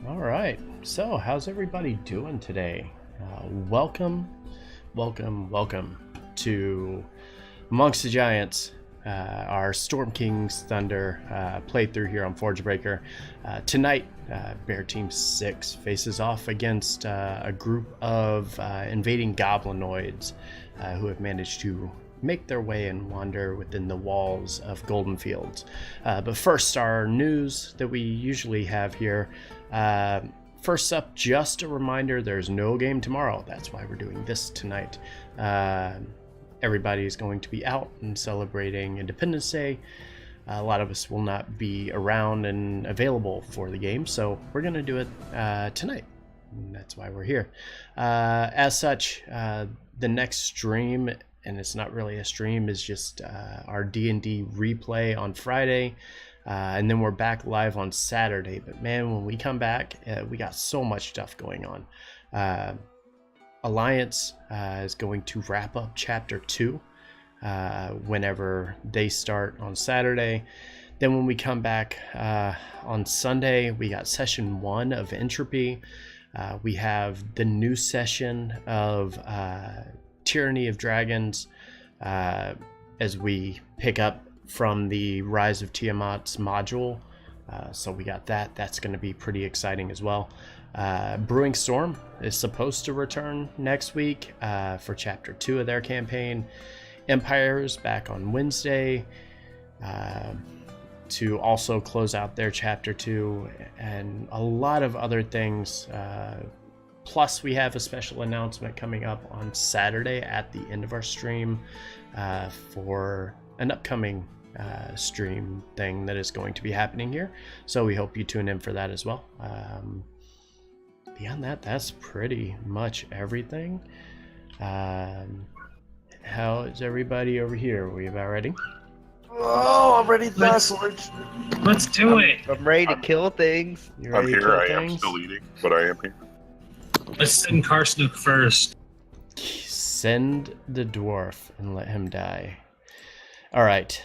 All right. So, how's everybody doing today? Welcome to Amongst the Giants, our Storm King's Thunder playthrough here on Forgebreaker. Tonight, Bear Team 6 faces off against a group of invading goblinoids who have managed to make their way and wander within the walls of Golden Fields. But first, our news that we usually have here. First up, just a reminder, there's no game tomorrow. That's why we're doing this tonight. Everybody is going to be out and celebrating Independence Day. A lot of us will not be around and available for the game, so we're going to do it tonight. And that's why we're here. As such, the next stream, and it's not really a stream, is just our D&D replay on Friday. And then we're back live on Saturday. But man, when we come back, we got so much stuff going on. Alliance is going to wrap up Chapter 2 whenever they start on Saturday. Then when we come back on Sunday, we got Session 1 of Entropy. We have the new session of Tyranny of Dragons as we pick up from the Rise of Tiamat's module. So we got that. That's going to be pretty exciting as well. Brewing Storm is supposed to return next week for Chapter 2 of their campaign. Empire's back on Wednesday to also close out their Chapter 2, and a lot of other things. Plus, we have a special announcement coming up on Saturday at the end of our stream for an upcoming stream thing that is going to be happening here. So we hope you tune in for that as well. Beyond that, that's pretty much everything. How is everybody over here? Are we about ready? Oh, I'm ready to Let's do it. I'm ready to kill things. I'm here. I am still eating, but I am here. Let's send Karsnook first. Send the dwarf and let him die. All right.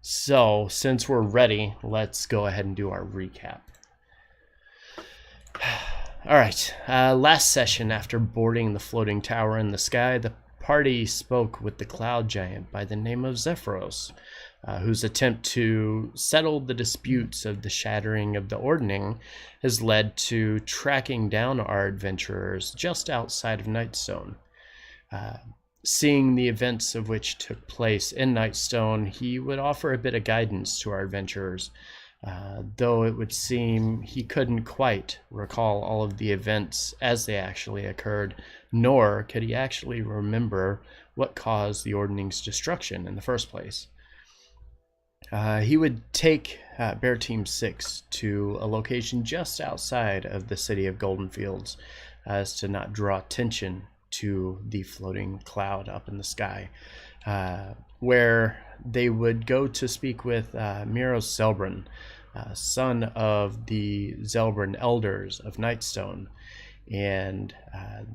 So, since we're ready, let's go ahead and do our recap. All right. Last session, after boarding the floating tower in the sky, the party spoke with the cloud giant by the name of Zephyros, whose attempt to settle the disputes of the shattering of the ordning has led to tracking down our adventurers just outside of Nightstone. Seeing the events of which took place in Nightstone, he would offer a bit of guidance to our adventurers, though it would seem he couldn't quite recall all of the events as they actually occurred, nor could he actually remember what caused the Ordning's destruction in the first place. He would take Bear Team 6 to a location just outside of the city of Golden Fields as to not draw attention to the floating cloud up in the sky, where they would go to speak with Miros Zelbrun, son of the Zelbrun elders of Nightstone, and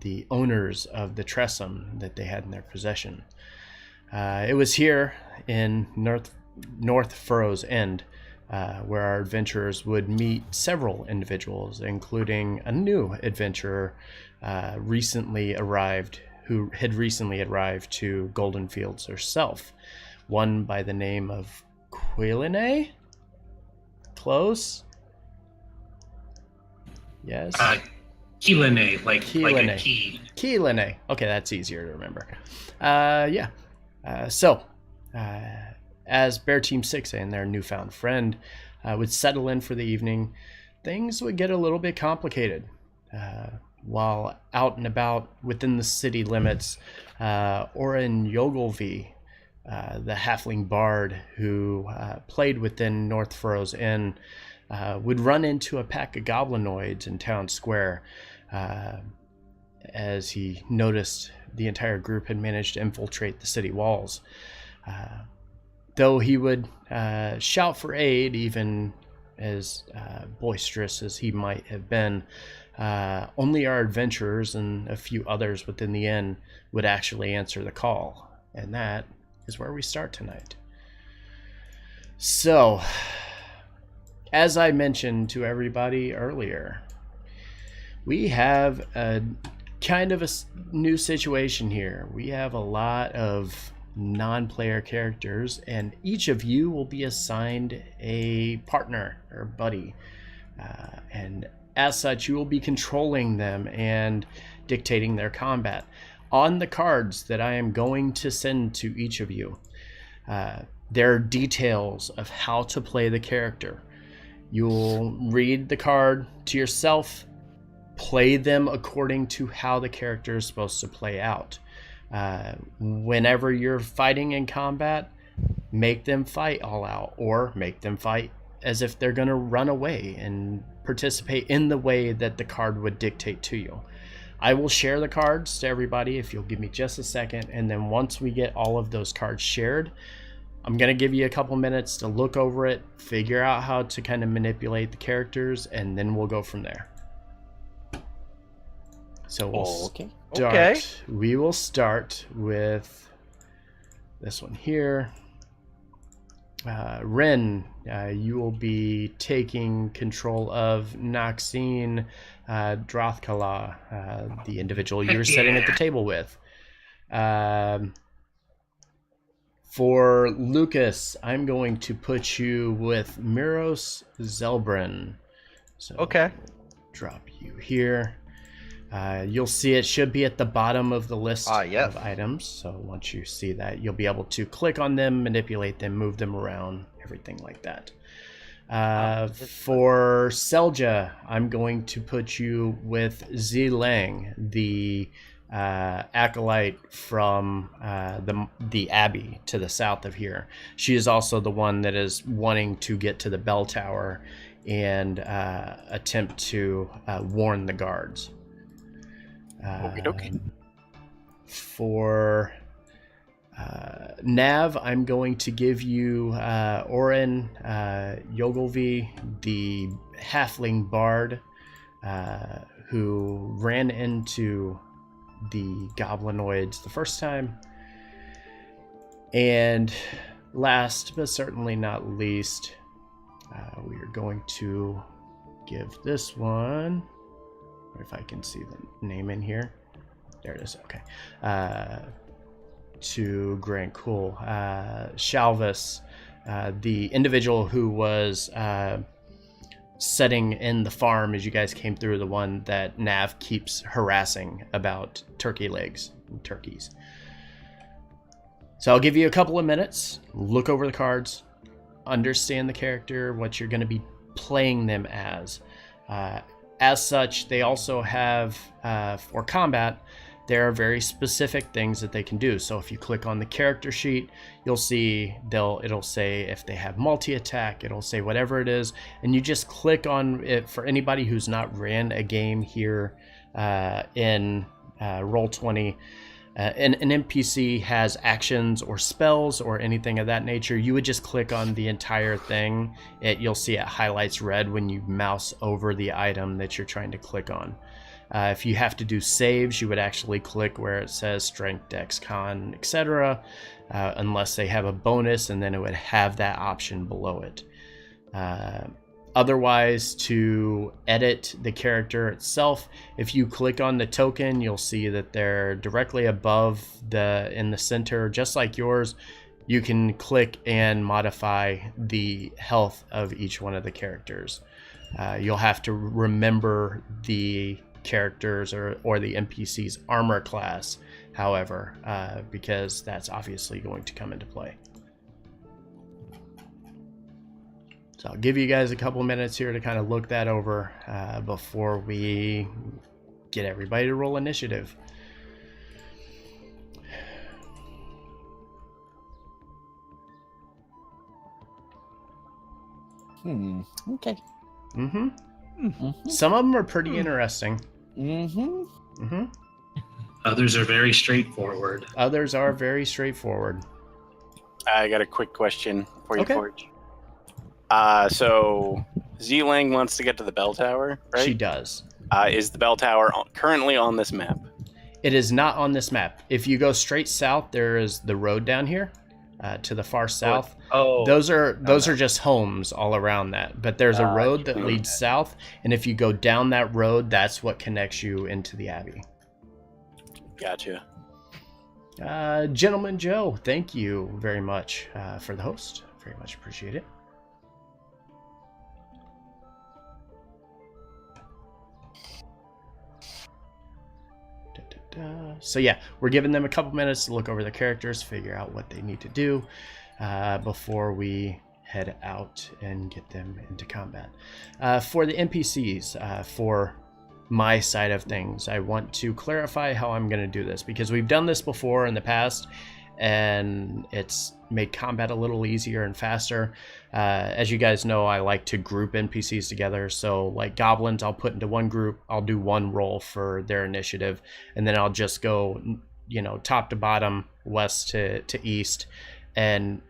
the owners of the Tressum that they had in their possession. It was here in North Furrow's End where our adventurers would meet several individuals, including a new adventurer who had recently arrived to Golden Fields herself, one by the name of Quiline. Close? Yes? Keeline, like a key. Keeline. Okay, that's easier to remember. As Bear Team 6 and their newfound friend would settle in for the evening, things would get a little bit complicated. While out and about within the city limits, Oren Yogolvi, the halfling bard who played within North Furrow's Inn, would run into a pack of goblinoids in town square as he noticed the entire group had managed to infiltrate the city walls. Though he would shout for aid, even as boisterous as he might have been, only our adventurers and a few others within the inn would actually answer the call. And that is where we start tonight. So, as I mentioned to everybody earlier, we have a kind of a new situation here. We have a lot of non-player characters, and each of you will be assigned a partner or buddy. And as such, you will be controlling them and dictating their combat. On the cards that I am going to send to each of you, there are details of how to play the character. You'll read the card to yourself, play them according to how the character is supposed to play out. Whenever you're fighting in combat, make them fight all out, or make them fight as if they're going to run away and participate in the way that the card would dictate to you. I will share the cards to everybody if you'll give me just a second, and then once we get all of those cards shared, I'm going to give you a couple minutes to look over it, figure out how to kind of manipulate the characters, and then we'll go from there. So we'll start. We will start with this one here. Ren, you will be taking control of Naxine Drothkala, the individual you were sitting at the table with. For Lucas, I'm going to put you with Miros Zelbrin. So drop you here. You'll see it should be at the bottom of the list of items. So once you see that, you'll be able to click on them, manipulate them, move them around, everything like that. For Selja, I'm going to put you with Zilang, the acolyte from the Abbey to the south of here. She is also the one that is wanting to get to the bell tower and attempt to warn the guards. For Nav, I'm going to give you Oren Yogolvi, the halfling bard who ran into the goblinoids the first time. And last but certainly not least, we are going to give this one, if I can see the name in here. There it is. Okay. To Grant Cool. Shalvis, the individual who was setting in the farm as you guys came through, the one that Nav keeps harassing about turkey legs and turkeys. So I'll give you a couple of minutes, look over the cards, understand the character, what you're going to be playing them as. As such, they also have, for combat, there are very specific things that they can do. So if you click on the character sheet, you'll see it'll say if they have multi-attack, it'll say whatever it is, and you just click on it. For anybody who's not ran a game here in Roll20, an NPC has actions or spells or anything of that nature, you would just click on the entire thing. You'll see it highlights red when you mouse over the item that you're trying to click on. If you have to do saves, you would actually click where it says strength, dex, con, etc. Unless they have a bonus, and then it would have that option below it. Otherwise, to edit the character itself, if you click on the token, you'll see that they're directly above in the center, just like yours. You can click and modify the health of each one of the characters. You'll have to remember the characters or the NPC's armor class, however, because that's obviously going to come into play. So I'll give you guys a couple minutes here to kind of look that over before we get everybody to roll initiative. Okay. Some of them are pretty interesting. Others are very straightforward. Others are very straightforward. I got a quick question for you, Okay. Forge. So Zilang wants to get to the bell tower, right? She does. Is the bell tower currently on this map? It is not on this map. If you go straight south, there is the road down here. to the far south. Oh, Those are just homes all around that. But there's a road that leads south, and if you go down that road, that's what connects you into the Abbey. Gotcha. Gentleman Joe, thank you very much for the host. Very much appreciate it. So yeah, we're giving them a couple minutes to look over the characters, figure out what they need to do before we head out and get them into combat. For the NPCs, for my side of things, I want to clarify how I'm going to do this, because we've done this before in the past and it's made combat a little easier and faster. As you guys know, I like to group NPCs together. So like goblins, I'll put into one group, I'll do one roll for their initiative, and then I'll just go, top to bottom, west to east, and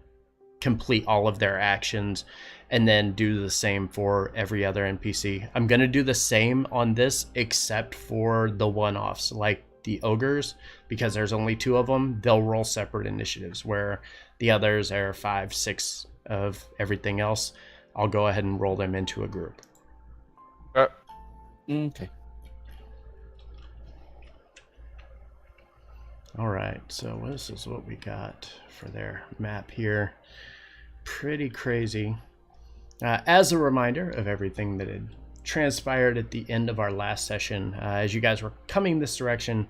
complete all of their actions, and then do the same for every other NPC. I'm going to do the same on this, except for the one-offs, like the ogres, because there's only 2 of them. They'll roll separate initiatives, where the others are 5, 6 of everything else. I'll go ahead and roll them into a group. Okay. All right, so this is what we got for their map here. Pretty crazy. As a reminder of everything that had transpired at the end of our last session, as you guys were coming this direction,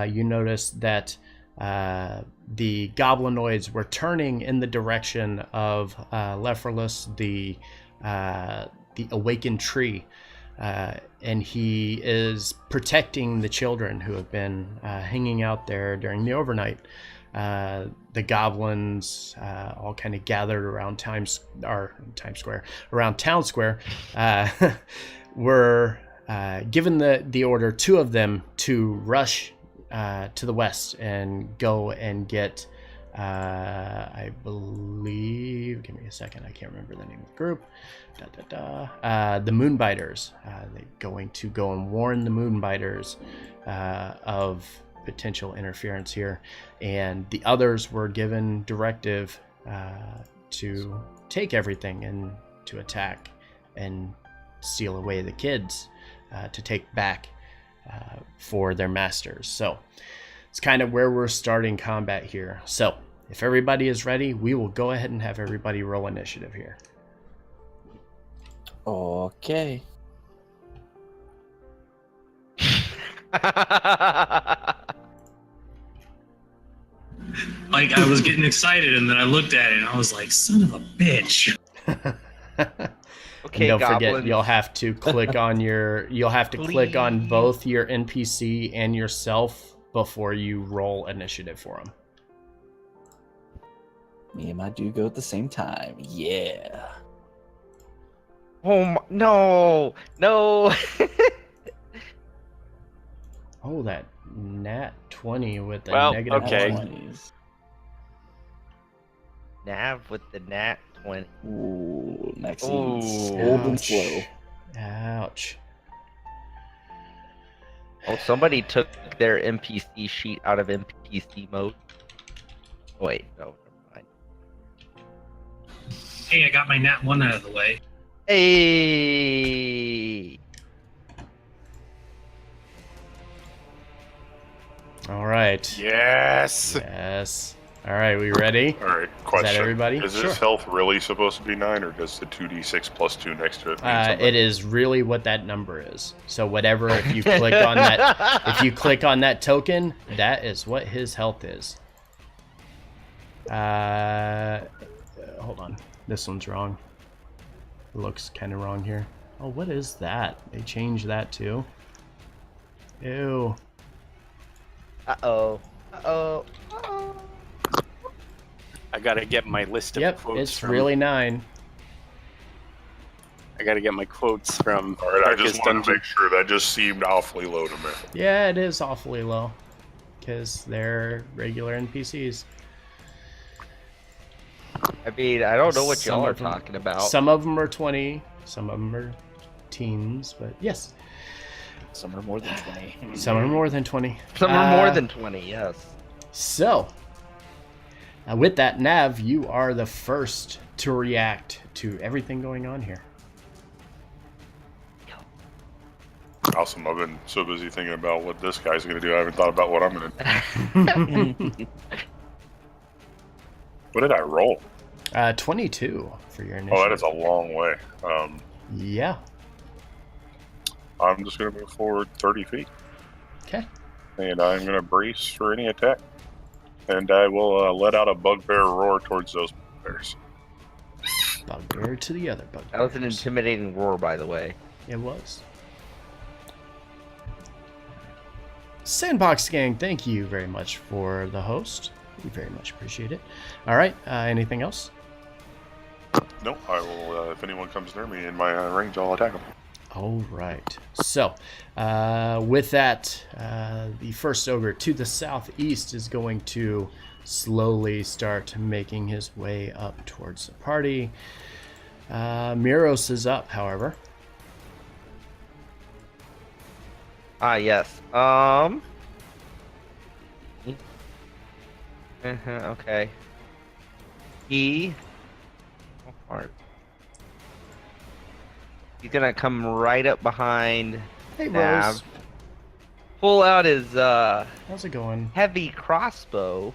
you noticed that the goblinoids were turning in the direction of Lephrolus, the awakened tree, and he is protecting the children who have been hanging out there during the overnight. The goblins all kind of gathered around Town Square, were given the order, 2 of them, to rush to the west and go and get, I believe, give me a second, I can't remember the name of the group, the Moonbiters. They're going to go and warn the Moonbiters of potential interference here, and the others were given directive to take everything and to attack and steal away the kids to take back for their masters. So it's kind of where we're starting combat here. So if everybody is ready, we will go ahead and have everybody roll initiative here. Okay. Like, I was getting excited, and then I looked at it, and I was like, son of a bitch. Okay, don't goblins. forget, you'll have to click on click on both your NPC and yourself before you roll initiative for them. Me and my dude go at the same time. Yeah. Oh my, no. Oh, that nat 20 with the Well, negative okay. 1. Nav with the nat 20. Ooh, Maxine's Ooh. old and Ouch. slow. Ouch. Oh, somebody took their NPC sheet out of NPC mode. Wait, no, never mind. Hey, I got my nat 1 out of the way. Hey! All right. Yes. Yes. All right, we ready? All right, question. everybody? Is Sure. his health really supposed to be 9, or does the 2d6 plus 2 next to it mean something? It is really what that number is. So whatever, if you click on that token, that is what his health is. Hold on. This one's wrong. It looks kind of wrong here. Oh, what is that? They changed that too. Ew. Uh-oh. I gotta get my list of Yep, quotes. it's from, really 9. I gotta get my quotes from. All right, I just Darkest wanted to Dungeon. make sure. That just seemed awfully low to me. Yeah, it is awfully low. Because they're regular NPCs. I mean, I don't know what Some y'all are of them- talking about. Some of them are 20, some of them are teens, but yes, Some are more than 20. some are more than 20. Some are more than 20, yes. So, With that, Nav, you are the first to react to everything going on here. Awesome. I've been so busy thinking about what this guy's going to do. I haven't thought about what I'm going to do. What did I roll? 22 for your initiative. Oh, that is a long way. Yeah. I'm just going to move forward 30 feet. Okay. And I'm going to brace for any attack. And I will let out a bugbear roar towards those bears. Bugbear to the other bugbear. That was an intimidating roar, by the way. It was. Sandbox Gang, thank you very much for the host. We very much appreciate it. All right, anything else? No, I will, if anyone comes near me in my range, I'll attack them. All right. So, with that, the first ogre to the southeast is going to slowly start making his way up towards the party. Miros is up, however. Ah, yes. Okay. He. Oh, hard. He's gonna come right up behind Hey, Nav. Rose. Pull out his How's it going? heavy crossbow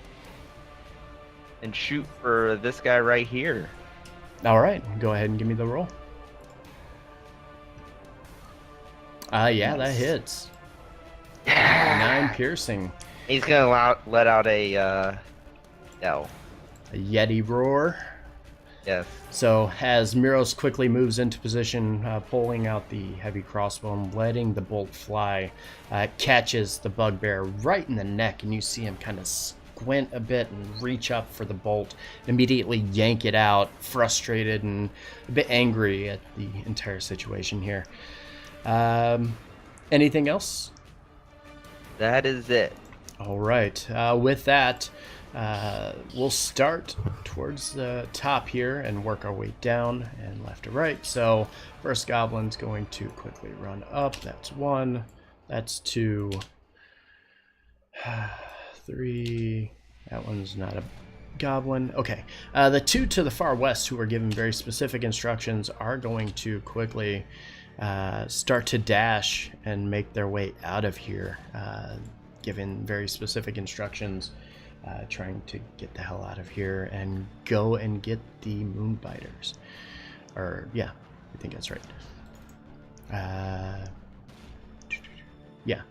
and shoot for this guy right here. All right, go ahead and give me the roll. Yeah, that hits. 9 piercing. He's gonna let out a yell. A Yeti roar. Yes. So as Miros quickly moves into position, pulling out the heavy crossbow and letting the bolt fly, catches the bugbear right in the neck, and you see him kind of squint a bit and reach up for the bolt, and immediately yank it out, frustrated and a bit angry at the entire situation here. Anything else? That is it. All right. With that, we'll start towards the top here and work our way down and left to right. So first goblin's going to quickly run up. That's 1. That's 2. 3. That one's not a goblin. Okay. The 2 to the far west, who were given very specific instructions, are going to quickly start to dash and make their way out of here, given very specific instructions, trying to get the hell out of here and go and get the Moonbiters. Or, yeah, I think that's right. Yeah.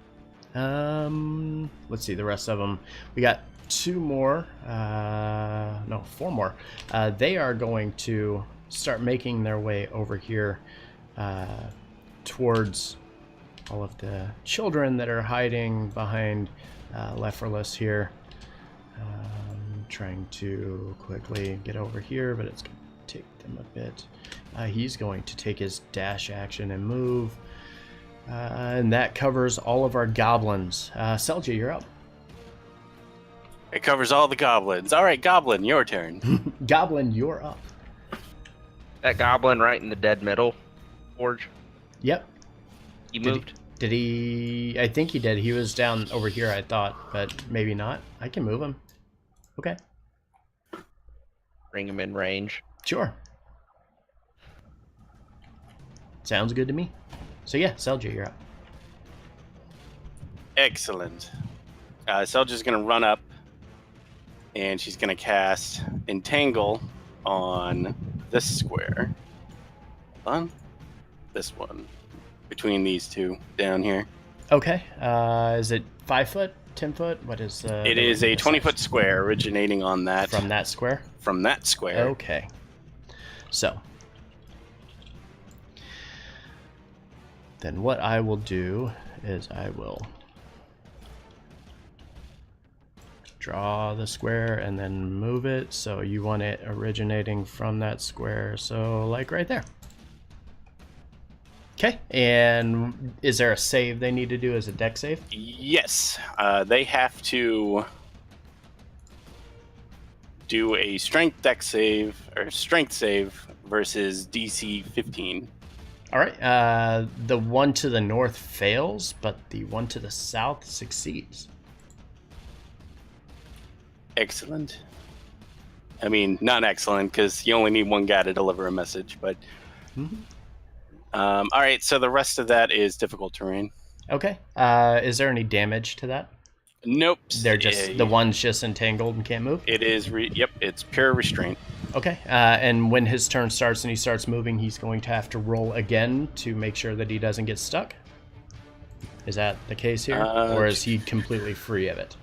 Let's see, the rest of them. We got 2 more. No, 4 more. They are going to start making their way over here towards all of the children that are hiding behind Leferless here. Trying to quickly get over here, but it's going to take them a bit. He's going to take his dash action and move. And that covers all of our goblins. Selja, you're up. It covers all the goblins. All right, Goblin, your turn. Goblin, you're up. That goblin right in the dead middle. Forge. Yep. He moved. Did he? I think he did. He was down over here, I thought, but maybe not. I can move him. Okay. Bring him in range. Sure. Sounds good to me. So yeah, Selja, you're up. Excellent. Selja's going to run up, and she's going to cast Entangle on this square. Hold on. This one. Between these 2 down here. Okay. Is it 5 foot? 10 foot? What is It is a 20-foot square originating on that. From that square? From that square. Okay. So. Then what I will do is I will draw the square and then move it. So you want it originating from that square. So like right there. Okay, and is there a save they need to do as a deck save? Yes. They have to do a strength deck save, or strength save, versus DC 15. All right, the one to the north fails, but the one to the south succeeds. Excellent. I mean, not excellent because you only need one guy to deliver a message. But all right, so the rest of that is difficult terrain. Okay. Is there any damage to that? Nope. They're just the one's just entangled and can't move. It is. Yep, it's pure restraint. Okay. And when his turn starts and he starts moving, he's going to have to roll again to make sure that he doesn't get stuck. Is that the case here, or is he completely free of it?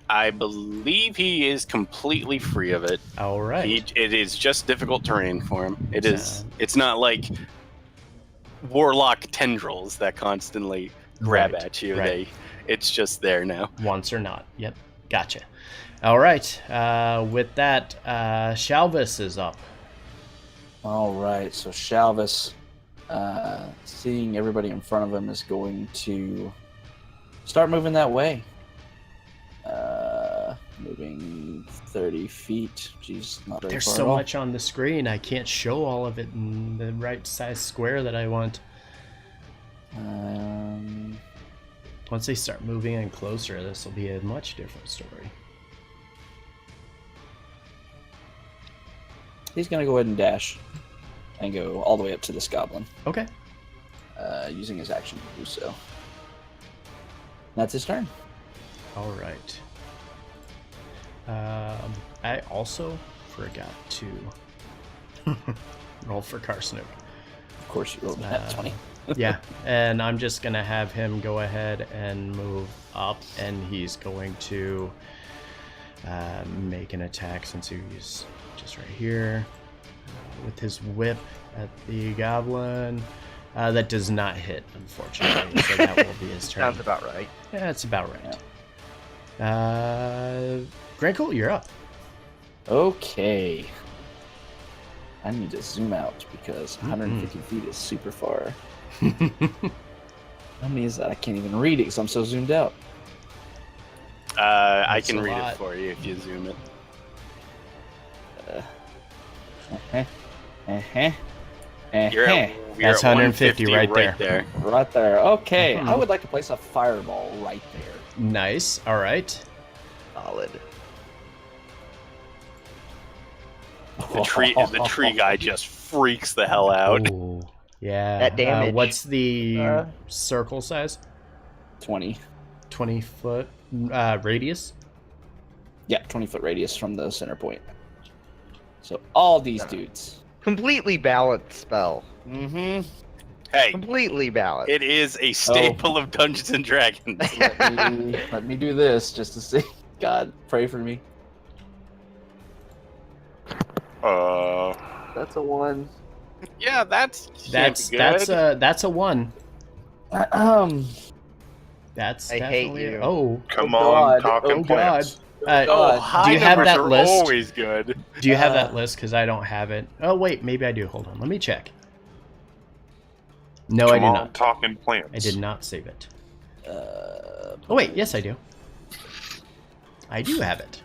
I believe he is completely free of it. All right. It is just difficult terrain for him. It is. It's not like warlock tendrils that constantly grab at you. Right. It's just there now. Once or not. Yep. Gotcha. All right. With that, Shalvis is up. All right, so Shalvis, seeing everybody in front of him, is going to start moving that way. Moving 30 feet. Jeez, not very There's far so at all. much on the screen. I can't show all of it in the right size square that I want. Once they start moving in closer, this will be a much different story. He's going to go ahead and dash and go all the way up to this goblin, Okay. using his action to do so. That's his turn. All right. I also forgot to roll for Carsnook. Of course, you rolled that 20. Yeah, and I'm just going to have him go ahead and move up, and he's going to make an attack since he's just right here with his whip at the goblin. That does not hit, unfortunately, so that will be his turn. Sounds about right. Yeah, that's about right. Grankle, you're up. Okay. I need to zoom out because 150 feet is super far. How many is that? I can't even read it because I'm so zoomed out. I That's can a read lot. it for you if you zoom it. You're at That's 150 right there. Right there. Okay. I would like to place a fireball right there. Nice. All right. Solid. The tree guy just freaks the hell out. Ooh, yeah. That damage. What's the circle size? 20. 20-foot radius? Yeah, 20-foot radius from the center point. So all these dudes. Completely balanced spell. Mm-hmm. Hey, Completely balanced. it is a staple of Dungeons and Dragons. Let me do this just to see. God, pray for me. That's a 1. Yeah, that's a 1. That's I hate definitely you. Oh. Come Oh, on, God. talking Oh, plants. God. high do you have numbers that are list? always good. Do you have that list? Because I don't have it. Oh, wait. Maybe I do. Hold on. Let me check. No, I Come do on, not. talking plants. I did not save it. Oh, wait. Yes, I do. I do have it.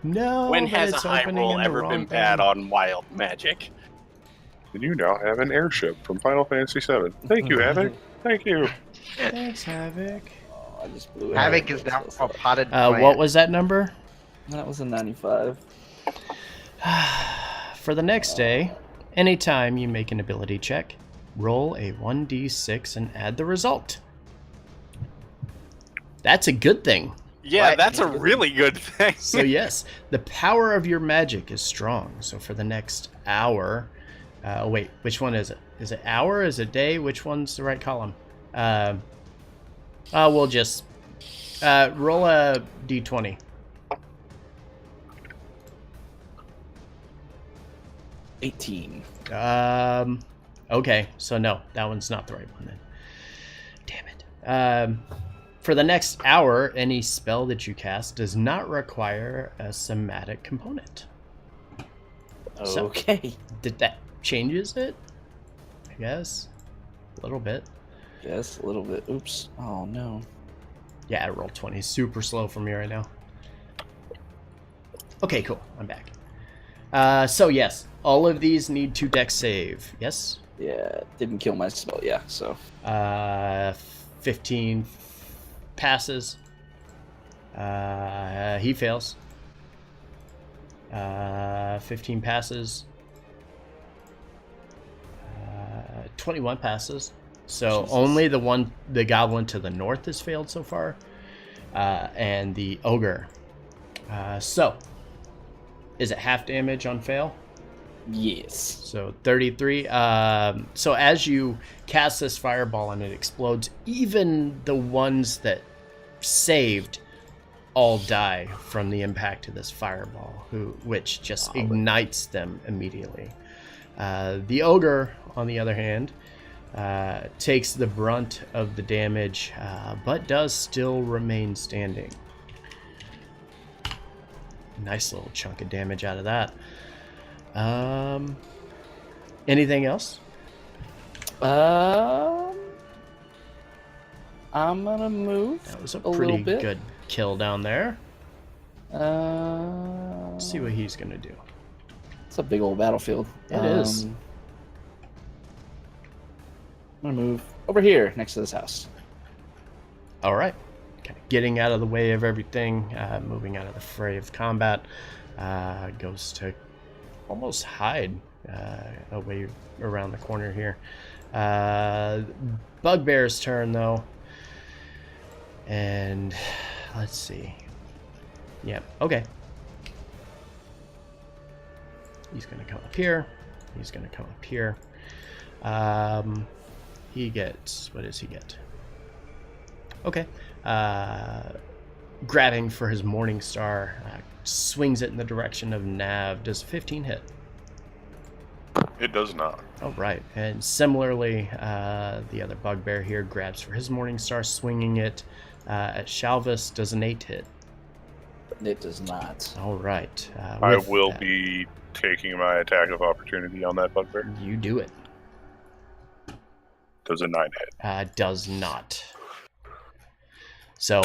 No, When but has a it's high opening roll in the ever wrong been thing. bad on wild magic? And you now have an airship from Final Fantasy VII. Thank you, Havoc. Thank you. Thanks, Havoc. Oh, I just blew it. Havoc is now a potted plant. What was that number? That was a 95. For the next day, anytime you make an ability check, roll a 1d6 and add the result. That's a good thing. Yeah, What? that's a really good thing. So yes, the power of your magic is strong. So for the next hour, wait, which one is it? Is it hour? Is it day? Which one's the right column? We'll just roll a d20. 18. Okay, so no, that one's not the right one then. Damn it. For the next hour, any spell that you cast does not require a somatic component. So- Okay. Did that changes it? I guess. A little bit. Yes, a little bit. Oops. Oh, no. Yeah, I rolled 20. Super slow for me right now. Okay, cool. I'm back. So yes, all of these need to dex save. Yes? Yeah, didn't kill my spell. Yeah, so. 15 passes. He fails. 15 passes. 21 passes. So Jesus. only the goblin to the north has failed so far, and the ogre. So is it half damage on fail? Yes. So 33. So as you cast this fireball and it explodes, even the ones that saved all die from the impact of this fireball, which just ignites them immediately. The ogre, on the other hand, takes the brunt of the damage, but does still remain standing. Nice little chunk of damage out of that. Anything else? I'm gonna move. That was a little pretty bit. good kill down there. Uh, Let's see what he's gonna do. It's a big old battlefield. It is. I'm gonna move over here next to this house. All right. Kind of getting out of the way of everything, moving out of the fray of combat, goes to almost hide away around the corner here. Bugbear's turn, though. And let's see. Yep, okay. He's going to come up here. He's going to come up here. He gets... What does he get? Okay. Grabbing for his Morning Star. Swings it in the direction of Nav. Does 15 hit? It does not. Oh, right. And similarly, the other bugbear here grabs for his Morning Star, swinging it at Shalvis. Does an 8 hit? It does not. All right. I With will that, be taking my attack of opportunity on that bugbear. You do it. Does a 9 hit? Does not. So,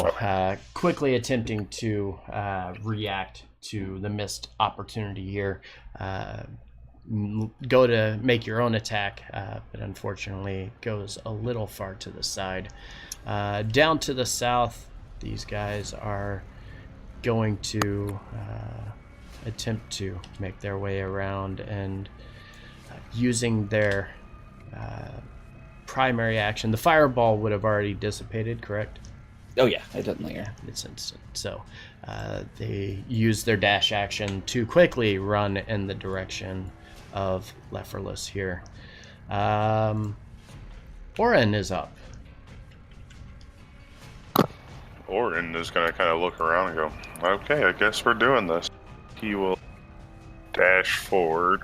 quickly attempting to react to the missed opportunity here. Go to make your own attack, but unfortunately goes a little far to the side. Down to the south, these guys are going to attempt to make their way around and using their primary action. The fireball would have already dissipated, correct? Oh yeah, it doesn't linger. It's instant. So they use their dash action to quickly run in the direction of Leferless here. Oren is up. Orin is going to kind of look around and go, okay, I guess we're doing this. He will dash forward.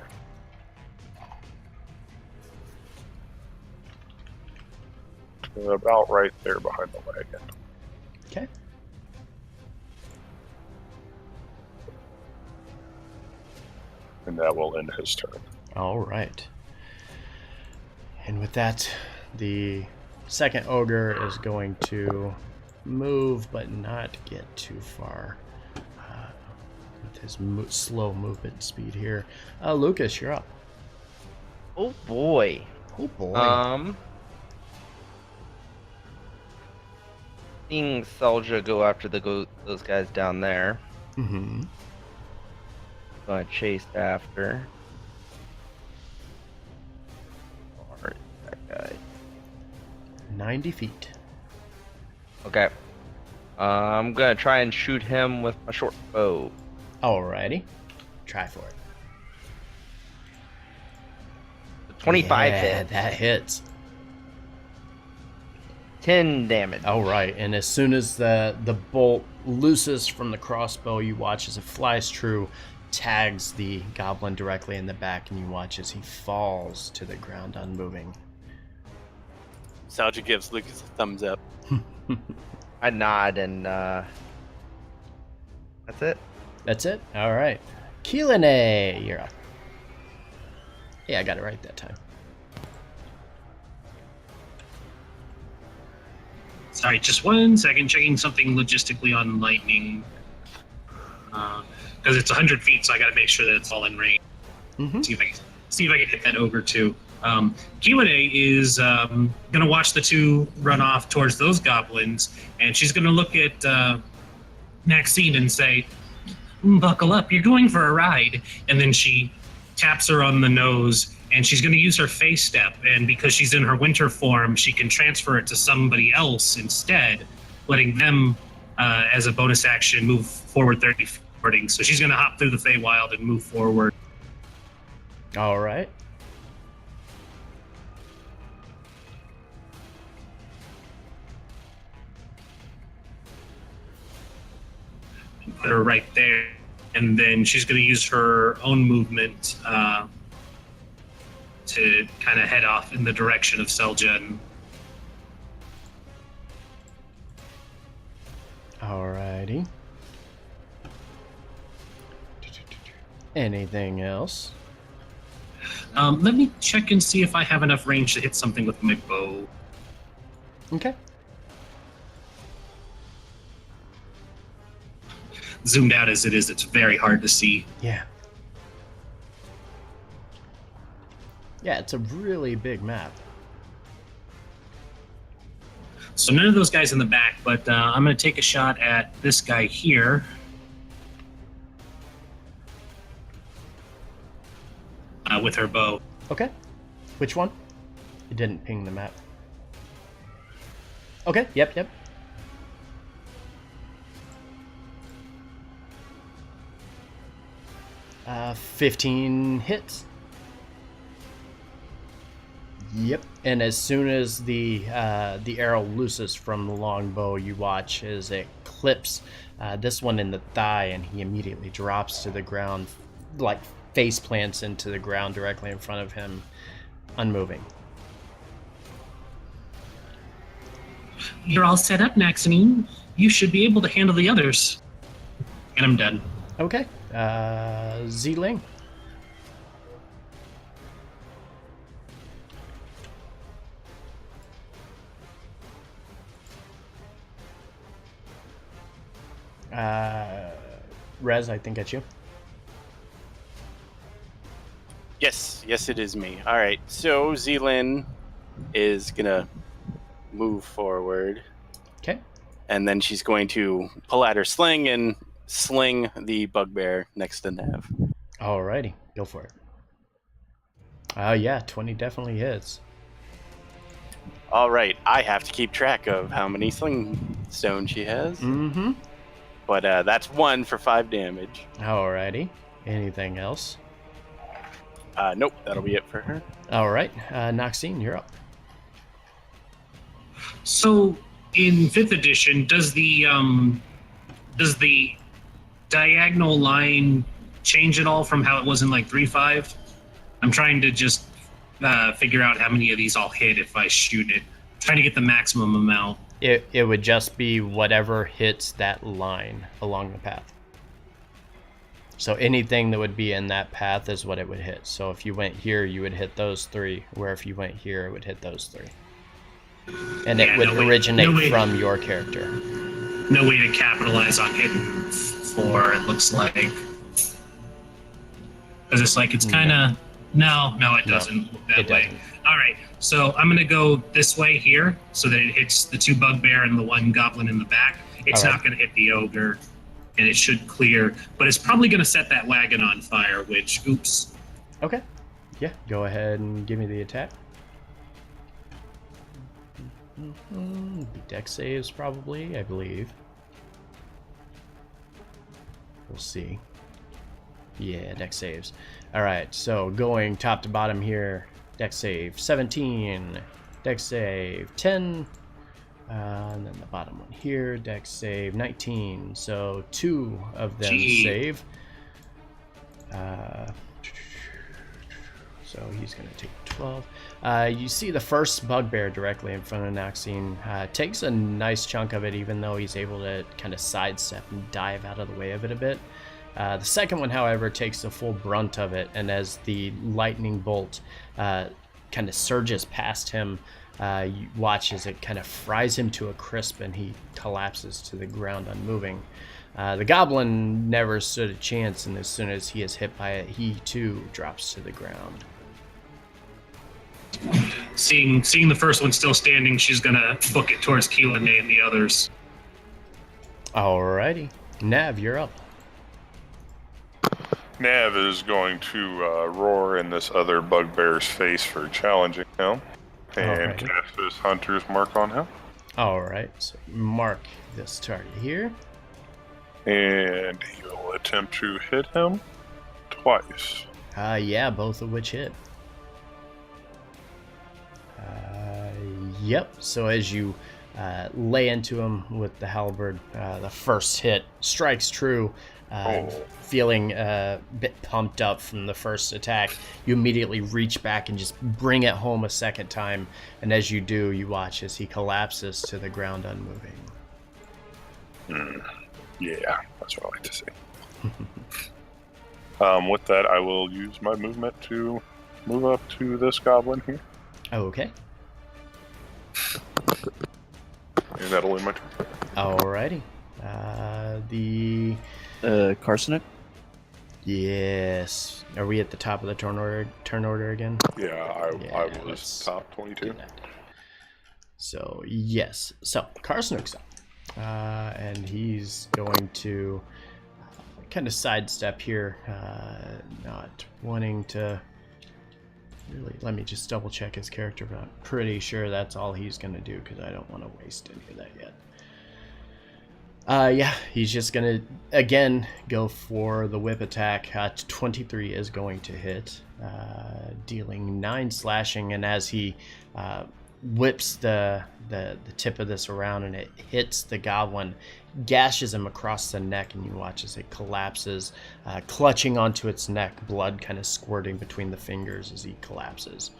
To about right there behind the wagon. Okay. And that will end his turn. All right. And with that, the second ogre is going to move, but not get too far with his slow movement speed here. Lucas, you're up. Oh boy. Oh boy. Seeing Selja go after those guys down there. Mm-hmm. Gonna chase after. Where is that guy? 90 feet. Okay. I'm gonna try and shoot him with my short bow. Alrighty. Try for it. 25 Yeah, hit. that hits. 10 damage. All right, and as soon as the bolt looses from the crossbow, you watch as it flies true, tags the goblin directly in the back, and you watch as he falls to the ground unmoving. Salja gives Lucas a thumbs up. I nod and that's it. That's it? All right. Keelan, you're up. Yeah, I got it right that time. Sorry, just 1 second, checking something logistically on lightning. Because it's 100 feet, so I got to make sure that it's all in range. Mm-hmm. See if I can hit that ogre too. Kiwane is going to watch the two run off towards those goblins, and she's going to look at Maxine and say, buckle up, you're going for a ride. And then she taps her on the nose, and she's going to use her face step. And because she's in her winter form, she can transfer it to somebody else instead, letting them, as a bonus action, move forward 30 feet. So she's going to hop through the Feywild and move forward. All right. Put her right there. And then she's going to use her own movement to kind of head off in the direction of Selja. Alrighty. Anything else? Let me check and see if I have enough range to hit something with my bow. Okay. Zoomed out as it is, it's very hard to see. Yeah. Yeah, it's a really big map. So none of those guys in the back, but I'm going to take a shot at this guy here. With her bow. Okay. Which one? It didn't ping the map. Okay, yep. 15 hits. Yep. And as soon as the arrow looses from the longbow, you watch as it clips this one in the thigh, and he immediately drops to the ground, like face plants into the ground directly in front of him, unmoving. You're all set up, Maxine. You should be able to handle the others. And I'm done. Okay. Z-Ling. Rez, I think it's you. Yes, it is me. All right, so Zealand is gonna move forward. Okay. And then she's going to pull out her sling and sling the bugbear next to Nav. Alrighty, go for it. Yeah, 20 definitely hits. All right, I have to keep track of how many sling stones she has. Mm-hmm. But that's 1 for 5 damage. Alrighty. Anything else? Nope, that'll be it for her. Alright, Noxine, you're up. So, in 5th edition, does the diagonal line change at all from how it was in like 3.5? I'm trying to just figure out how many of these I'll hit if I shoot it. I'm trying to get the maximum amount. It would just be whatever hits that line along the path. So anything that would be in that path is what it would hit. So if you went here, you would hit those 3, where if you went here, it would hit those 3. And it would originate from your character. No way to capitalize on hitting 4, it looks like. Because it's like, it's kind of... No, it doesn't look that way. All right, so I'm going to go this way here so that it hits the 2 bugbear and the 1 goblin in the back. It's not going to hit the ogre, and it should clear. But it's probably going to set that wagon on fire, which, oops. Okay. Yeah, go ahead and give me the attack. Dex saves probably, I believe. We'll see. Yeah, dex saves. Alright, so going top to bottom here. Dex save 17. Dex save 10. And then the bottom one here. Dex save 19. So 2 of them save. So he's going to take 12. You see the first bugbear directly in front of Noxine. Takes a nice chunk of it, even though he's able to kind of sidestep and dive out of the way of it a bit. The second one, however, takes the full brunt of it, and as the lightning bolt kind of surges past him, you watch as it kind of fries him to a crisp, and he collapses to the ground unmoving. The goblin never stood a chance, and as soon as he is hit by it, he too drops to the ground. Seeing the first one still standing, she's going to book it towards Keelan and the others. Alrighty. Nav, you're up. Nav is going to roar in this other bugbear's face for challenging him and Alrighty. cast his hunter's mark on him. Alright, so mark this target here. And he will attempt to hit him twice. Yeah, both of which hit. Yep, so as you lay into him with the halberd, the first hit strikes true. Feeling a bit pumped up from the first attack, you immediately reach back and just bring it home a second time. And as you do, you watch as he collapses to the ground unmoving. Yeah, that's what I like to see. With that, I will use my movement to move up to this goblin here. Okay. And that'll end my turn. Alrighty. Carsonet? Yes. Are we at the top of the turn order again? Yeah, I let's was top 22. do that. So, yes. So, Carsnook's up. And he's going to kind of sidestep here, not wanting to really. Let me just double check his character, but I'm pretty sure that's all he's going to do because I don't want to waste any of that yet. Yeah, he's just going to, again, go for the whip attack. 23 is going to hit, dealing 9 slashing, and as he whips the tip of this around and it hits the goblin, gashes him across the neck, and you watch as it collapses, clutching onto its neck, blood kind of squirting between the fingers as he collapses.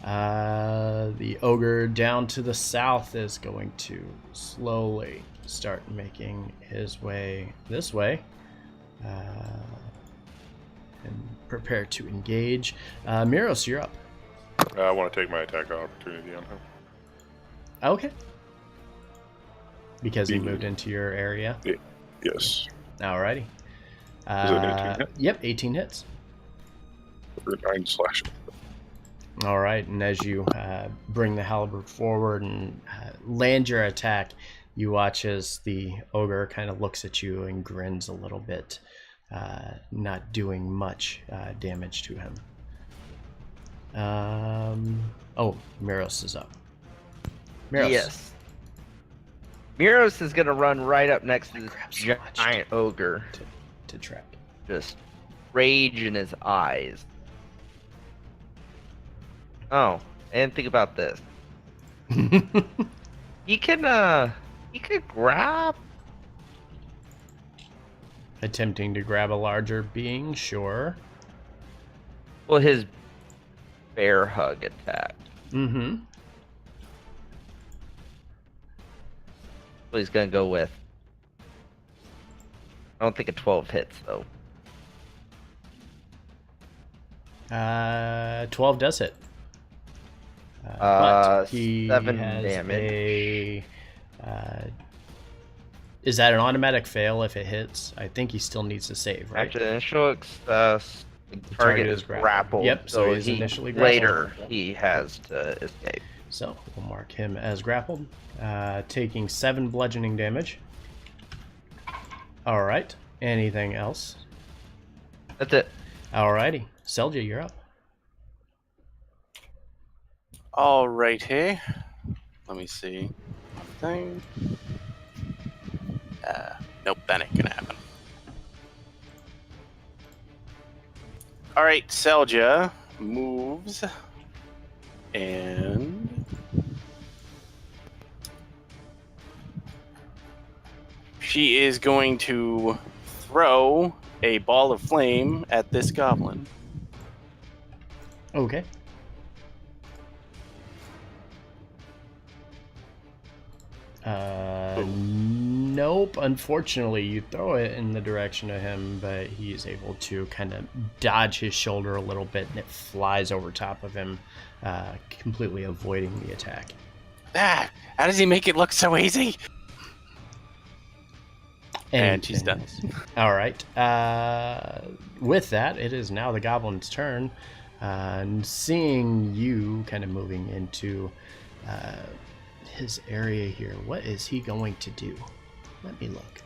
The ogre down to the south is going to slowly start making his way this way and prepare to engage. Miros, you're up. I want to take my attack opportunity on him. Okay. Because he moved into your area? Yes. Alrighty. Is it 18 hit? Yep, 18 hits. For 9 slashing. Alright, and as you bring the halberd forward and land your attack, you watch as the ogre kind of looks at you and grins a little bit, not doing much damage to him. Miros is up. Miros. Yes. Miros is gonna run right up next to this Grab so much giant ogre. to track. Just rage in his eyes. Oh, and think about this. He could grab. Attempting to grab a larger being, sure. Well, his bear hug attack. Mm-hmm. What he's gonna go with. I don't think a 12 hits though. 12 does hit. But he 7 has damage. Is that an automatic fail if it hits? I think he still needs to save, right? After the initial success, the target is grappled. Yep, so he's initially grappled. Later, he has to escape. So we'll mark him as grappled, taking 7 bludgeoning damage. All right. Anything else? That's it. Alrighty. Selja, you're up. All right, hey. Let me see. Thing. Nope, that ain't gonna happen. All right, Selja moves and she is going to throw a ball of flame at this goblin. Okay. Nope. Unfortunately, you throw it in the direction of him, but he's able to kind of dodge his shoulder a little bit, and it flies over top of him, completely avoiding the attack. Ah, how does he make it look so easy? And she's done. All right. With that, it is now the goblin's turn. And seeing you kind of moving into his area here, what is he going to do? Let me look.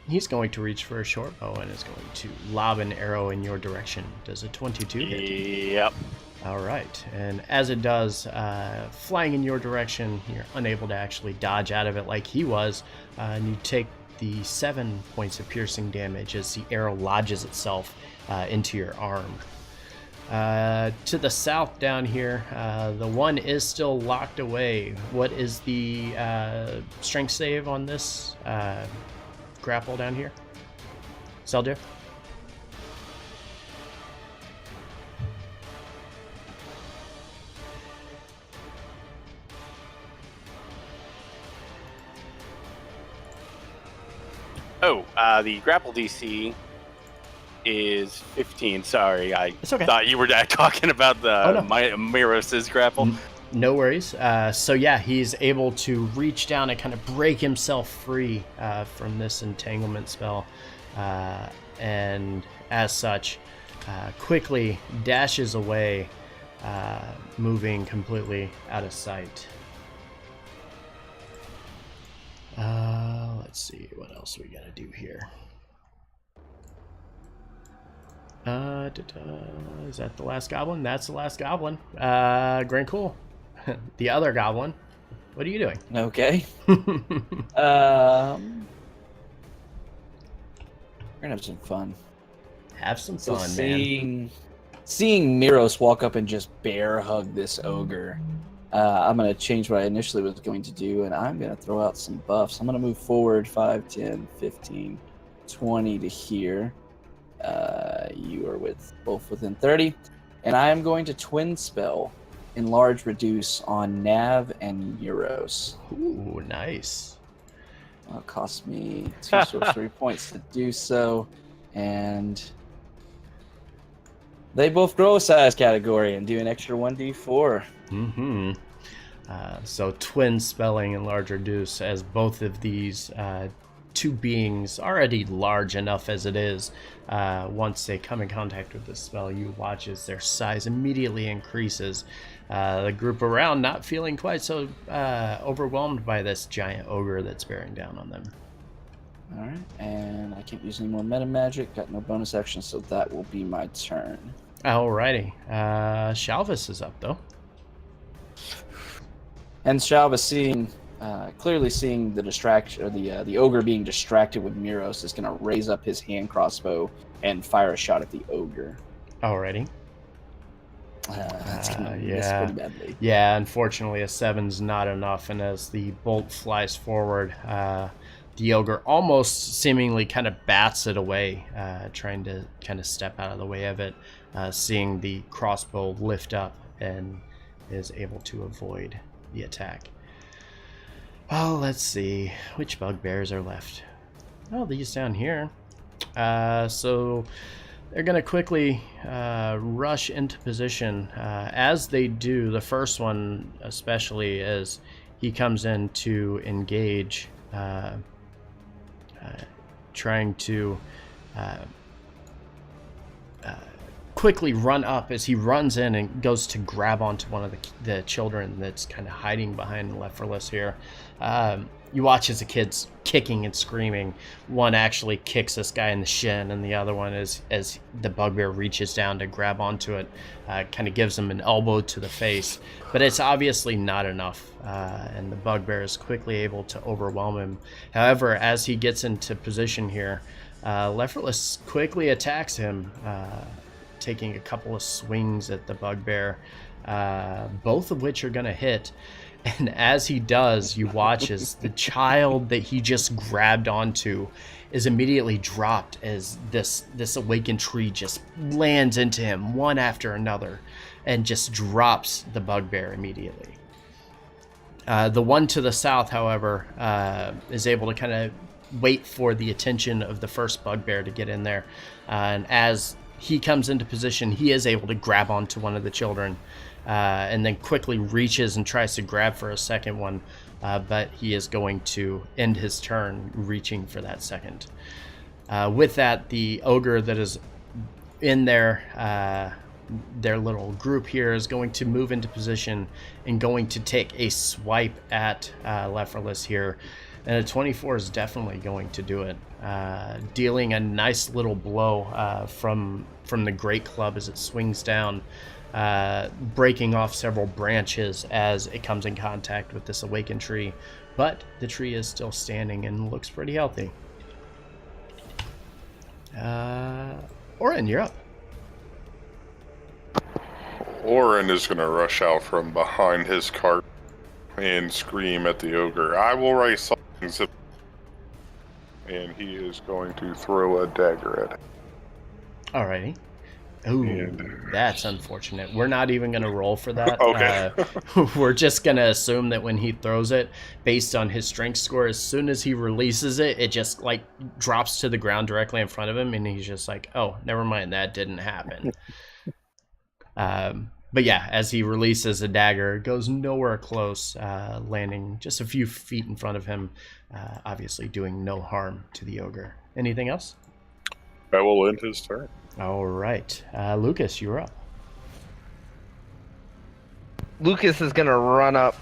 He's going to reach for a short bow and is going to lob an arrow in your direction. Does a 22 hit? Yep. All right, and as it does, flying in your direction, you're unable to actually dodge out of it like he was, and you take the 7 points of piercing damage as the arrow lodges itself into your arm. To the south down here, the one is still locked away. What is the strength save on this grapple down here? Seldir? Oh, the grapple DC is 15. Sorry, I It's okay. thought you were talking about the Miros' grapple. No worries. So yeah, he's able to reach down and kind of break himself free from this entanglement spell, and as such, quickly dashes away, moving completely out of sight. Let's see what else we gotta do here. Is that the last goblin? That's the last goblin. Grand Cool. The other goblin. What are you doing? Okay. We're gonna have some fun. Have some So fun, man. seeing Miros walk up and just bear hug this ogre, I'm going to change what I initially was going to do, and I'm going to throw out some buffs. I'm going to move forward 5, 10, 15, 20 to here. You are both within 30. And I am going to twin spell Enlarge Reduce on Nav and Euros. Ooh, nice. It'll cost me 2 sorcery points to do so. And they both grow a size category and do an extra 1d4. Mm-hmm. So twin spelling and large reduce, as both of these two beings, already large enough as it is, once they come in contact with this spell, you watch as their size immediately increases. The group around not feeling quite so overwhelmed by this giant ogre that's bearing down on them. Alright, and I can't use any more meta magic, got no bonus action, so that will be my turn. Alrighty. Shalvis is up, though. And Shalva, clearly seeing the distraction, or the ogre being distracted with Miros, is going to raise up his hand crossbow and fire a shot at the ogre. Alrighty. That's going to miss pretty badly. Yeah, unfortunately, a 7's not enough, and as the bolt flies forward, the ogre almost seemingly kind of bats it away, trying to kind of step out of the way of it, seeing the crossbow lift up, and is able to avoid the attack. Oh, let's see. Which bugbears are left? Oh, these down here. So they're going to quickly rush into position. As they do, the first one especially, as he comes in to engage, trying to quickly run up. As he runs in and goes to grab onto one of the children that's kind of hiding behind Leftforless here. You watch as the kid's kicking and screaming. One actually kicks this guy in the shin, and the other one, as the bugbear reaches down to grab onto it, kind of gives him an elbow to the face. But it's obviously not enough, and the bugbear is quickly able to overwhelm him. However, as he gets into position here, Leftforless quickly attacks him, taking a couple of swings at the bugbear, both of which are going to hit. And as he does, you watch as the child that he just grabbed onto is immediately dropped, as this awakened tree just lands into him one after another and just drops the bugbear immediately. The one to the south, however, is able to kind of wait for the attention of the first bugbear to get in there. And as he comes into position, he is able to grab onto one of the children, and then quickly reaches and tries to grab for a second one, but he is going to end his turn reaching for that second. With that, the ogre that is in their little group here is going to move into position and going to take a swipe at Leftforless here. And a 24 is definitely going to do it, dealing a nice little blow from the great club as it swings down, breaking off several branches as it comes in contact with this awakened tree. But the tree is still standing and looks pretty healthy. Orin, you're up. Orin is going to rush out from behind his cart and scream at the ogre, "I will raise something!" And he is going to throw a dagger at it. Alrighty. Ooh, that's unfortunate. We're not even going to roll for that. Okay. We're just going to assume that when he throws it, based on his strength score, as soon as he releases it, it just like drops to the ground directly in front of him, and he's just like, oh, never mind, that didn't happen. But yeah, as he releases a dagger, it goes nowhere close, landing just a few feet in front of him, obviously doing no harm to the ogre. Anything else? That will end his turn. All right. Lucas, you're up. Lucas is gonna run up,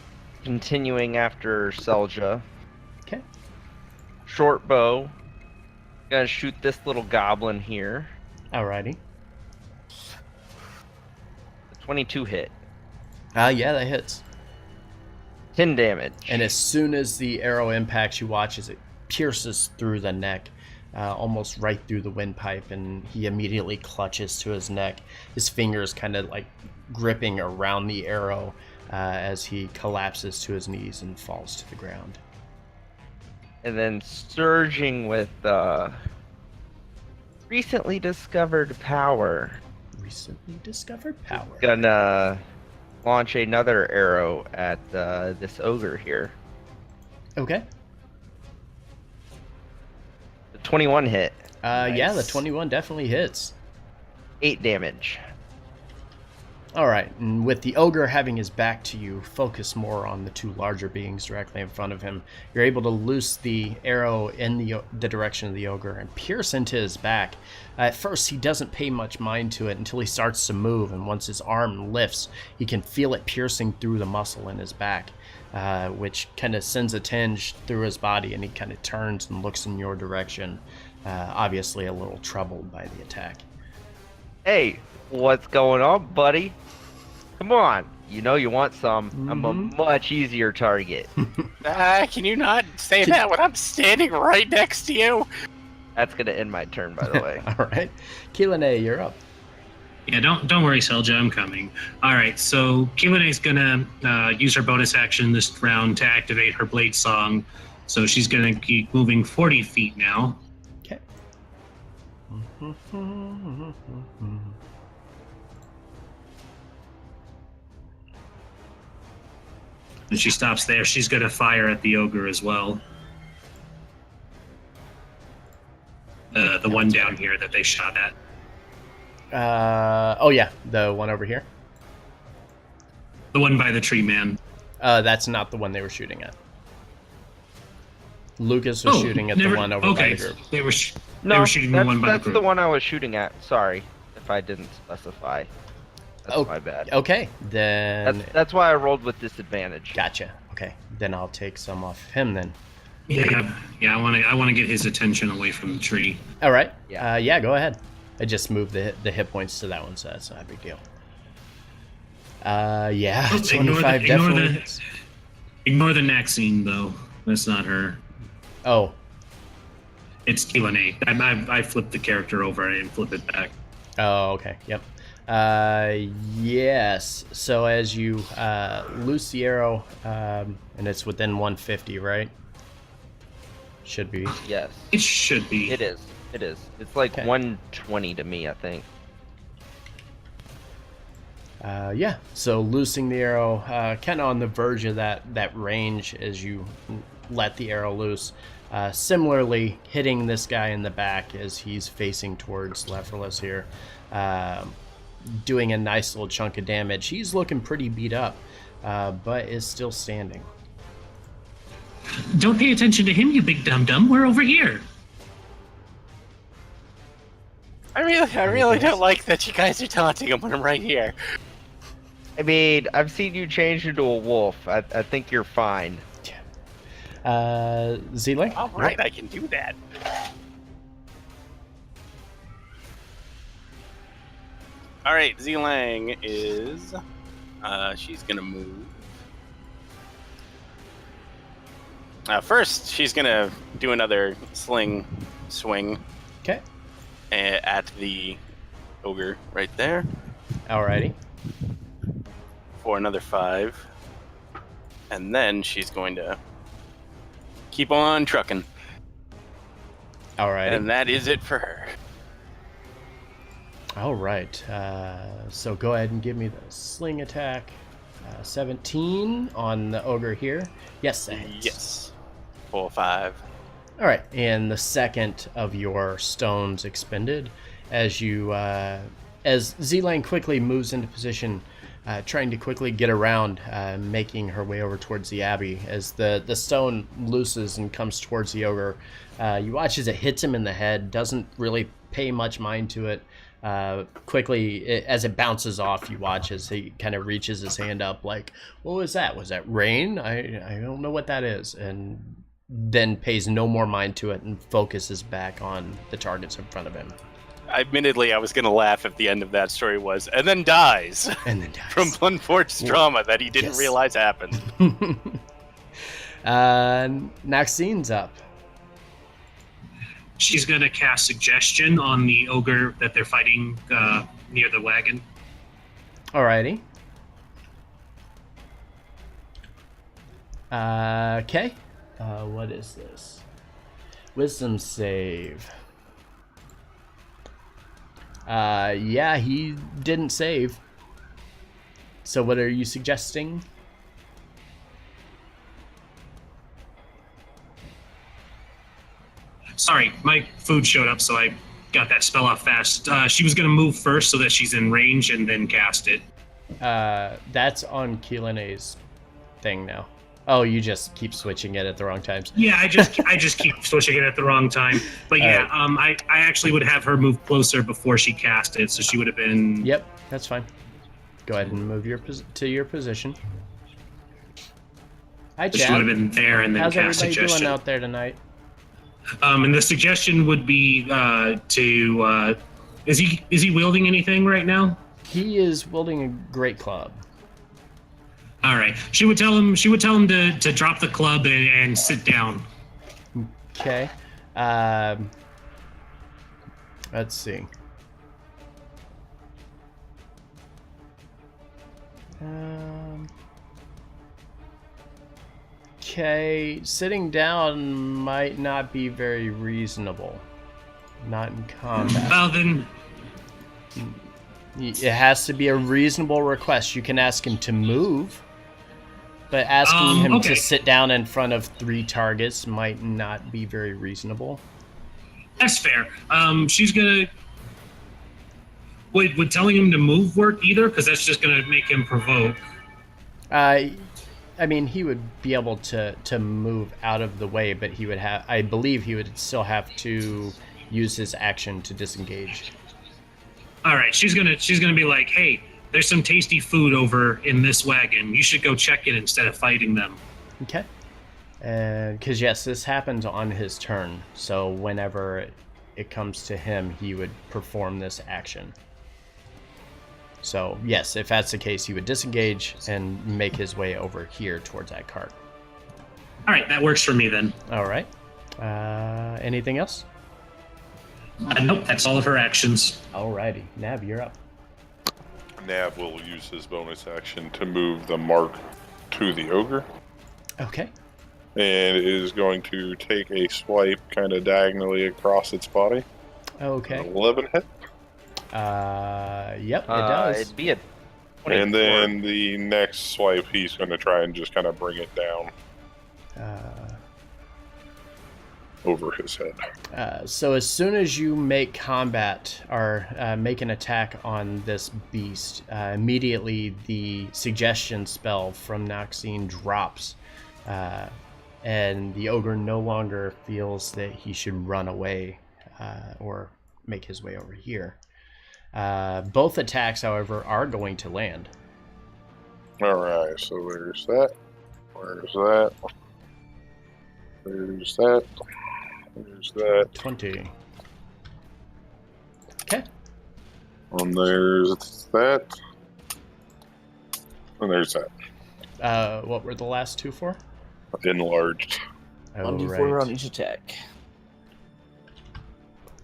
continuing after Selja. Okay. Short bow. Gonna shoot this little goblin here. Alrighty. 22 hit. Yeah, that hits. 10 damage. And as soon as the arrow impacts, you watch as it pierces through the neck, almost right through the windpipe, and he immediately clutches to his neck. His fingers kind of like gripping around the arrow as he collapses to his knees and falls to the ground. And then surging with recently discovered power. Recently discovered power. Gonna launch another arrow at this ogre here. Okay. The 21 hit. Yeah, the Nice. 21 definitely hits. 8 damage. All right, and with the ogre having his back to you, focus more on the two larger beings directly in front of him. You're able to loose the arrow in the direction of the ogre and pierce into his back. At first, he doesn't pay much mind to it until he starts to move, and once his arm lifts, he can feel it piercing through the muscle in his back, which kind of sends a tinge through his body, and he kind of turns and looks in your direction, obviously a little troubled by the attack. Hey, what's going on, buddy? Come on. You know you want some. I'm a much easier target. Can you not say that when I'm standing right next to you? That's gonna end my turn, by the way. All right. Kilane, you're up. Yeah, don't worry, Selja, I'm coming. All right, so Kilane's gonna use her bonus action this round to activate her Blade Song. So she's gonna keep moving 40 feet now. Okay. When she stops there, she's gonna fire at the ogre as well. The one down here that they shot at. Oh yeah, the one over here. The one by the tree man. That's not the one they were shooting at. Lucas was shooting at the one over by the group. They were No, they were shooting the one by the that's group. the one I was shooting at. Sorry if I didn't specify. That's Oh, my bad. Okay, then That's why I rolled with disadvantage. gotcha. Okay, then I'll take some off him then. Yeah. I want to get his attention away from the tree. All right. Yeah. Yeah. Go ahead. I just moved the hit points to that one, so that's not a big deal. Yeah. Oh, 25 definitely. Ignore the Naxine though. That's not her. Oh. It's Kilane. I flipped the character over. I didn't flip it back. Oh. Okay. Yep. Yes. So as you loose the arrow, and it's within 150, right? Should be. Yes. It should be. It is. It is. It's like Okay. 120 to me, I think. Yeah, so loosing the arrow, kind of on the verge of that range as you let the arrow loose. Similarly, hitting this guy in the back as he's facing towards Leverless here. Doing a nice little chunk of damage. He's looking pretty beat up, but is still standing. Don't pay attention to him, you big dum-dum. We're over here. I really don't like that you guys are taunting him when I'm right here. I mean, I've seen you change into a wolf. I think you're fine. Z-Lang? All right, I can do that. All right, Z-Lang is... she's going to move. First, she's going to do another sling swing. Okay. At the ogre right there. Alrighty. For another 5. And then she's going to keep on trucking. Alrighty. And that is it for her. All right. So go ahead and give me the sling attack. 17 on the ogre here. Yes, that hits. Yes. 4, 5. All right, and the second of your stones expended as you, as Z-Lang quickly moves into position, trying to quickly get around, making her way over towards the abbey. As the stone looses and comes towards the ogre, you watch as it hits him in the head. Doesn't really pay much mind to it. Quickly, as it bounces off, you watch as he kind of reaches his hand up, like, "What was that? Was that rain? I don't know what that is." And then pays no more mind to it and focuses back on the targets in front of him. Admittedly, I was going to laugh if the end of that story was, and then dies. And then dies. From unforced trauma that he didn't realize happened. Maxine's up. She's going to cast Suggestion on the ogre that they're fighting near the wagon. Alrighty. Okay. What is this? Wisdom save. Yeah, he didn't save. So what are you suggesting? Sorry, my food showed up, so I got that spell off fast. She was going to move first so that she's in range and then cast it. That's on Keelene's thing now. Oh, you just keep switching it at the wrong times. Yeah, I just keep switching it at the wrong time. But yeah, I actually would have her move closer before she cast it, so she would have been. Yep, that's fine. Go ahead and move to your position. Hi, Chad. She would have been there and then How's cast everybody Suggestion. doing out there tonight? And the suggestion would be to. Is he wielding anything right now? He is wielding a great club. All right. She would tell him to drop the club and sit down. Okay. Let's see. Okay, sitting down might not be very reasonable. Not in combat. Well, then. It has to be a reasonable request. You can ask him to move, but asking him to sit down in front of 3 targets might not be very reasonable. That's fair. She's gonna. Would telling him to move work either? Because that's just gonna make him provoke. I mean, he would be able to move out of the way, but he would have. I believe he would still have to use his action to disengage. All right, she's gonna be like, "Hey, there's some tasty food over in this wagon. You should go check it instead of fighting them." Okay. Because yes, this happens on his turn. So whenever it comes to him, he would perform this action. So yes, if that's the case, he would disengage and make his way over here towards that cart. All right, that works for me then. All right. Anything else? Nope, that's all of her actions. Alrighty, Nav, you're up. Nav will use his bonus action to move the mark to the ogre. Okay. And is going to take a swipe kind of diagonally across its body. Okay. 11 hit. Yep, it does. It'd be a 24. And then the next swipe, he's going to try and just kind of bring it down over his head. So as soon as you make combat or make an attack on this beast, immediately the suggestion spell from Noxine drops, and the ogre no longer feels that he should run away or make his way over here. Both attacks, however, are going to land. Alright, so there's that. Where's that? There's that. There's that. 20. Okay. And there's that. And there's that. What were the last two for? Enlarged. Oh, 1d4 right. on each attack.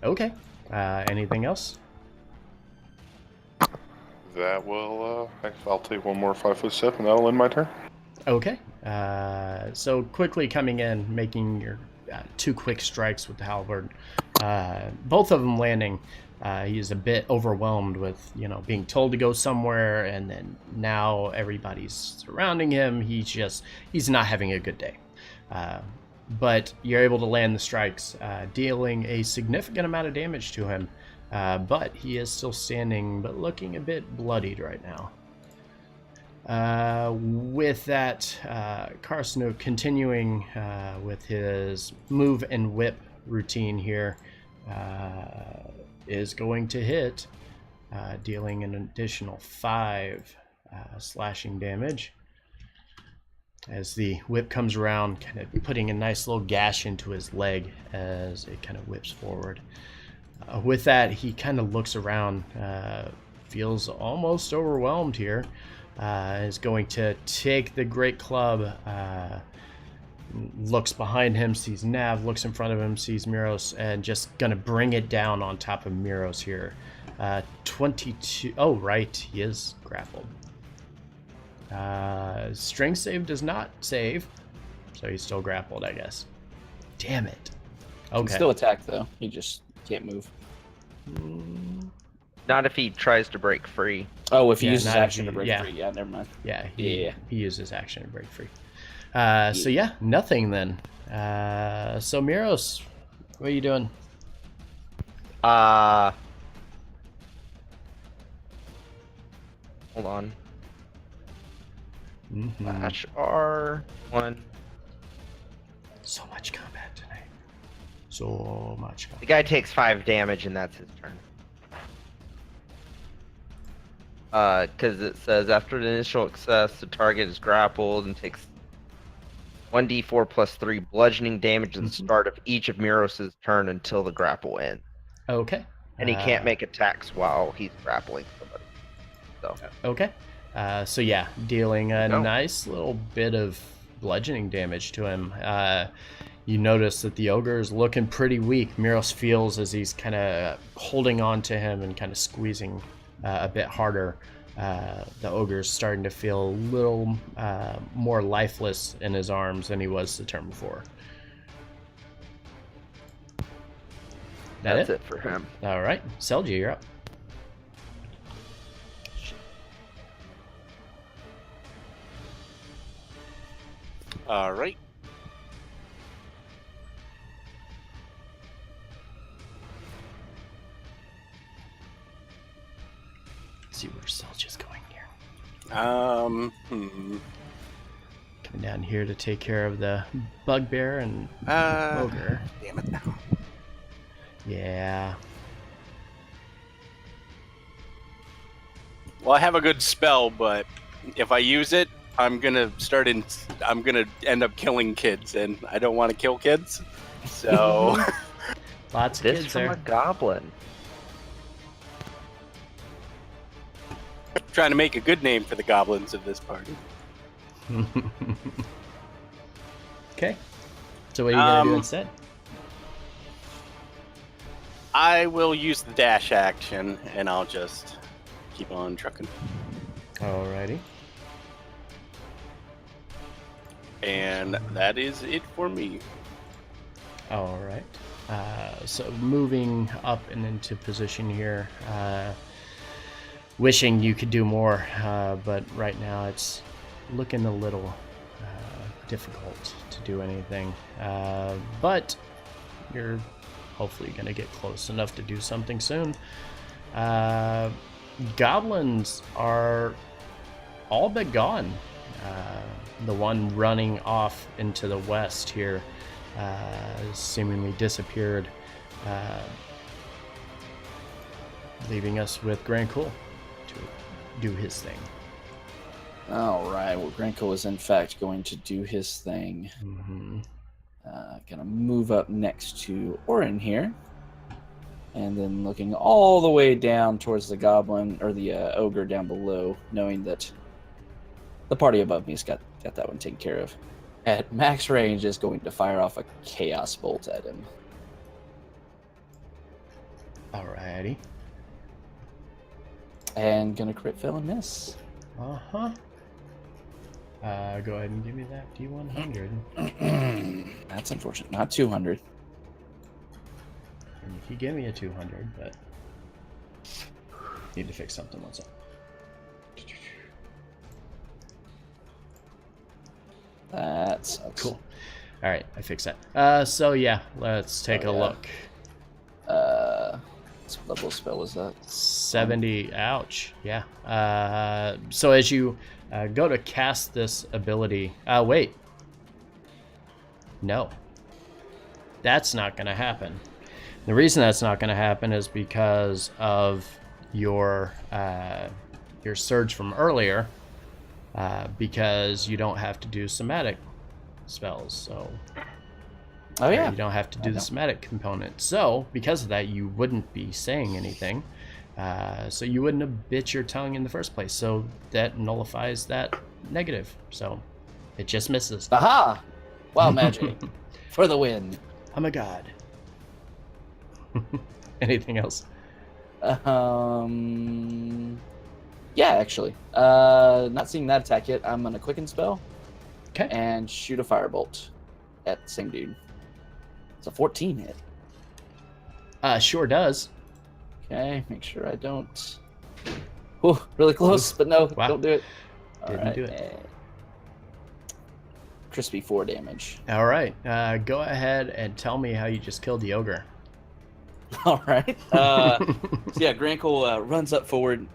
Okay. Anything else? That will, I'll take one more 5-foot step and that'll end my turn. Okay. So quickly coming in, making your two quick strikes with the halberd. Both of them landing. He's a bit overwhelmed with, being told to go somewhere, and then now everybody's surrounding him. He's not having a good day. But you're able to land the strikes, dealing a significant amount of damage to him. But he is still standing, but looking a bit bloodied right now. With that, Karsnook continuing with his move and whip routine here, is going to hit, dealing an additional 5 slashing damage. As the whip comes around, kind of putting a nice little gash into his leg as it kind of whips forward. With that, he kind of looks around, feels almost overwhelmed here. Is going to take the great club, looks behind him, sees Nav, looks in front of him, sees Miros, and just gonna bring it down on top of Miros here. 22. Oh, right, he is grappled. Strength save does not save, so he's still grappled, I guess. Damn it. He Okay. can still attack though. He just can't move. Not if he tries to break free. Oh, if he Yeah, uses not if action he- to break yeah. free. Yeah, never mind. Yeah, Yeah. he uses action to break free. So yeah, nothing then. So Miros, what are you doing? Hold on. Mhm. Slash R1. So much combat tonight. So much The combat. guy takes 5 damage and that's his turn. Because it says after the initial success, the target is grappled and takes 1d4 plus 3 bludgeoning damage at the start of each of Miros' turn until the grapple ends. Okay. And he can't make attacks while he's grappling somebody. So Okay. So yeah, dealing a No. nice little bit of bludgeoning damage to him. You notice that the ogre is looking pretty weak. Miros feels as he's kind of holding on to him and kind of squeezing a bit harder. The ogre is starting to feel a little more lifeless in his arms than he was the turn before. that's it for him. All right, Selji, you're up. All right. Let's see where Selji's going here. Coming down here to take care of the bugbear and ogre. Damn it now. Yeah. Well, I have a good spell, but if I use it, I'm gonna end up killing kids, and I don't want to kill kids. So Lots of This kids from there. a goblin. trying to make a good name for the goblins of this party. Okay. So what are you gonna do Um, instead? I will use the dash action, and I'll just keep on trucking. Alrighty. And that is it for me. All right. So moving up and into position here. Wishing you could do more, but right now it's looking a little difficult to do anything. But you're hopefully going to get close enough to do something soon. Goblins are all but gone. The one running off into the west here seemingly disappeared, leaving us with Grand Cool to do his thing. All right. Well, Granko is in fact going to do his thing. Mm-hmm. Gonna move up next to Orin here. And then looking all the way down towards the goblin, or the ogre down below, knowing that the party above me's got that one taken care of. At max range is going to fire off a chaos bolt at him. Alrighty. And gonna crit fail and miss. Uh-huh. Go ahead and give me that D100. That's unfortunate. Not 200. And you could give me a 200, but need to fix something. What's up? That sucks. Cool. All right, I fixed that. So yeah, let's take a look. What level spell was that? 70. Ouch. Yeah. So as you go to cast this ability, wait. No. That's not going to happen. The reason that's not going to happen is because of your surge from earlier. Because you don't have to do somatic spells, so Oh yeah. you don't have to do the somatic component. So because of that, you wouldn't be saying anything. So you wouldn't have bit your tongue in the first place. So that nullifies that negative. So it just misses. Aha! Wild magic for the win. I'm a god. Anything else? Yeah, actually. Not seeing that attack yet. I'm gonna quicken spell. Okay. And shoot a firebolt at the same dude. It's a 14 hit. Sure does. Okay, make sure I don't. Oh, really close, but no, Wow. don't do it. Didn't do it. and crispy 4 damage. All right. Go ahead and tell me how you just killed the ogre. All right. So yeah, Grankle runs up forward,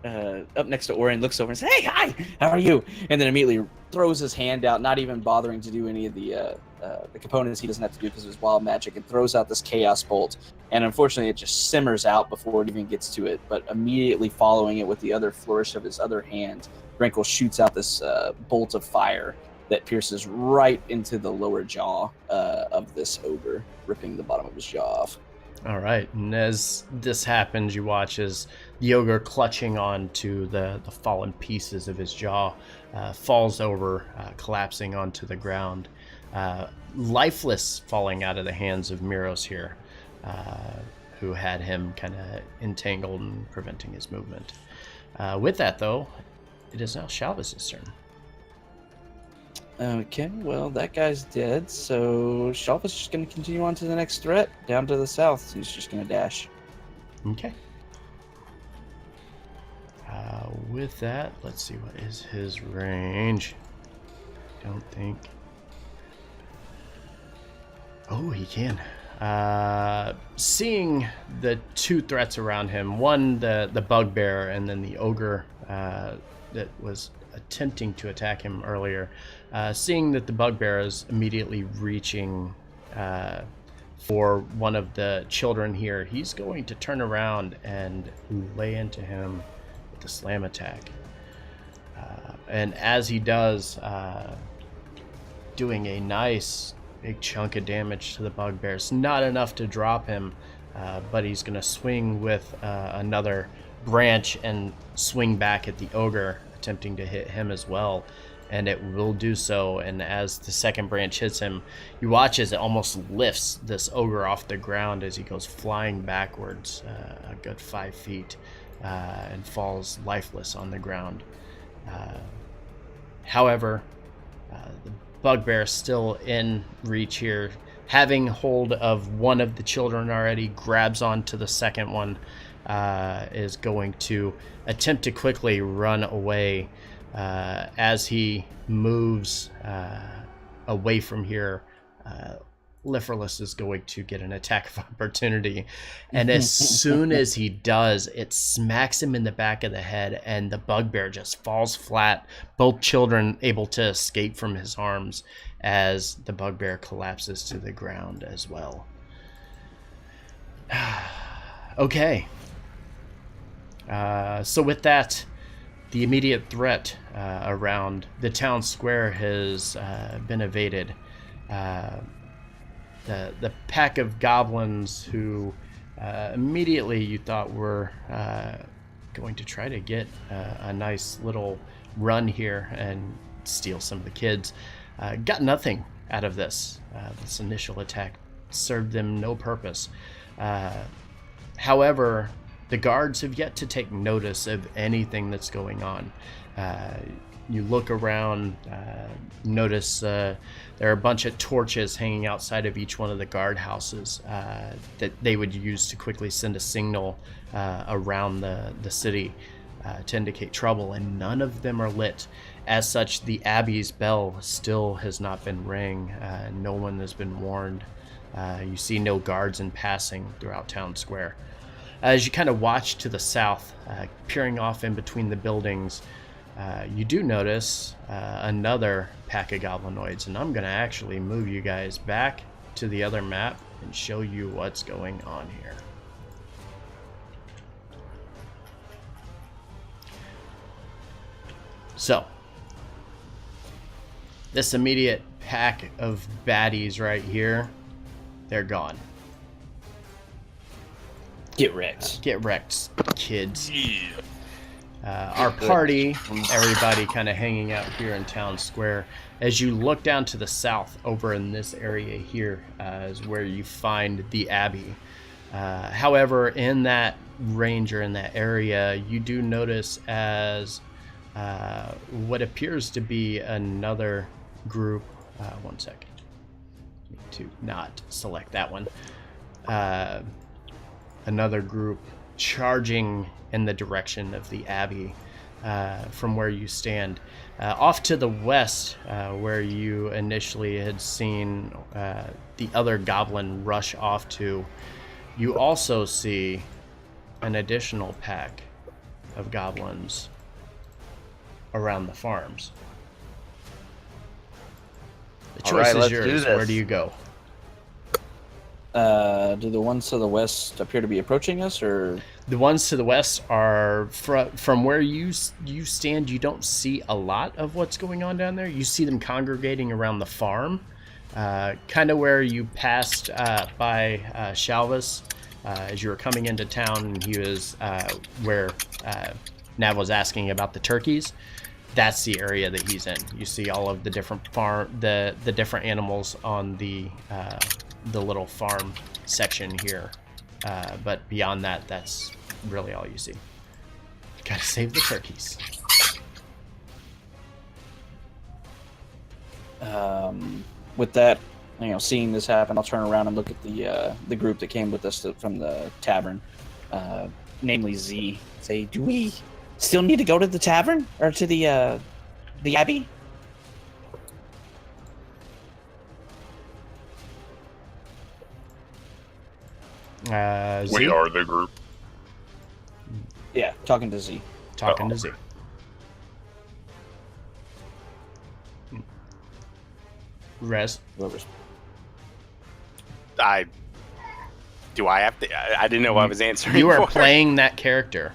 up next to Orin, looks over and says, "Hey, hi, how are you?" And then immediately throws his hand out, not even bothering to do any of the components he doesn't have to do because of his wild magic, and throws out this chaos bolt. And unfortunately, it just simmers out before it even gets to it. But immediately following it with the other flourish of his other hand, Grankle shoots out this bolt of fire that pierces right into the lower jaw of this ogre, ripping the bottom of his jaw off. All right, and as this happens, you watch as the ogre, clutching on to the fallen pieces of his jaw, falls over, collapsing onto the ground, lifeless, falling out of the hands of Miros here, who had him kind of entangled and preventing his movement. With that, though, it is now Shalvis's turn. Okay, well, that guy's dead, so Shalva's just going to continue on to the next threat, down to the south. He's just going to dash. Okay. With that, let's see, what is his range? Don't think. Oh, he can. Seeing the two threats around him, one the bugbear and then the ogre that was attempting to attack him earlier, seeing that the bugbear is immediately reaching for one of the children here, he's going to turn around and lay into him with the slam attack. And as he does, doing a nice big chunk of damage to the bugbear. It's not enough to drop him, but he's going to swing with another branch and swing back at the ogre, attempting to hit him as well, and it will do so. And as the second branch hits him, you watch as it almost lifts this ogre off the ground as he goes flying backwards a good 5 feet and falls lifeless on the ground. However, the bugbear is still in reach here, having hold of one of the children already, grabs onto the second one, is going to attempt to quickly run away. As he moves away from here, Liferless is going to get an attack of opportunity, and as soon as he does, it smacks him in the back of the head, and the bugbear just falls flat, both children able to escape from his arms as the bugbear collapses to the ground as well. Okay. So with that, the immediate threat around the town square has been evaded. the pack of goblins who immediately you thought were going to try to get a nice little run here and steal some of the kids, got nothing out of this. This initial attack served them no purpose. However, the guards have yet to take notice of anything that's going on. You look around, notice there are a bunch of torches hanging outside of each one of the guardhouses that they would use to quickly send a signal around the city to indicate trouble, and none of them are lit. As such, the Abbey's bell still has not been rang. No one has been warned. You see no guards in passing throughout town square. As you kind of watch to the south, peering off in between the buildings, you do notice another pack of goblinoids, and I'm going to actually move you guys back to the other map and show you what's going on here. So, this immediate pack of baddies right here, they're gone. Get wrecked. Get wrecked, kids. Our party, everybody kind of hanging out here in town square. As you look down to the south, over in this area here, is where you find the Abbey. However, in that range or in that area, you do notice as what appears to be another group. One second. Need to not select that one. Another group charging in the direction of the Abbey from where you stand. Off to the west, where you initially had seen the other goblin rush off to, you also see an additional pack of goblins around the farms. The choice is yours. Where do you go? Do the ones to the west appear to be approaching us, or the ones to the west are from where you stand? You don't see a lot of what's going on down there. You see them congregating around the farm, kind of where you passed by Shalvis as you were coming into town. And he was where Nav was asking about the turkeys. That's the area that he's in. You see all of the different the different animals on the little farm section here, but beyond that, that's really all you see. Gotta save the turkeys. With that, seeing this happen, I'll turn around and look at the group that came with us from the tavern, namely Z. Say, do we still need to go to the tavern or to the Abbey? We are the group. Yeah, talking to Z. Talking to Z. Rez. I have to? I didn't know I was answering. You are playing that character.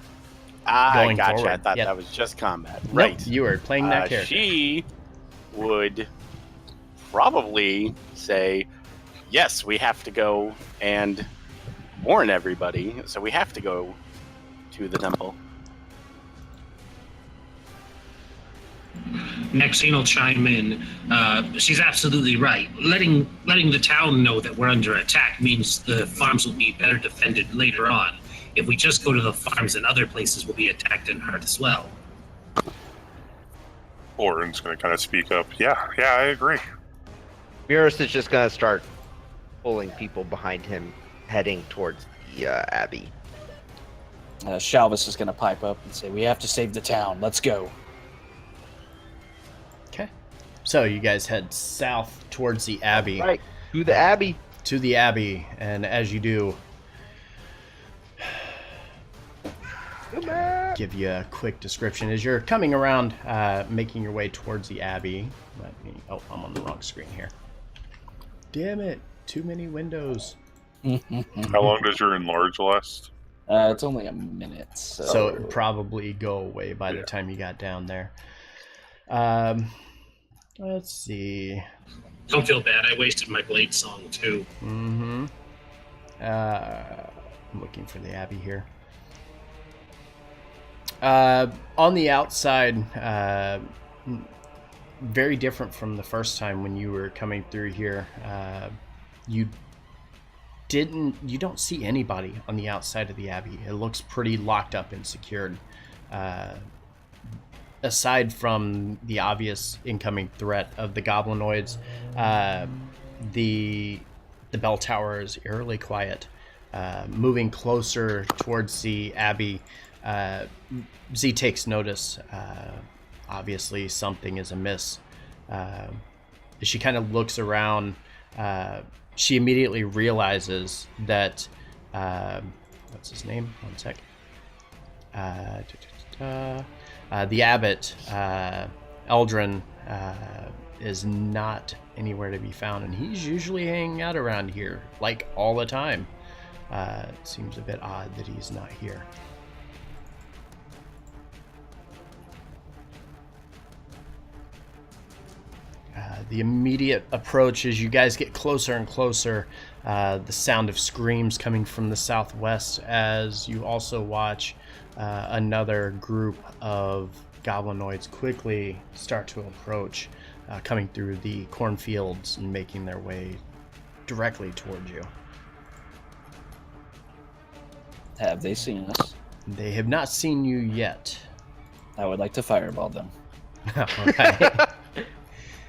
I gotcha. Forward. I thought Yep. that was just combat. Nope, Right. you are playing that character. She would probably say, yes, we have to go and warn everybody, so we have to go to the temple. Maxine will chime in. She's absolutely right. Letting the town know that we're under attack means the farms will be better defended later on. If we just go to the farms, and other places will be attacked and hurt as well. Oren's going to kind of speak up. Yeah, I agree. Mirrors is just going to start pulling people behind him, heading towards the Abbey. Shalvis is going to pipe up and say, we have to save the town. Let's go. Okay. So you guys head south towards the Abbey. Right, to the Abbey. To the Abbey, and as you do, give you a quick description. As you're coming around, making your way towards the Abbey. Oh, I'm on the wrong screen here. Damn it. Too many windows. How long does your enlarge last? It's only a minute. So it would probably go away by the time you got down there. Let's see. Don't feel bad. I wasted my blade song too. Mm-hmm. I'm looking for the Abbey here. On the outside, very different from the first time when you were coming through here. You don't see anybody on the outside of the Abbey. It looks pretty locked up and secured. Aside from the obvious incoming threat of the goblinoids, the bell tower is eerily quiet. Moving closer towards the Abbey, Z takes notice. Obviously, something is amiss. As she kind of looks around, she immediately realizes that what's his name? One sec. The abbot, Eldrin, is not anywhere to be found, and he's usually hanging out around here, like, all the time. It seems a bit odd that he's not here. The immediate approach, as you guys get closer and closer, the sound of screams coming from the southwest as you also watch another group of goblinoids quickly start to approach, coming through the cornfields and making their way directly towards you. Have they seen us? They have not seen you yet. I would like to fireball them. All right.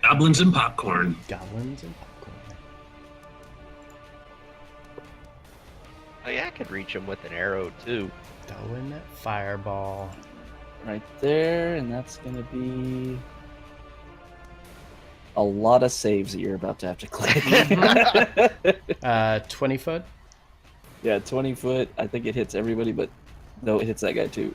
Goblins and popcorn. Goblins and popcorn. Oh yeah, I could reach him with an arrow too. Throw in that fireball. Right there, and that's going to be a lot of saves that you're about to have to click. 20 foot. Yeah, 20 foot. I think it hits everybody, but no, it hits that guy too.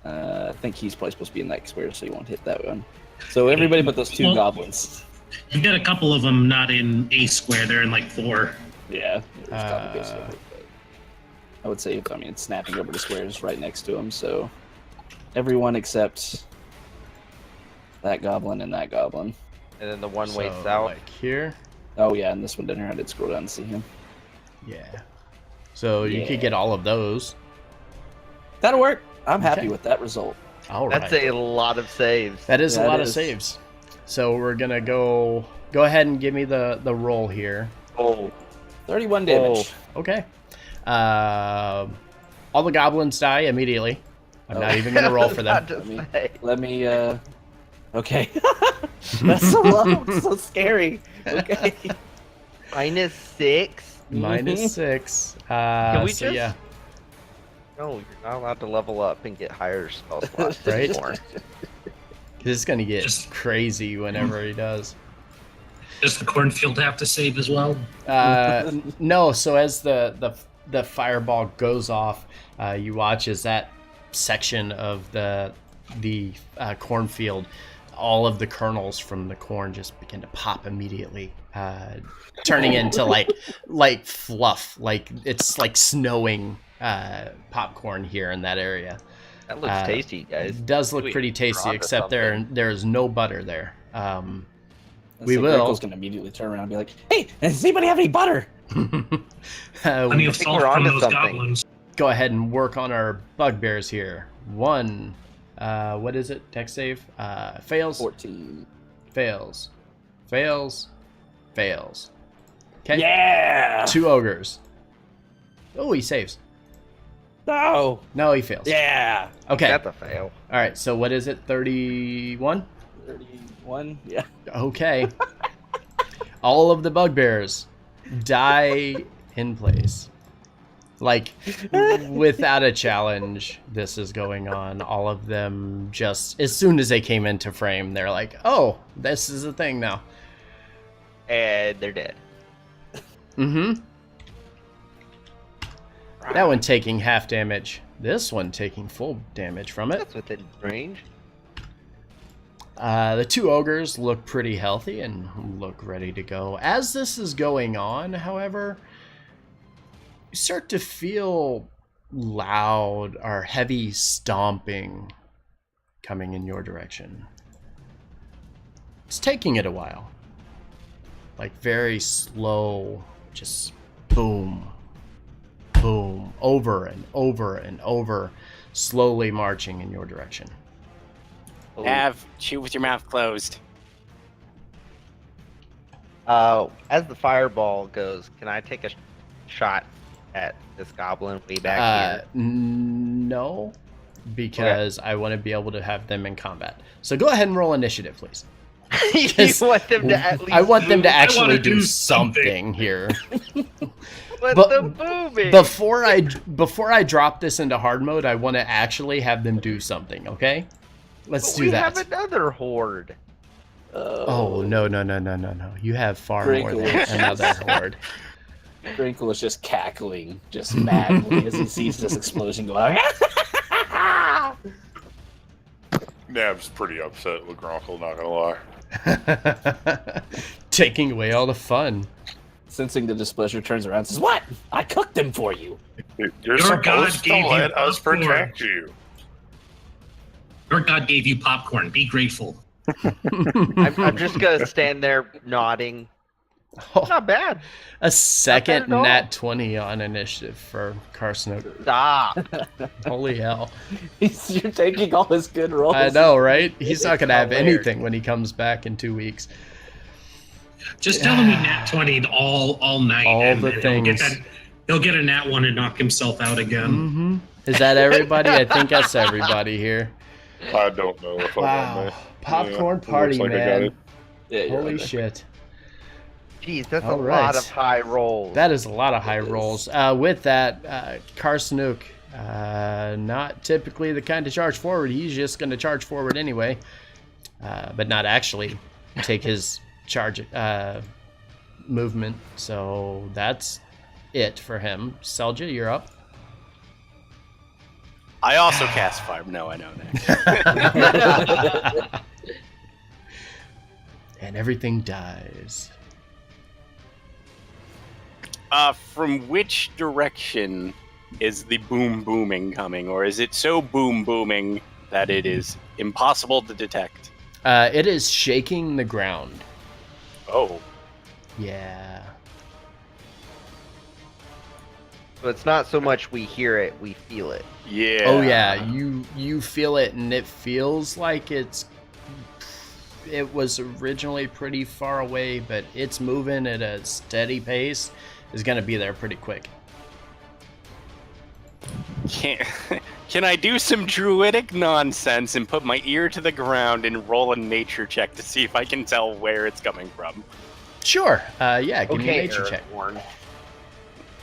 I think he's probably supposed to be in that square, so you won't hit that one. So everybody but those two Well, goblins. You've got a couple of them not in a square. They're in like 4. Yeah, there's complications of it, but I would say, it's snapping over the squares right next to him, so everyone except that goblin and that goblin. And then the one way So, south. like here. Oh yeah, and this one down here, I did scroll down and see him. Yeah. So you Yeah. could get all of those. That'll work. I'm happy Okay. with that result. All right. That's a lot of saves. That is a That lot of is. saves. So we're gonna go ahead and give me the roll here. Oh, 31 damage. Okay. All the goblins die immediately. I'm not even gonna roll for them. Not to Let me- say. Let me, okay. That's so low. It's so scary. Okay. -6. Minus 6. Can we so just- yeah. No, you're not allowed to level up and get higher spell slots Right? anymore. It's gonna get Just- crazy whenever he does. Does the cornfield have to save as well? No, so as the fireball goes off, you watch as that section of the cornfield, all of the kernels from the corn just begin to pop immediately, turning into like fluff, like it's like snowing popcorn here in that area. That looks tasty, guys. It does look Sweet. pretty tasty, We're onto except there is no butter there. We So will. Greco's gonna immediately turn around and be like, "Hey, does anybody have any butter?" Plenty of think salt we're from onto those something. goblins. Go ahead and work on our bugbears here. 1, what is it? Dex save? Fails. 14. Fails. Fails. Fails. Okay. Yeah. 2 ogres. Oh, he saves. No. No, he fails. Yeah. Okay. That's a fail. All right. So what is it? 31. 31. Yeah. Okay. All of the bugbears die in place. Like, without a challenge, this is going on. All of them just, as soon as they came into frame, they're like, oh, this is a thing now. And they're dead. Mm-hmm. That one taking half damage. This one taking full damage from it. That's within range. The 2 ogres look pretty healthy and look ready to go. As this is going on, however, you start to feel loud or heavy stomping coming in your direction. It's taking it a while. Like very slow, just boom, boom, over and over and over, slowly marching in your direction. Shoot with your mouth closed. As the fireball goes, can I take a shot at this goblin way back here? No, because I want to be able to have them in combat. So go ahead and roll initiative, please. You want them to at least I want them to I actually wanna do do something here. Let But- them booming. Before I drop this into hard mode, I want to actually have them do something. Okay, let's do we that. have another horde. Oh no! You have far more than Crinkle. another horde. Crinkle is just cackling, just madly as he sees this explosion go on. Nab's pretty upset with Gronkle, not gonna lie. Taking away all the fun. Sensing the displeasure, turns around and says, "What? I cooked them for you." You're Your supposed God to gave you let us popcorn. protect you. Your god gave you popcorn. Be grateful. I'm just gonna stand there nodding. Not bad. A second at all. nat 20 on initiative for Carsnook. Stop. Holy hell. You're taking all his good rolls. I know, right? He's not going to have hilarious. anything when he comes back in 2 weeks. Just tell him he nat 20'd all night. All and the things. He'll get a nat 1 and knock himself out again. Mm-hmm. Is that everybody? I think that's everybody here. I don't know if I Wow. won that. Popcorn Yeah, party, looks like I got man. it. Yeah, you're Holy right. shit. Jeez, that's All a right. lot of high rolls. That is a lot of high It is. rolls. With that, Carsnook, not typically the kind to charge forward. He's just going to charge forward anyway, but not actually take his charge movement. So that's it for him. Selja, you're up. I also cast fire. No, I know that. And everything dies. From which direction is the boom booming coming, or is it so boom booming that it is impossible to detect? It is shaking the ground. Oh, Yeah. So it's not so much we hear it, we feel it. yeah. Oh yeah, you feel it, and it feels like it was originally pretty far away, but it's moving at a steady pace. Is going to be there pretty quick. Can I do some druidic nonsense and put my ear to the ground and roll a nature check to see if I can tell where it's coming from? Sure. Yeah. Give me a nature check. Warren.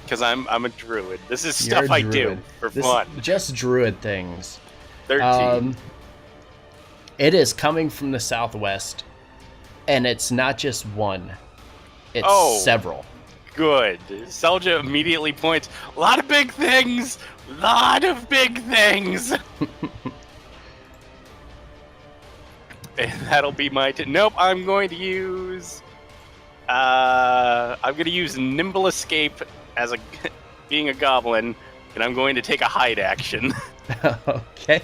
Because I'm a druid. This is You're stuff a I do druid. for This- fun. Just druid things. 13. It is coming from the southwest, and it's not just one. It's Oh. several. Good. Selja immediately points. A lot of big things. Lot of big things. And that'll be my. Nope. I'm going to use. I'm going to use nimble escape as a being a goblin, and I'm going to take a hide action. Okay.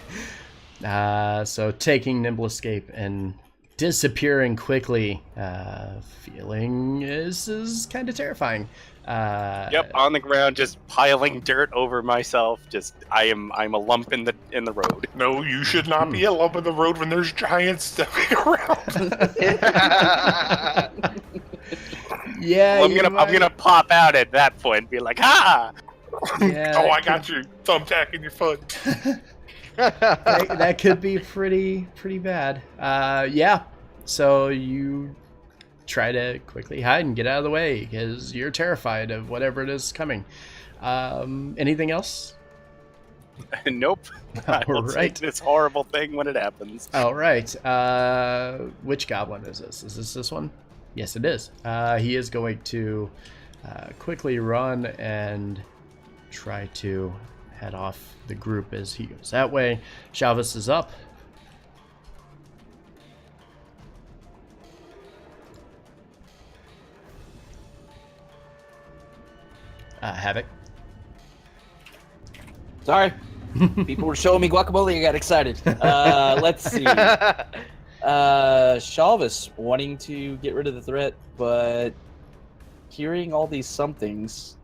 So taking nimble escape and disappearing quickly. Feeling this is kind of terrifying. Yep, on the ground, just piling dirt over myself. I'm a lump in the road. No, you should not be a lump in the road when there's giants stepping around. Yeah. Well, I'm gonna pop out at that point and be like, "Ha!" Yeah, Oh, I got you. Thumbtack in your foot. that could be pretty bad. Yeah. So you try to quickly hide and get out of the way because you're terrified of whatever it is coming. Anything else? Nope. I will take Alright. this horrible thing when it happens. All right. Which goblin is this? Is this one? Yes, it is. He is going to quickly run and try to head off the group as he goes that way. Chavez is up. Havoc. Sorry. People were showing me guacamole. I got excited. Let's see. Shalvis wanting to get rid of the threat, but hearing all these somethings,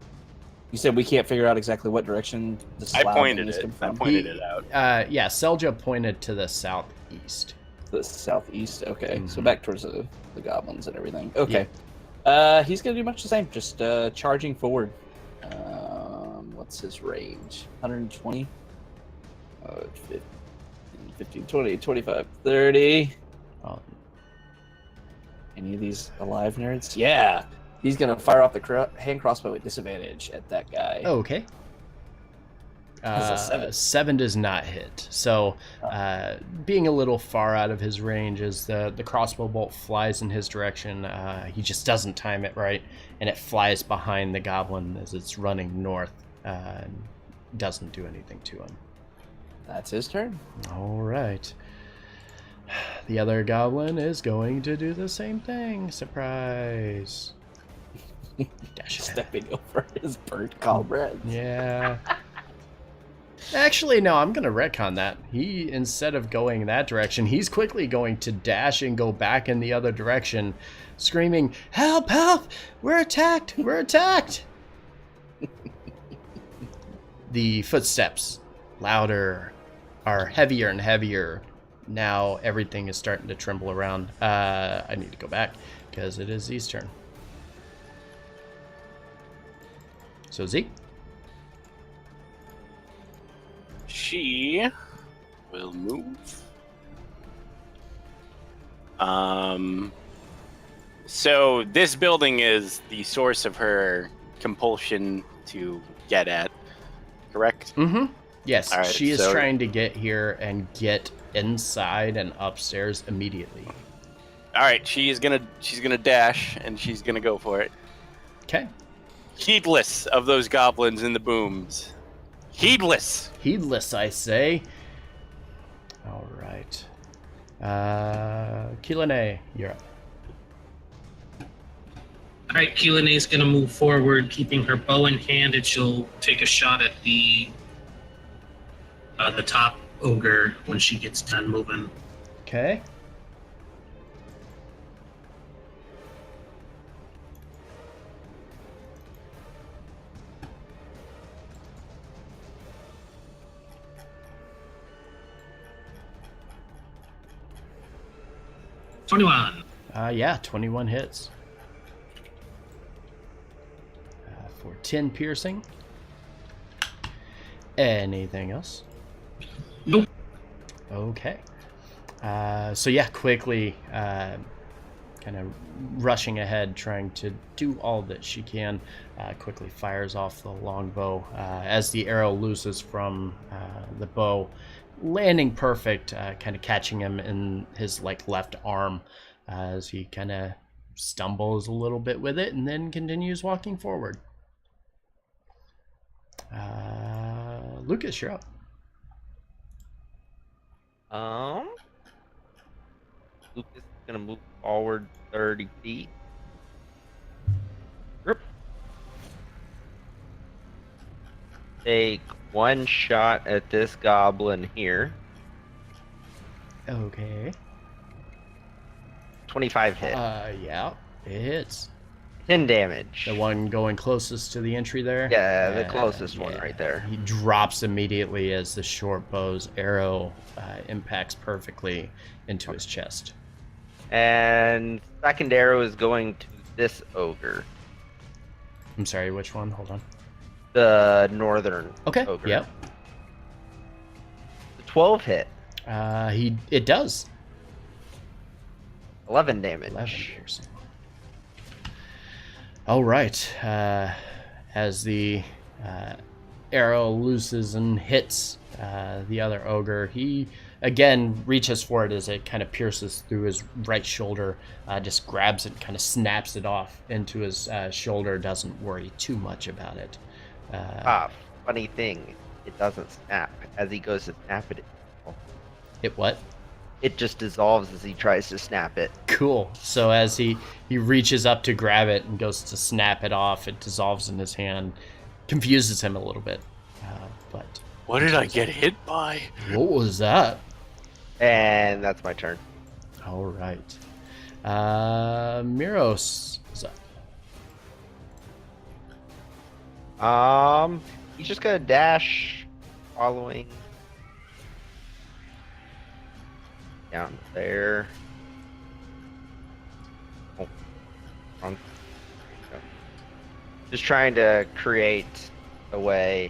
you said we can't figure out exactly what direction the I slapping pointed is it. coming I from. pointed it out. Yeah, Selja pointed to the southeast. The southeast. Okay, so Mhm. back towards the goblins and everything. Okay. He's gonna do much the same, just charging forward. What's his range? 120? 15, 20, 25, 30. Oh, Any of these alive nerds? Yeah. He's going to fire off the hand crossbow at disadvantage at that guy. okay. That's a 7. 7 does not hit. So, being a little far out of his range as the crossbow bolt flies in his direction, he just doesn't time it right, and it flies behind the goblin as it's running north. And doesn't do anything to him. That's his turn. All right. The other goblin is going to do the same thing. Surprise. Dash ahead. Stepping over his burnt comrades. Yeah. Actually, no, I'm going to retcon that. He, instead of going that direction, he's quickly going to dash and go back in the other direction, screaming, "Help, help! We're attacked! We're attacked!" The footsteps, louder, are heavier and heavier. Now everything is starting to tremble around. I need to go back because it is Z's turn. So Z. She will move. So this building is the source of her compulsion to get at, correct? Mm-hmm. Yes, All right, she is so- trying to get here and get inside and upstairs immediately. All right, she's gonna dash and she's gonna go for it, Okay. heedless of those goblins in the booms. Heedless. Heedless, I say. All right. Kilane, you're up. All right, Keelane's going to move forward, keeping her bow in hand, and she'll take a shot at the top ogre when she gets done moving. Okay. '21. Yeah, 21 hits. For 10 piercing. Anything else? Nope. Okay. So yeah, quickly, kind of rushing ahead, trying to do all that she can. Quickly fires off the longbow as the arrow looses from the bow, landing perfect, kind of catching him in his left arm as he kind of stumbles a little bit with it and then continues walking forward. Lucas, you're up. Lucas is gonna move forward 30 feet. Yep. Take one shot at this goblin here. Okay. 25 hit. Yeah, it hits. 10 damage. The one going closest to the entry there? Yeah, the closest one right there. He drops immediately as the short bow's arrow impacts perfectly into his chest. And second arrow is going to this ogre. I'm sorry, which one? Hold on. The northern Okay, ogre. yep. The 12 hit. It does. 11 damage. 11 piercing. All right. As the arrow looses and hits the other ogre, he again reaches for it as it kind of pierces through his right shoulder, just grabs it, kind of snaps it off into his shoulder, doesn't worry too much about it. Funny thing, it doesn't snap. As he goes to snap it, It what? it just dissolves as he tries to snap it. Cool. So as he reaches up to grab it and goes to snap it off, it dissolves in his hand, confuses him a little bit. But What did I get hit by? what was that? And that's my turn. All right. Miros is up. He's just gonna dash, following down there. Oh, wrong. No. Just trying to create a way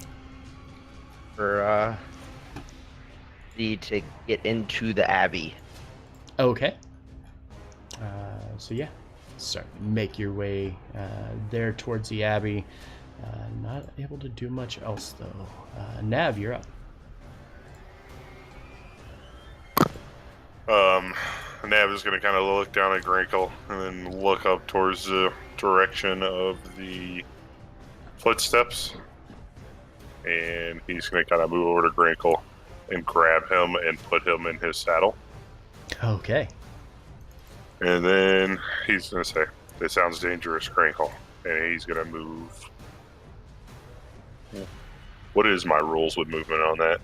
for Lee to get into the Abbey. Okay. So yeah, make your way there towards the Abbey. Not able to do much else though. Nav, you're up. Nav is going to kind of look down at Grinkle and then look up towards the direction of the footsteps. And he's going to kind of move over to Grinkle and grab him and put him in his saddle. Okay. And then he's going to say, "This sounds dangerous, Grinkle." And he's going to move. What is my rules with movement on that?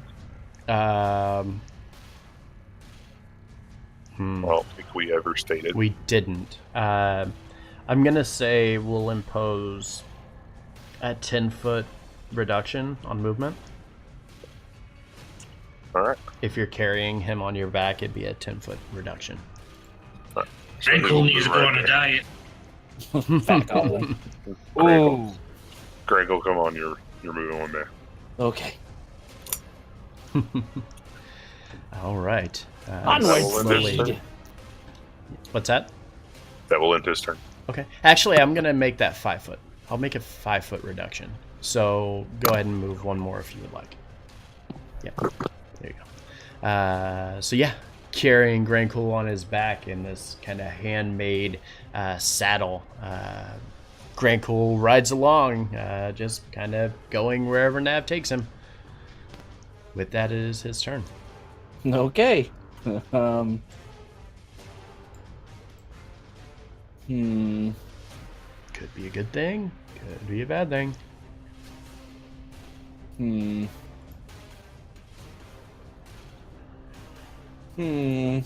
Hmm. I don't think we ever stated. We didn't. I'm gonna say we'll impose a 10-foot reduction on movement. All right. If you're carrying him on your back, it'd be a 10-foot reduction. So Grinkle needs to go on a diet. Fat goblin. Grinkle, Grinkle, come on, you're moving one there. Okay. All right. Onwards, slowly- League. What's that? That will end his turn. Okay. Actually, I'm gonna make that 5 foot. I'll make a 5-foot reduction. So go ahead and move one more if you would like. Yeah. There you go. So yeah, carrying Grinkle on his back in this kind of handmade saddle. Grinkle rides along, just kind of going wherever Nav takes him. With that, it is his turn. Okay. Could be a good thing. Could be a bad thing. Hey,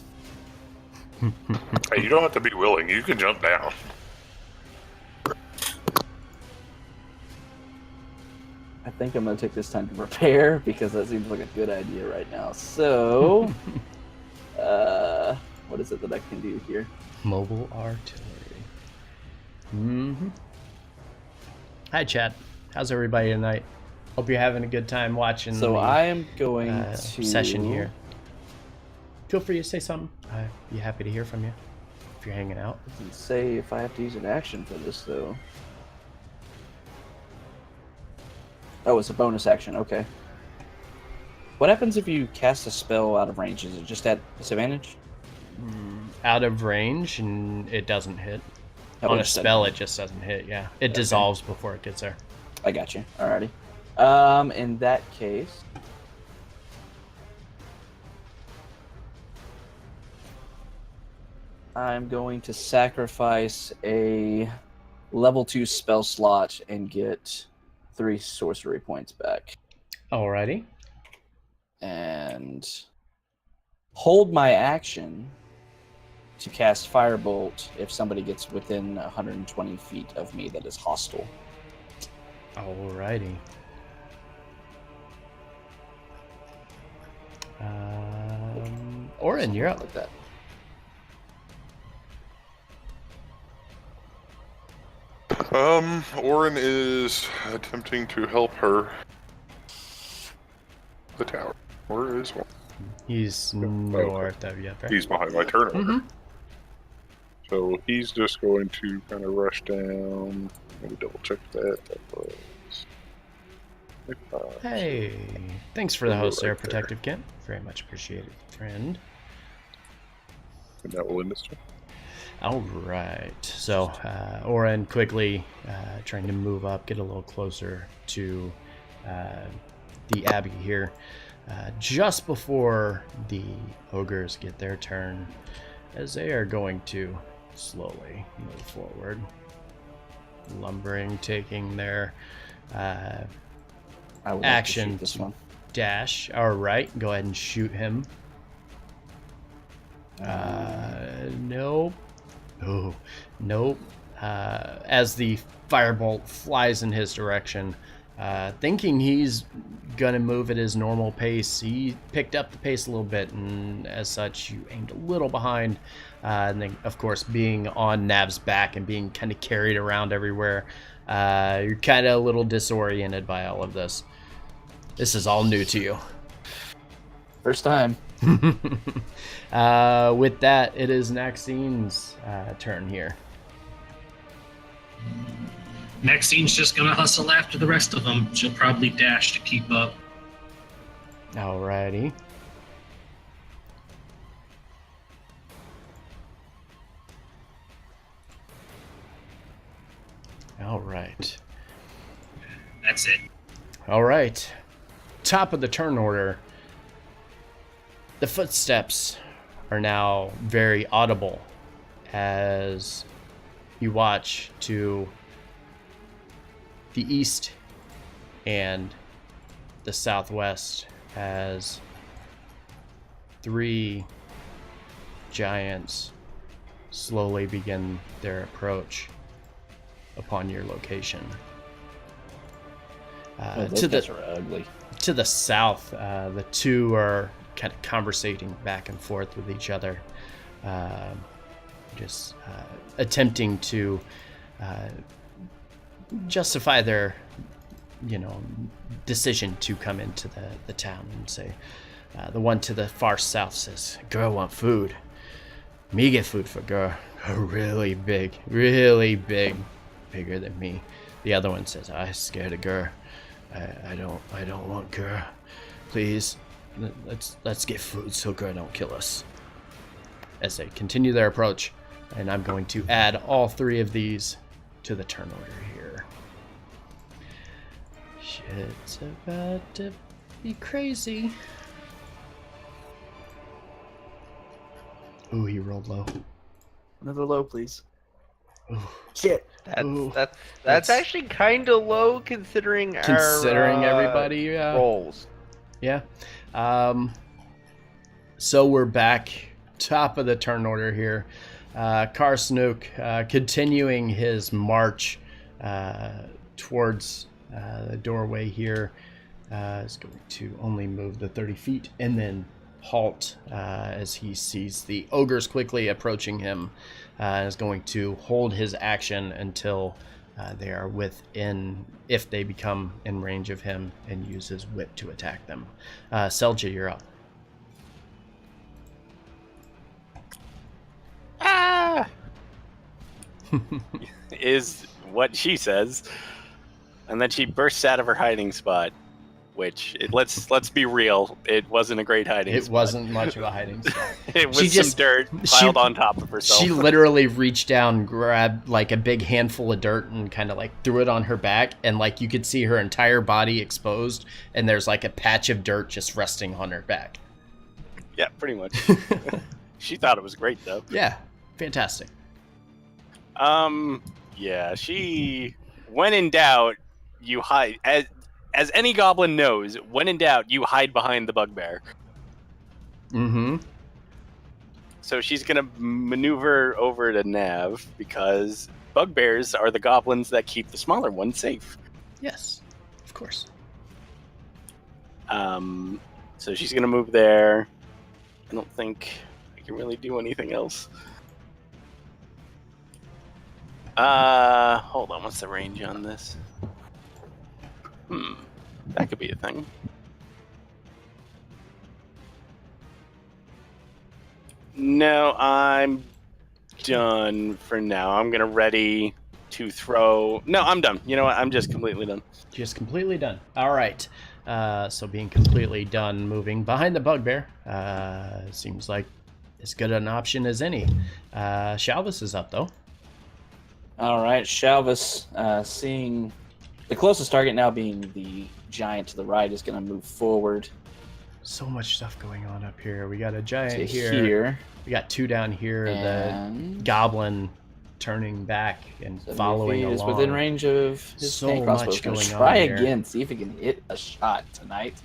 you don't have to be willing. You can jump down. I think I'm going to take this time to prepare because that seems like a good idea right now. So, what is it that I can do here? Mobile artillery. Mm-hmm. Hi, Chad. How's everybody tonight? Hope you're having a good time watching So the I am going to session here. Feel free to say something. I'd be happy to hear from you if you're hanging out. Doesn't say if I have to use an action for this though. Oh, it's a bonus action. Okay. What happens if you cast a spell out of range? Is it just at disadvantage? Out of range, and it doesn't hit. That On a was spell, it just doesn't hit, yeah. It dissolves before it gets there. I got you. Alrighty. In that case, I'm going to sacrifice a level 2 spell slot and get 3 sorcery points back. Alrighty. And hold my action to cast Firebolt if somebody gets within 120 feet of me that is hostile. Alrighty. Orin, you're up. Like that. Orin is attempting to help her. The tower. Where is one? He's north of you. Right? He's behind my turnover. Mm-hmm. So he's just going to kind of rush down. Let me double check that. That was. Hey, thanks for the host there, Right there. Protective Kent. Very much appreciated, friend. And that will end this turn. All right. So, Oren quickly trying to move up, get a little closer to the Abbey here. Just before the ogres get their turn, as they are going to slowly move forward. Lumbering, taking their I would like to action shoot this one. dash. All right, go ahead and shoot him. Nope. Oh, nope. As the firebolt flies in his direction, thinking he's gonna move at his normal pace, he picked up the pace a little bit, and as such, you aimed a little behind. And then, of course, being on Nav's back and being kind of carried around everywhere, you're kind of a little disoriented by all of this. This is all new to you. First time. With that, it is Maxine's turn here. Maxine's just gonna hustle after the rest of them. She'll probably dash to keep up. Alrighty. Alright. That's it. Alright. Top of the turn order. The footsteps are now very audible as you watch to the east and the southwest as 3 giants slowly begin their approach upon your location. Those guys are ugly. To the south, the 2 are kind of conversating back and forth with each other, just attempting to justify their, decision to come into the town and say, the one to the far south says, "Girl want food. Me get food for girl. Really big, bigger than me." The other one says, "I scared of girl. I don't want girl. Please, let's get food so girl don't kill us." As they continue their approach, and I'm going to add all 3 of these to the turn order here. Shit's about to be crazy. Ooh, he rolled low. Another low, please. Ooh. Shit. That's actually kind of low considering our everybody rolls. Yeah. So we're back top of the turn order here. Karsnook continuing his march towards the doorway here is going to only move the 30 feet and then halt as he sees the ogres quickly approaching him, and is going to hold his action until they are within, if they become in range of him, and use his whip to attack them. Selja, you're up. Ah! Is what she says. And then she bursts out of her hiding spot, which, let's be real, it wasn't a great hiding spot. It wasn't much of a hiding spot. It was some dirt piled on top of herself. She literally reached down, grabbed like a big handful of dirt and kind of like threw it on her back, and like you could see her entire body exposed, and there's like a patch of dirt just resting on her back. Yeah, pretty much. She thought it was great though. Yeah, fantastic. Yeah, she, when in doubt, you hide. As any goblin knows, when in doubt, you hide behind the bugbear. Mm-hmm. So she's gonna maneuver over to Nav because bugbears are the goblins that keep the smaller ones safe. Yes, of course. So she's gonna move there. I don't think I can really do anything else. Hold on, what's the range on this? That could be a thing. No, I'm done for now. I'm gonna ready to throw. No, I'm done. You know what? I'm just completely done. Just completely done. All right. So being completely done, moving behind the bugbear seems like as good an option as any. Shalvis is up though. All right, Shalvis, seeing the closest target now being the giant to the right, is going to move forward. So much stuff going on up here. We got a giant to here. We got 2 down here. And the goblin turning back and following along. Is within range of his so much going on. Try again, see if he can hit a shot tonight.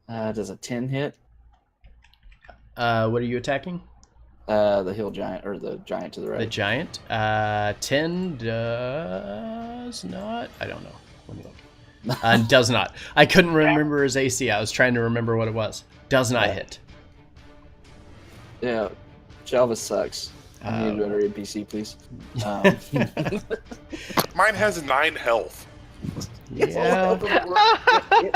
Does a 10 hit? What are you attacking? The hill giant, or the giant to the right. The giant. 10 does not. I don't know. Let me look. Does not. I couldn't remember his AC. I was trying to remember what it was. Does not hit. Yeah, Jalvis sucks. I need a better NPC, please. Mine has 9 health. Yeah.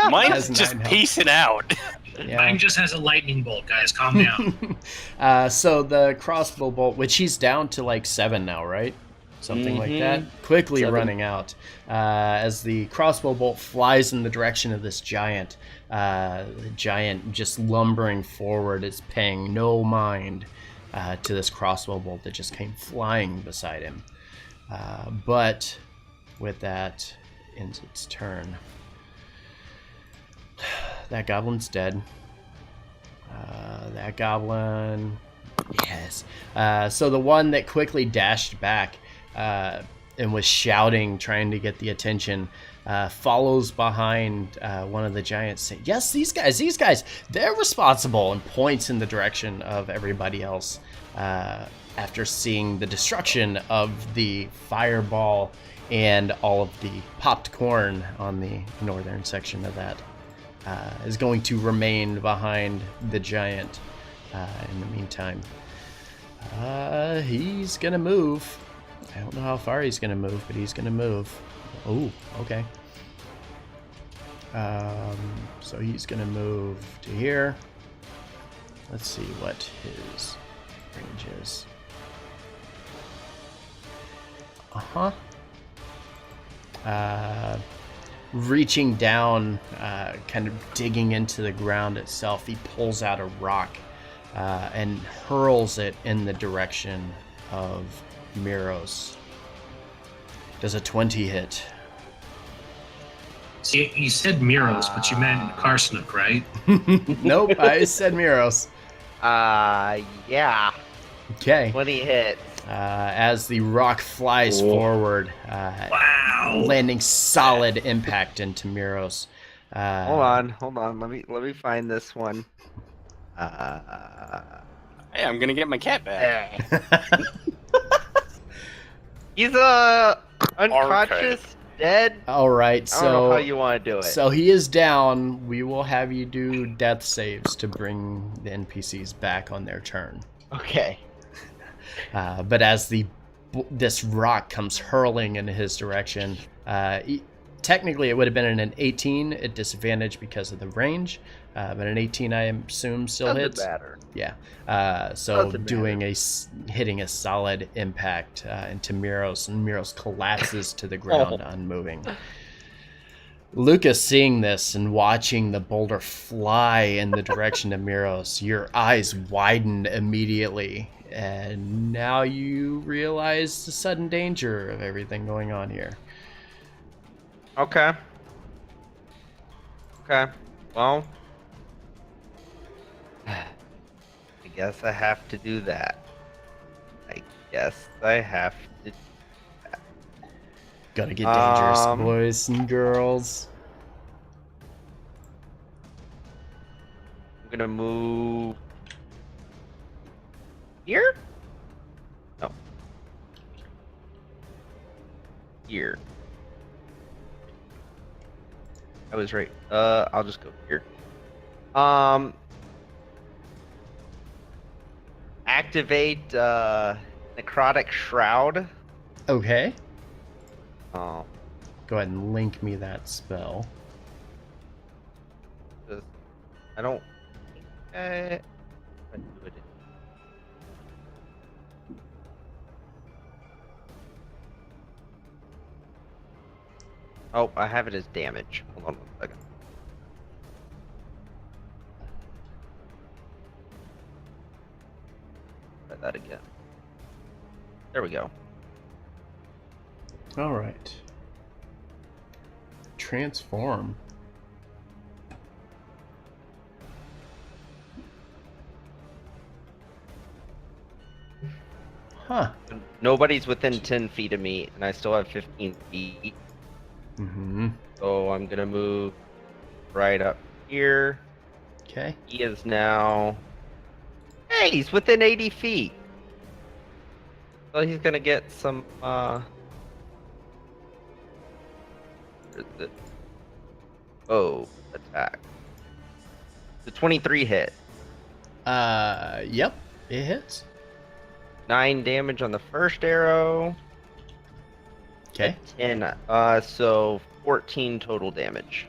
Mine's Has just 9 health. piecing out. Yeah. Mine just has a lightning bolt, guys. Calm down. So the crossbow bolt, which he's down to like 7 now, right? Something like that. Quickly 7. running out. As the crossbow bolt flies in the direction of this giant. The giant just lumbering forward is paying no mind to this crossbow bolt that just came flying beside him. But with that, ends its turn. That goblin's dead. That goblin, yes. So the one that quickly dashed back and was shouting, trying to get the attention, follows behind one of the giants, saying, "Yes, these guys, they're responsible," and points in the direction of everybody else. After seeing the destruction of the fireball and all of the popped corn on the northern section of that. Is going to remain behind the giant in the meantime. He's going to move. I don't know how far he's going to move, but he's going to move. Oh, okay. So he's going to move to here. Let's see what his range is. Reaching down, kind of digging into the ground itself, he pulls out a rock and hurls it in the direction of Miros. Does a 20 hit? See, you said Miros, but you meant Karsnook, right? Nope, I said Miros. Yeah. Okay. 20 hits. As the rock flies forward, Wow. landing solid impact into Miros. Hold on. Let me find this one. Hey, I'm gonna get my cat back. He's unconscious, dead. All right, I don't know how you want to do it. So he is down. We will have you do death saves to bring the NPCs back on their turn. Okay. But as this rock comes hurling in his direction, technically it would have been an 18 at disadvantage because of the range, but an 18 I assume still Doesn't hits. matter. Yeah. So Doesn't doing hitting a solid impact into Miros, and Miros collapses to the ground, unmoving. Lucas, seeing this and watching the boulder fly in the direction of Miros, your eyes widened immediately, and now you realize the sudden danger of everything going on here. Okay. Well, I guess I have to do that. Gotta get dangerous, boys and girls. I'm gonna move here? No. Here. I was right. I'll just go here. Activate Necrotic Shroud. Okay. Oh, Go ahead and link me that spell. I don't. I do it. Oh, I have it as damage. Hold on 1 second. Try that again. There we go. All right. Transform. Huh. Nobody's within 10 feet of me, and I still have 15 feet. Mm-hmm. So I'm gonna move right up here. Okay. He is now Hey, he's within 80 feet. So he's gonna get some, where is it? Oh, attack. The 23 hit. Yep, it hits. 9 damage on the first arrow. Okay. 10, so 14 total damage.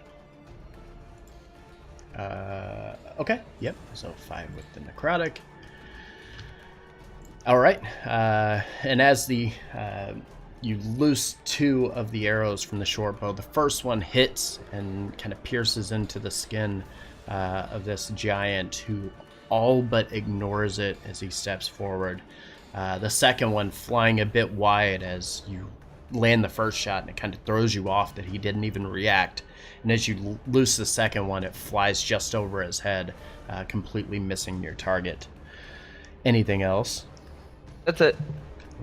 Okay. Yep. So 5 with the necrotic. All right. And as the you loose 2 of the arrows from the short bow, the first one hits and kind of pierces into the skin of this giant, who all but ignores it as he steps forward. The second one flying a bit wide as you land the first shot, and it kind of throws you off that he didn't even react. And as you loose the second one, it flies just over his head, completely missing your target. Anything else? That's it.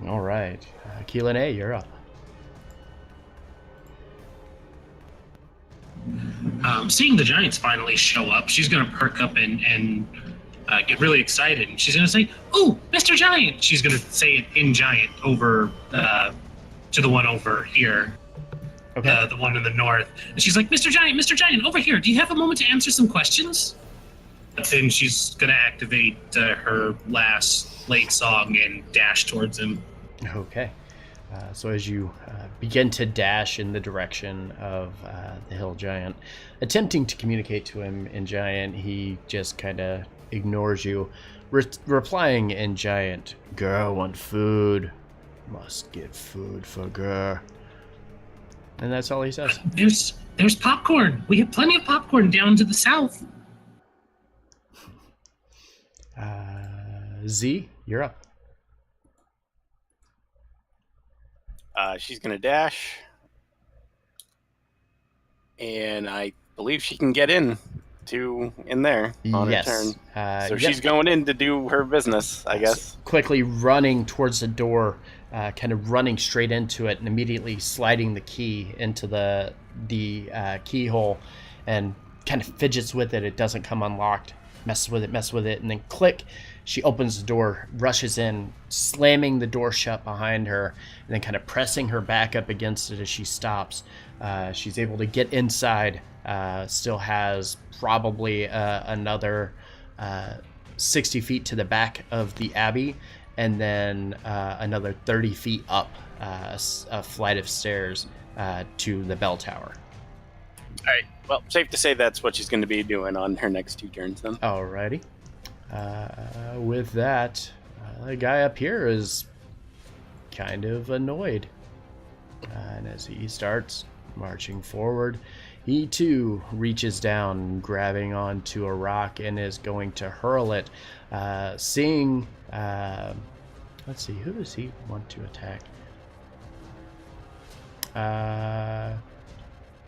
All right. Keelan A., you're up. Seeing the giants finally show up, she's going to perk up and get really excited. And she's going to say, "Oh, Mr. Giant!" She's going to say it in giant over to the one over here. Okay. The one in the north. And she's like, Mr. Giant, over here. Do you have a moment to answer some questions? But then she's going to activate her last late song and dash towards him. Okay. So as you begin to dash in the direction of the hill giant, attempting to communicate to him in giant, he just kind of ignores you, replying in giant, "Girl want food. Must get food for girl." And that's all he says. There's popcorn. We have plenty of popcorn down to the south. Z, you're up. She's going to dash. And I believe she can get in there on her turn. So she's going in to do her business, I guess. So quickly running towards the door, kind of running straight into it and immediately sliding the key into the keyhole and kind of fidgets with it. It doesn't come unlocked. Messes with it, and then click. She opens the door, rushes in, slamming the door shut behind her, and then kind of pressing her back up against it as she stops. She's able to get inside, still has probably another 60 feet to the back of the Abbey, and then another 30 feet up a flight of stairs to the bell tower. All right. Well, safe to say that's what she's going to be doing on her next 2 turns then. Alrighty. With that, the guy up here is kind of annoyed. And as he starts marching forward, he too reaches down, grabbing onto a rock, and is going to hurl it. Seeing, let's see, who does he want to attack?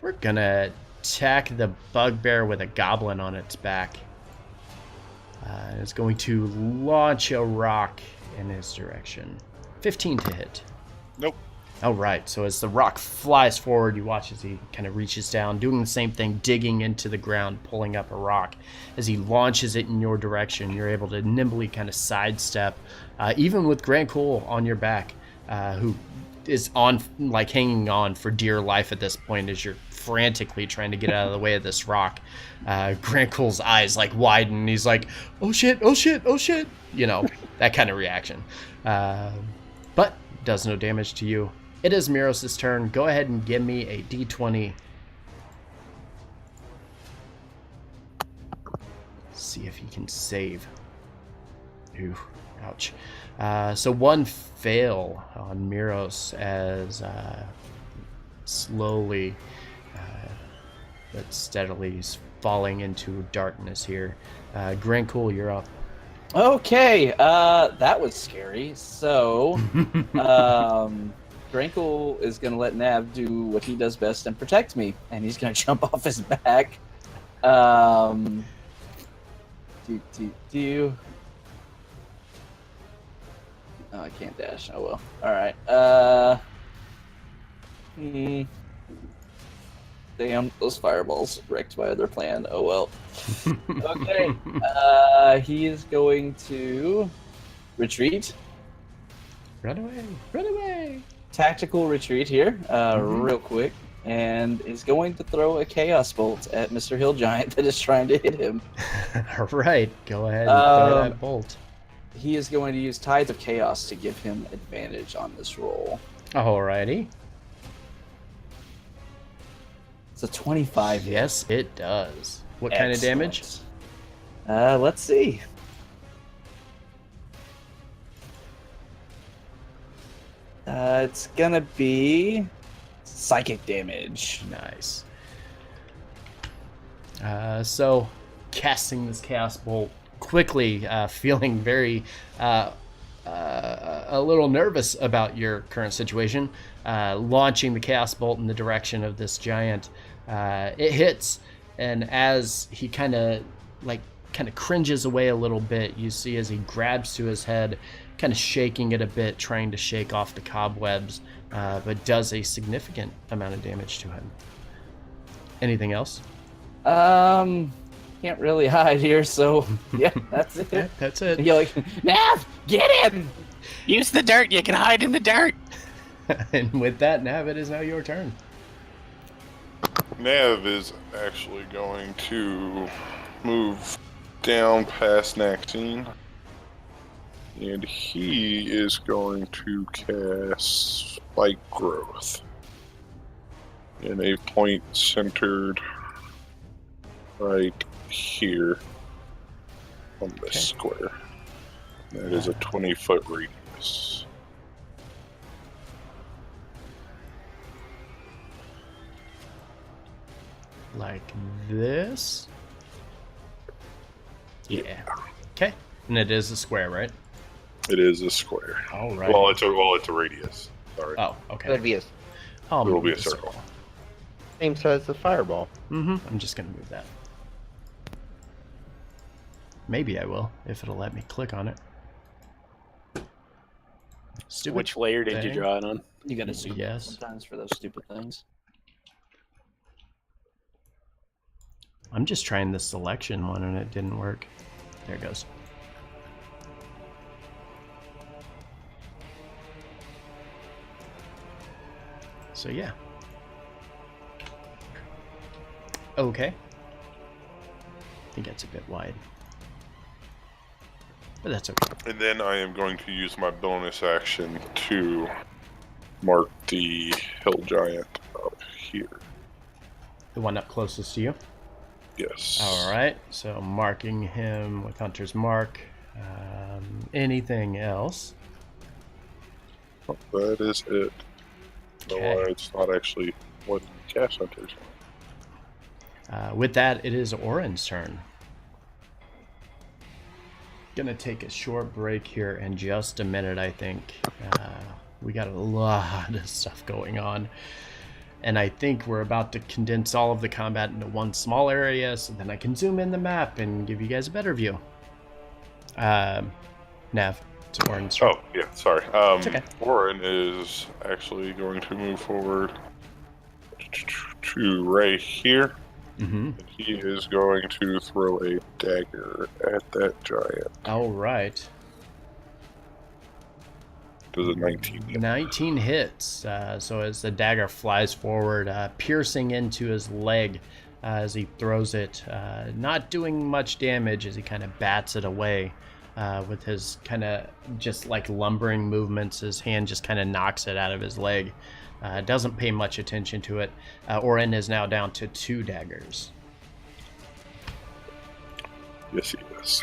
We're gonna attack the bugbear with a goblin on its back. It's going to launch a rock in his direction. 15 to hit. Nope. All right, so as the rock flies forward, you watch as he kind of reaches down, doing the same thing, digging into the ground, pulling up a rock. As he launches it in your direction, you're able to nimbly kind of sidestep, even with Grant Cole on your back, who is on, like, hanging on for dear life at this point as you're frantically trying to get out of the way of this rock. Grant Cole's eyes like widen. He's like, "Oh shit, oh shit, oh shit," you know, that kind of reaction. But does no damage to you. It is Miros' turn. Go ahead and give me a d20. See if he can save. Ooh, ouch. So 1 fail on Miros as slowly but steadily he's falling into darkness here. Grancool, you're up. Okay, that was scary. So, Grankle is going to let Nav do what he does best and protect me, and he's going to jump off his back. Oh, I can't dash. Oh well. All right. Damn, those fireballs wrecked my other plan. Oh well. Okay. He is going to retreat. Run away! Run away! Tactical retreat here, real quick, and is going to throw a chaos bolt at Mr. Hill Giant that is trying to hit him. All right, go ahead and throw that bolt. He is going to use Tides of Chaos to give him advantage on this roll. Alrighty. It's a 25. Yes, it does. What kind of damage? Let's see. It's gonna be psychic damage. Nice. So, casting this chaos bolt quickly, feeling very a little nervous about your current situation, launching the chaos bolt in the direction of this giant. It hits, and as he kind of cringes away a little bit, you see as he grabs to his head, kind of shaking it a bit, trying to shake off the cobwebs, but does a significant amount of damage to him. Anything else? Can't really hide here, so yeah, that's it. Yeah, that's it. You're like, Nav, get him! Use the dirt. You can hide in the dirt. And with that, Nav, it is now your turn. Nav is actually going to move down past Naxine. And he is going to cast Spike Growth in a point centered right here on this square. That is a 20-foot radius. Like this? Yeah. Okay. And it is a square, right? It is a square. All right. Well, it's a radius. Sorry. Oh, okay. That'd be a I'll It'll move be a the circle. same size as a fireball. Mm-hmm. I'm just gonna move that. Maybe I will, if it'll let me click on it. Stupid. Which layer did you thing. draw it on? You gotta zoom Yes. sometimes for those stupid things. I'm just trying the selection one and it didn't work. There it goes. So yeah. Okay. I think that's a bit wide. But that's okay. And then I am going to use my bonus action to mark the hill giant up here. The one up closest to you. Yes. All right. So marking him with Hunter's Mark. Anything else? That is it. Okay. No, it's not actually what cast hunters. With that, it is Orin's turn. Gonna take a short break here in just a minute, I think. We got a lot of stuff going on. And I think we're about to condense all of the combat into one small area, so then I can zoom in the map and give you guys a better view. Nav, it's Orin's turn. Oh, yeah, sorry. It's okay. Orin is actually going to move forward to right here. Mm-hmm. And he is going to throw a dagger at that giant. All right. Does a 19 hit? 19 hits. So as the dagger flies forward, piercing into his leg as he throws it, not doing much damage as he kind of bats it away with his kind of just like lumbering movements. His hand just kind of knocks it out of his leg. Doesn't pay much attention to it. Orin is now down to 2 daggers. Yes, he is.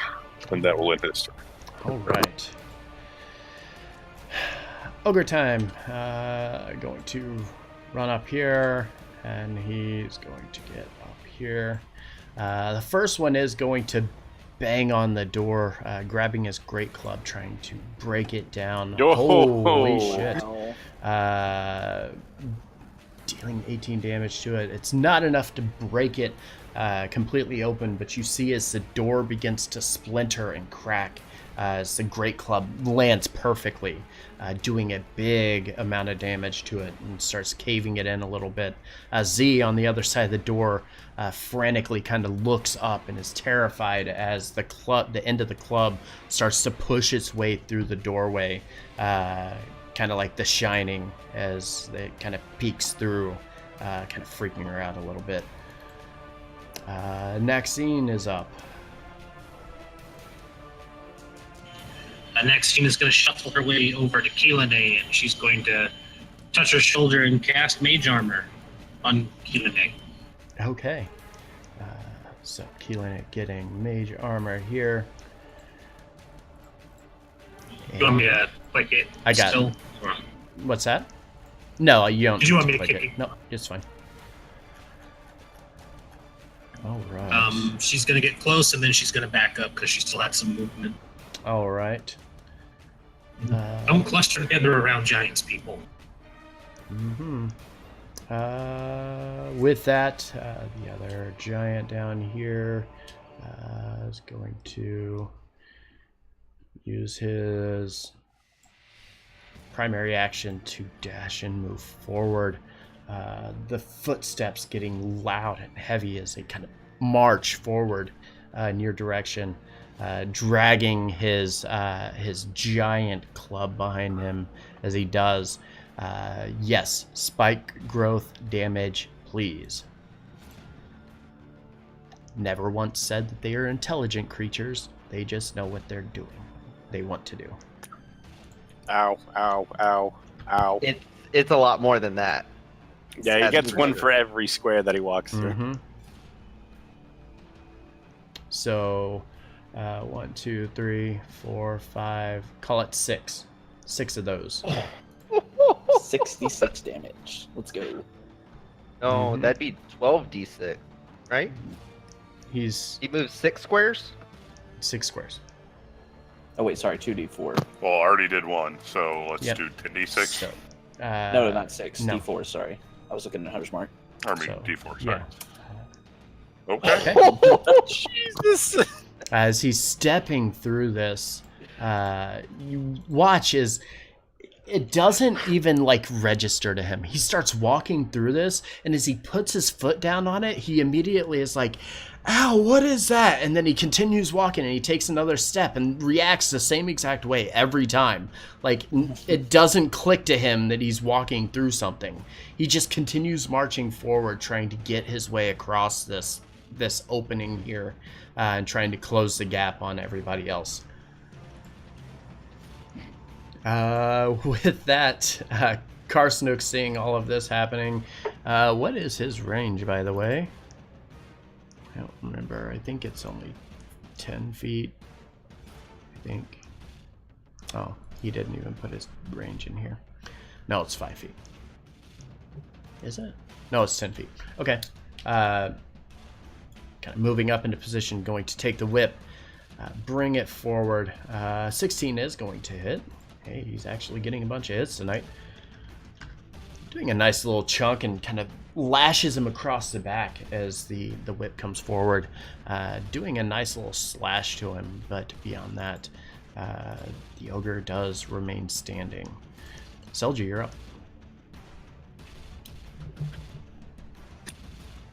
And that will end his turn. All right. Ogre time. Going to run up here, and he's going to get up here. The first one is going to bang on the door, grabbing his great club, trying to break it down. Yo! Holy shit. Wow. Dealing 18 damage to it. It's not enough to break it, completely open, but you see as the door begins to splinter and crack as the great club lands perfectly, doing a big amount of damage to it and starts caving it in a little bit. Z on the other side of the door frantically kind of looks up and is terrified as the end of the club starts to push its way through the doorway, kind of like The Shining as it kind of peeks through, kind of freaking her out a little bit. Maxine is up. Next, is going to shuffle her way over to Keelanay, and she's going to touch her shoulder and cast Mage Armor on Keelanay. Okay. So Keelanay getting Mage Armor here. You want me to click it? I got still? it. What's that? No, you don't. Did you want me to click kick it? it? No, it's fine. All right. She's going to get close, and then she's going to back up because she still had some movement. All right. Don't cluster together around giants, people. Mm-hmm. With that, the other giant down here is going to use his primary action to dash and move forward. The footsteps getting loud and heavy as they kind of march forward in your direction. Dragging his giant club behind him as he does. Yes, spike growth damage, please. Never once said that they are intelligent creatures. They just know what they're doing. They want to do. Ow, ow, ow, ow. It's a lot more than that. Yeah, he gets one for every square that he walks through. Mm-hmm. So, 1, 2, 3, 4, 5. Call it 6. 6 of those. 66 damage. Let's go. No, that'd be 12d6, right? He moves 6 squares? 6 squares. Oh, wait, sorry, 2d4. Well, I already did 1, so let's Yep. do 10d6. So, No, not 6. no. D4, sorry. I was looking at Hunter's Mark. I mean, so, d4, sorry. yeah. Okay. Jesus! As he's stepping through this, you watch as it doesn't even like register to him. He starts walking through this, and as he puts his foot down on it, he immediately is like, ow, what is that? And then he continues walking, and he takes another step and reacts the same exact way every time. Like, it doesn't click to him that he's walking through something. He just continues marching forward, trying to get his way across this opening here, and trying to close the gap on everybody else. With that, Karsnook seeing all of this happening, what is his range, by the way? I don't remember. I think it's only 10 feet. I think. Oh, he didn't even put his range in here. No, it's 5 feet. Is it? No, it's 10 feet. Okay. Kind of moving up into position, going to take the whip, bring it forward. 16 is going to hit. Hey, he's actually getting a bunch of hits tonight. Doing a nice little chunk and kind of lashes him across the back as the whip comes forward. Doing a nice little slash to him, but beyond that, the ogre does remain standing. Selja, you're up.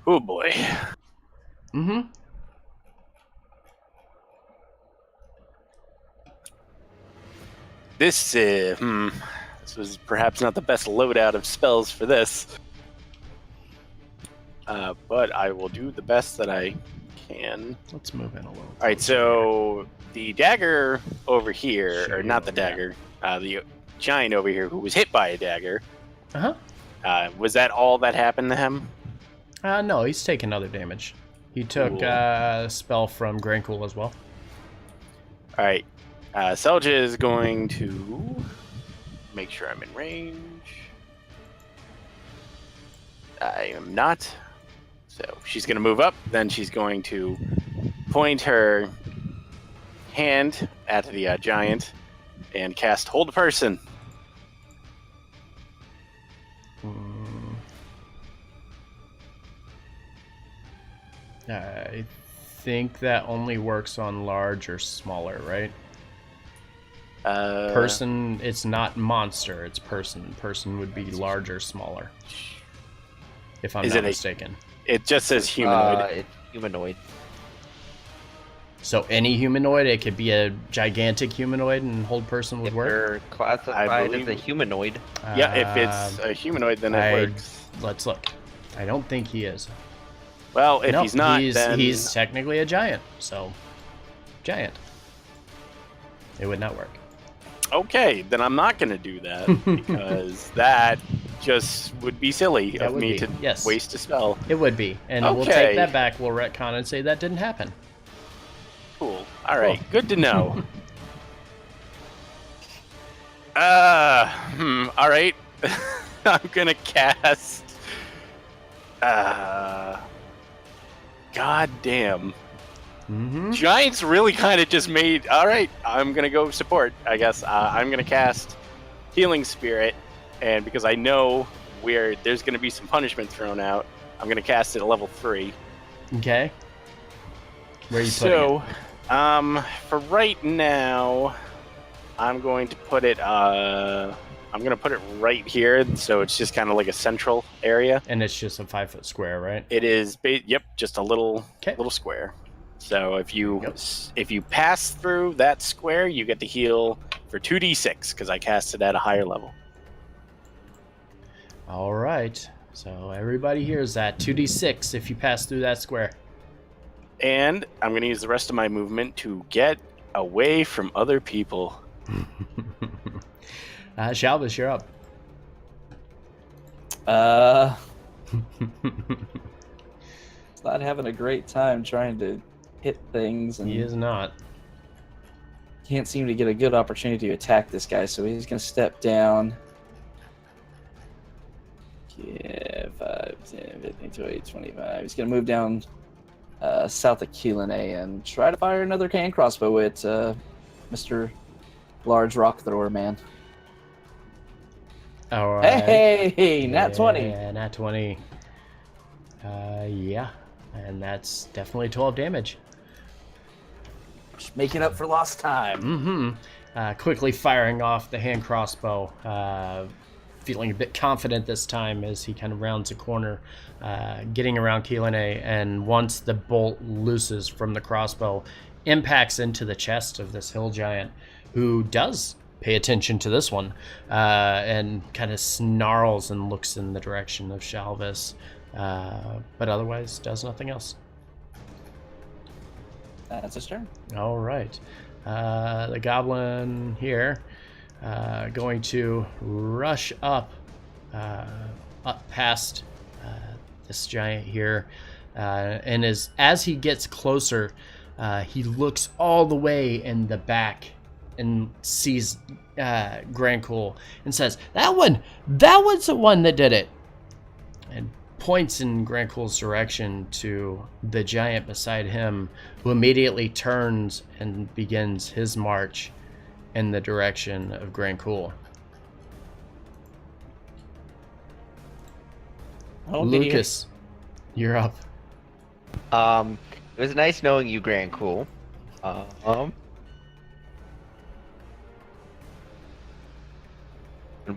Oh boy. Mm-hmm. This was perhaps not the best loadout of spells for this. But I will do the best that I can. Let's move in a little. Alright, so the dagger over here, or not the dagger, the giant over here who was hit by a dagger. Was that all that happened to him? No, he's taken other damage. He took a spell from Grancool as well. Alright, Selja is going to make sure I'm in range. I am not. So she's going to move up, then she's going to point her hand at the giant and cast Hold Person. I think that only works on large or smaller, right? Person, it's not monster, it's person. Person would be large or smaller, if I'm not mistaken. It just says humanoid. It's humanoid. So any humanoid, it could be a gigantic humanoid and hold person would If work? they're classified as a humanoid. Yeah, if it's a humanoid, then it works. Let's look. I don't think he is. Well, if Nope, he's not, then he's technically a giant, so giant. It would not work. okay, then I'm not going to do that because that just would be silly That of would me be, to yes. waste a spell. It would be, and we'll Okay. take that back. We'll retcon and say that didn't happen. Cool. All right, good to know. All right. I'm going to cast God damn. Mm-hmm. Giants really kind of just made. All right, I'm gonna go support. I guess I'm gonna cast Healing Spirit, and because I know where there's gonna be some punishment thrown out, I'm gonna cast it at level 3. Okay. Where are you putting it? For right now, I'm going to put it. I'm gonna put it right here, so it's just kind of like a central area. And it's just a 5-foot square, right? It is. Yep, just a little Okay. little square. So if you pass through that square, you get to heal for 2d6 because I cast it at a higher level. All right. So everybody hears that 2d6 if you pass through that square. And I'm going to use the rest of my movement to get away from other people. Shalvis, you're up. It's not having a great time trying to hit things, and He is not. can't seem to get a good opportunity to attack this guy, so he's going to step down. Yeah, 5, 10, 15, 20, 25. He's going to move down south of Keelan and try to fire another hand crossbow at Mr. Large Rock Thrower Man. All right. Hey, nat 20. Yeah, nat 20. Yeah. And that's definitely 12 damage. Just making up for lost time. Mm-hmm. Quickly firing off the hand crossbow. Feeling a bit confident this time as he kind of rounds a corner, getting around Keelan, and once the bolt looses from the crossbow, impacts into the chest of this hill giant, who does pay attention to this one, and kind of snarls and looks in the direction of Shalvis, but otherwise does nothing else. That's his turn. All right. The goblin here going to rush up past this giant here, and as he gets closer, he looks all the way in the back and sees Grancool and says, that one's the one that did it, and points in Grancool's direction to the giant beside him, who immediately turns and begins his march in the direction of Grancool. Oh, Lucas, you're up. It was nice knowing you, Grancool. Gonna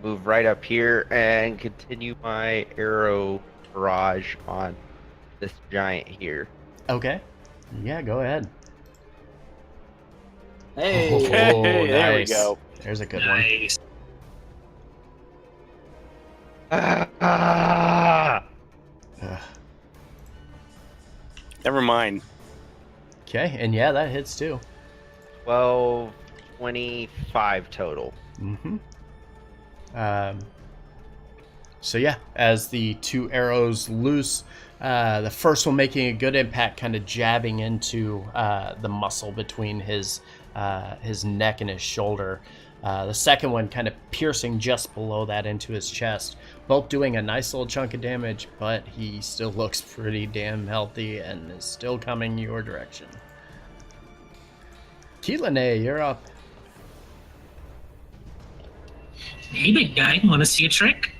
move right up here and continue my arrow barrage on this giant here. Okay. Yeah, go ahead. Hey. Oh, Hey, there we nice. go. There's a good one. Nice. Ah! Ugh. Never mind. Okay, and yeah, that hits too. 12, 25 total. Mm-hmm. So yeah, as the two arrows loose, the first one making a good impact, kind of jabbing into the muscle between his neck and his shoulder. The second one kind of piercing just below that into his chest. Both doing a nice little chunk of damage, but he still looks pretty damn healthy and is still coming your direction. Keelan, you're up. Hey, big guy, want to see a trick?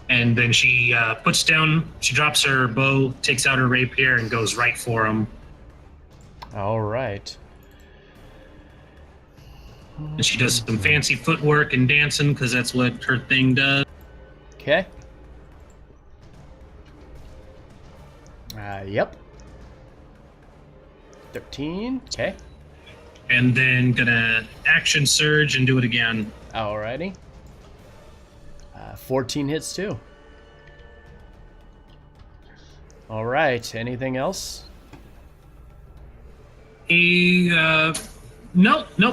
And then she she drops her bow, takes out her rapier, and goes right for him. All right. And she does some fancy footwork and dancing because that's what her thing does. Okay. Yep. 13. Okay. And then gonna action surge and do it again. Alrighty. 14 hits too. All right. Anything else? Nope,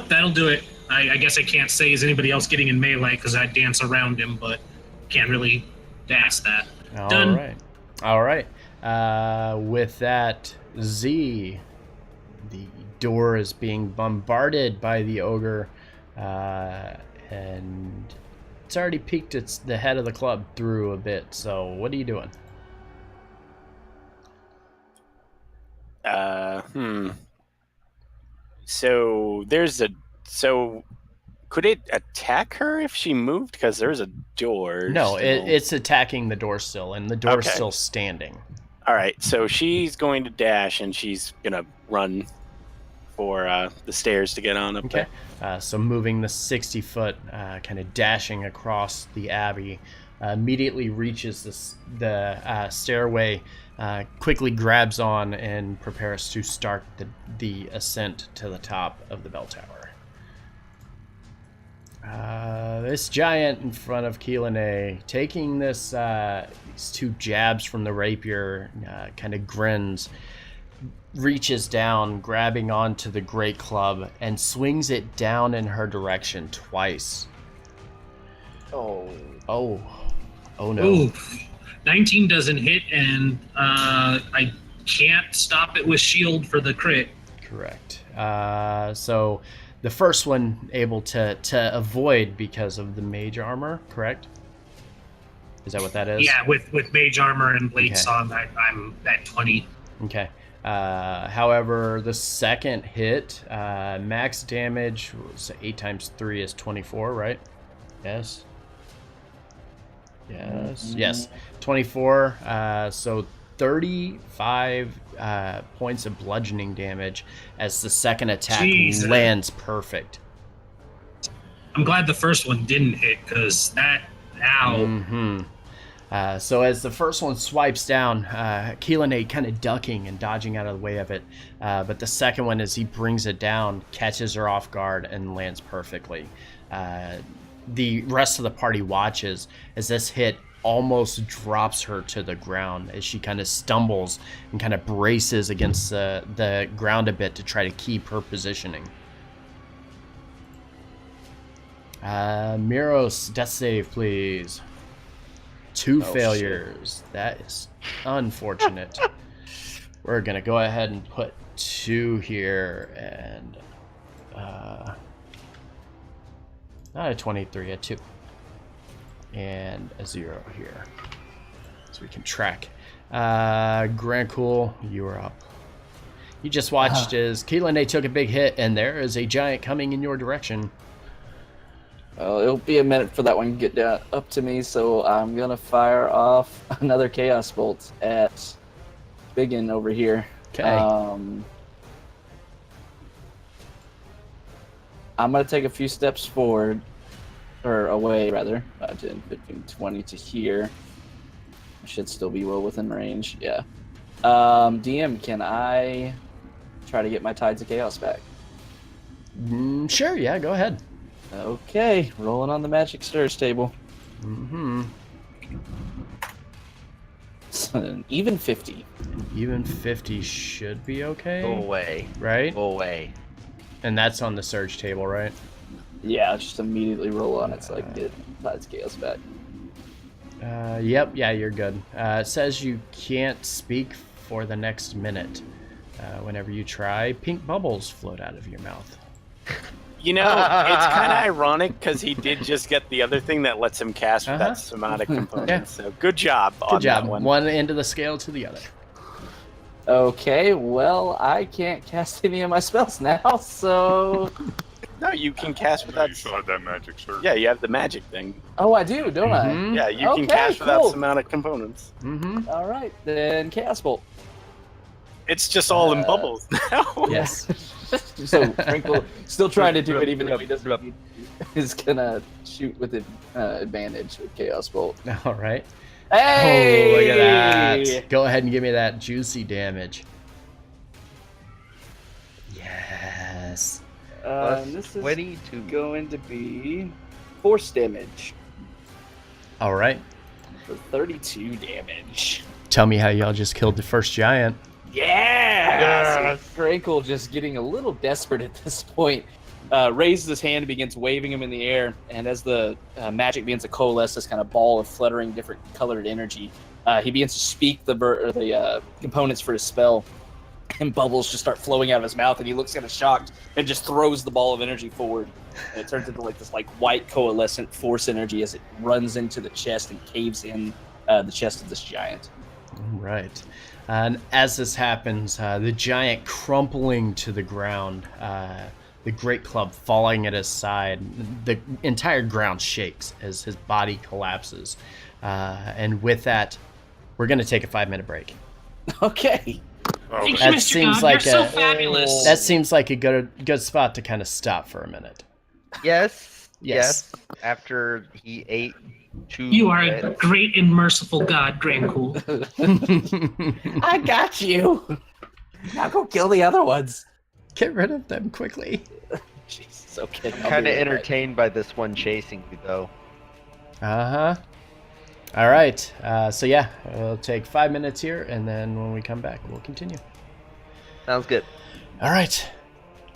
that'll do it. I guess I can't say is anybody else getting in melee because I dance around him, but can't really ask that. Done. All right. With that, Z, the door is being bombarded by the ogre, and it's already peeked the head of the club through a bit. So what are you doing? So could it attack her if she moved? Because there's a door. No, it's attacking the door still, and the door's Okay. still standing. All right, so she's going to dash, and she's gonna run for the stairs to get on up Okay. there. So moving the 60-foot, kind of dashing across the abbey, immediately reaches the stairway, quickly grabs on and prepares to start the ascent to the top of the bell tower. This giant in front of Keelanay, taking these two jabs from the rapier, kind of grins, reaches down, grabbing onto the great club, and swings it down in her direction twice. Oh no. Ooh, 19 doesn't hit, and I can't stop it with shield for the crit. Correct. So the first one able to avoid because of the mage armor, correct? Is that what that is? Yeah, with mage armor and blade Okay. song, I'm at 20. Okay. However, the second hit, max damage was 8 times 3 is 24, right? Yes. Yes. 24. So 35 points of bludgeoning damage as the second attack Jesus. lands perfect. I'm glad the first one didn't hit, because that, ow. Mm-hmm. So as the first one swipes down, Keelanay kind of ducking and dodging out of the way of it. But the second one, as he brings it down, catches her off guard and lands perfectly. The rest of the party watches as this hit almost drops her to the ground as she kind of stumbles and kind of braces against the ground a bit to try to keep her positioning. Miros, death save, please. 2 failures. Shit. That is unfortunate. We're going to go ahead and put 2 here and not a 23, a 2. And a 0 here. So we can track. Grancool, you are up. You just watched as Keelanay took a big hit, and there is a giant coming in your direction. Well, it'll be a minute for that one to get down up to me, so I'm gonna fire off another Chaos Bolt at Biggin over here. Okay. I'm gonna take a few steps forward, or away rather, 10, 15, 20 to here. I should still be well within range. Yeah. DM, can I try to get my Tides of Chaos back? Sure, yeah, go ahead. Okay, rolling on the Magic Stirs table. Mm-hmm. Even 50. Even 50 should be okay, Go away. right? Go away. And that's on the surge table, right? Yeah, just immediately roll on it so I can get Tides of Chaos back. Yep, yeah, you're good. It says you can't speak for the next minute. Whenever you try, pink bubbles float out of your mouth. You know, it's kind of ironic because he did just get the other thing that lets him cast with that somatic component. Yeah. So good job Good on job. that one. One end of the scale to the other. Okay, well, I can't cast any of my spells now, so No, you can cast without. You still have that magic circle. Yeah, you have the magic thing. Oh, I do, don't Mhm. Yeah, you can Okay, cast without cool. some amount of components. Mm-hmm. I? All right, then cast bolt. It's just all in bubbles now. Yes. So Crinkle still trying to do it, even though he doesn't. Need to. He's gonna shoot with advantage with chaos bolt. All right. Hey! Oh, look at that. Go ahead and give me that juicy damage. Yes. This is 22. going to be force damage All right. for 32 damage. Tell me how y'all just killed the first giant. Yeah! So Crinkle, just getting a little desperate at this point, raises his hand and begins waving him in the air. And as the magic begins to coalesce, this kind of ball of fluttering different colored energy, he begins to speak the components for his spell. And bubbles just start flowing out of his mouth, and he looks kind of shocked and just throws the ball of energy forward. And it turns into like this white coalescent force energy as it runs into the chest and caves in the chest of this giant. Right. And as this happens, the giant crumpling to the ground, the great club falling at his side, the entire ground shakes as his body collapses. And with that, we're going to take a 5-minute break. Okay. Oh, Thank you, That Mr. seems God. like You're so a- fabulous. That seems like a good spot to kind of stop for a minute. Yes. Yes. After he ate 2. You are a reds. great and merciful God, Grancool. I got you. Now go kill the other ones. Get rid of them quickly. Jesus, okay. I'm kind of entertained by this one chasing you, though. Uh-huh. All right. So yeah, we'll take 5 minutes here, and then when we come back, we'll continue. Sounds good. All right.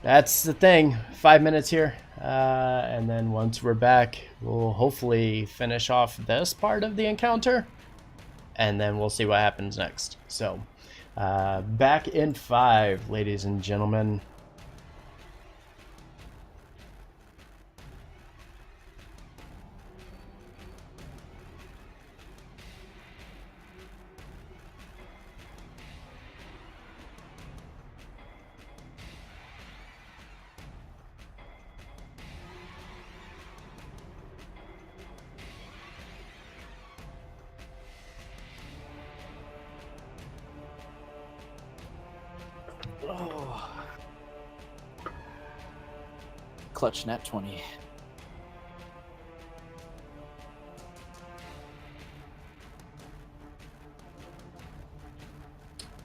That's the thing. 5 minutes here. And then once we're back, we'll hopefully finish off this part of the encounter. And then we'll see what happens next. So, back in 5, ladies and gentlemen. Oh. Clutch nat 20.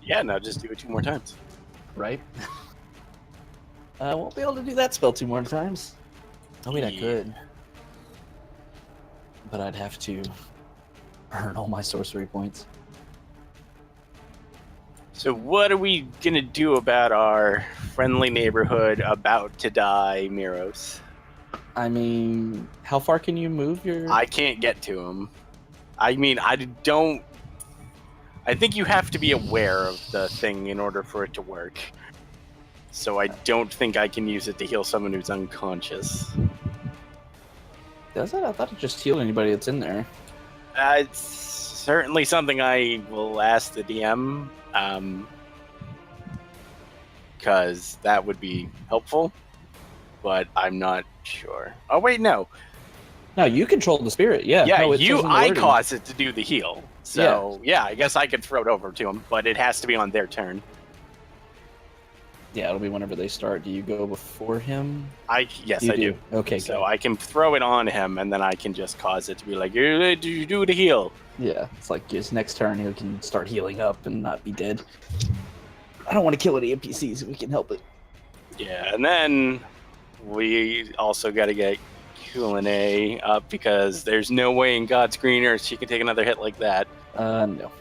Yeah, no, just do it 2 more times. Right? I won't be able to do that spell 2 more times. I mean, I Yeah. could. But I'd have to earn all my sorcery points. So what are we gonna do about our friendly neighborhood about to die, Miros? I mean, how far can you move your... I can't get to him. I mean, I think you have to be aware of the thing in order for it to work. So I don't think I can use it to heal someone who's unconscious. Does it? I thought it just healed anybody that's in there. It's certainly something I will ask the DM, because that would be helpful, but I'm not sure. Oh wait, no. No, you control the spirit. Yeah. Yeah, no, it says in the I wording. cause it to do the heal. So yeah, I guess I could throw it over to him, but it has to be on their turn. Yeah, it'll be whenever they start. Do you go before him? Yes, You I do. Okay, So good. I can throw it on him, and then I can just cause it to be like, you do the heal. Yeah, it's like his next turn he can start healing up and not be dead. I don't want to kill any NPCs if we can help it. Yeah, and then we also got to get Kulane up because there's no way in God's green earth she can take another hit like that. No.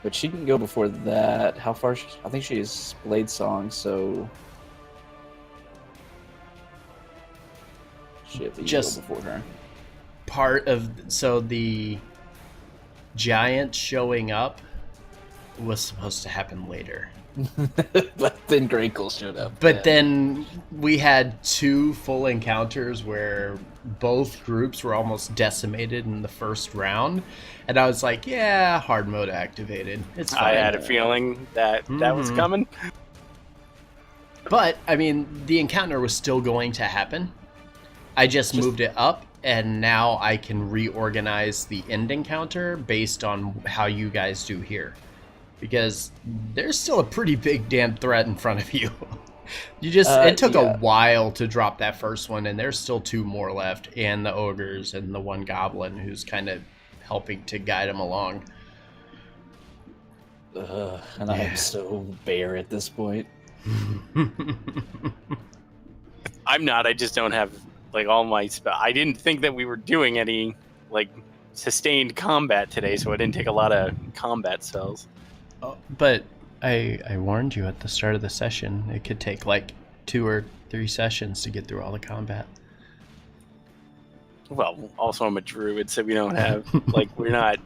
But she can go before that. How far? I think she is Blade Song, so... Shit, you Just- go before her. Part of so the giant showing up was supposed to happen later. But then Grankle showed up. But yeah. then we had 2 full encounters where both groups were almost decimated in the first round. And I was like, yeah, hard mode activated. It's fine. I had a feeling that that was Mhm. coming. But I mean, the encounter was still going to happen. I just moved it up, and now I can reorganize the end encounter based on how you guys do here. Because there's still a pretty big damn threat in front of you. It took a while to drop that first one, and there's still 2 more left, and the ogres and the one goblin who's kind of helping to guide them along. And I'm so bare at this point. I'm not. I just don't have like all my spell. I didn't think that we were doing any like sustained combat today, so I didn't take a lot of combat spells. Oh, but I warned you at the start of the session. It could take like 2 or 3 sessions to get through all the combat. Well, also I'm a druid, so we don't have like we're not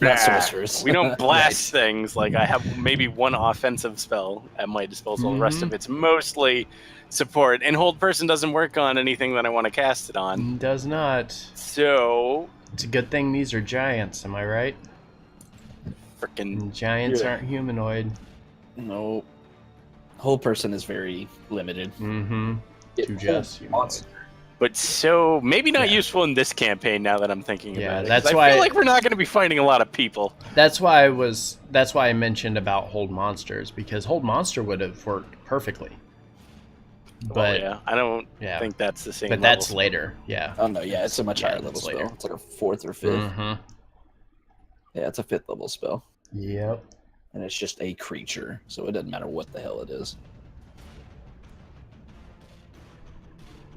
sorcerers. We don't blast things. Like I have maybe 1 offensive spell at my disposal. The rest of it's mostly support. And hold person doesn't work on anything that I want to cast it on. Does not. So It's a good thing these are giants, am I right? freaking Giants aren't humanoid. No. Whole person is very limited. Mm-hmm. To just humanoid. But so maybe not useful in this campaign now that I'm thinking about it. That's why I feel why like we're not going to be fighting a lot of people. That's why I mentioned about hold monsters, because hold monster would have worked perfectly. But I don't think that's the same. But level that's spell. later. Yeah. Oh no, yeah, it's a much higher level it's spell. later. It's like a 4th or 5th. Mm-hmm. Yeah, it's a 5th level spell. Yep. And it's just a creature, so it doesn't matter what the hell it is.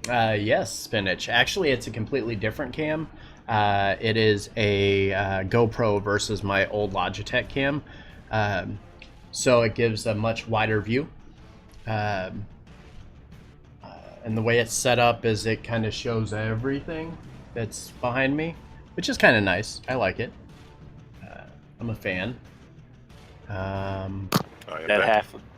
Yes, Spinach. Actually, it's a completely different cam. It is a GoPro versus my old Logitech cam. So it gives a much wider view. And the way it's set up is it kind of shows everything that's behind me, which is kind of nice. I like it. I'm a fan.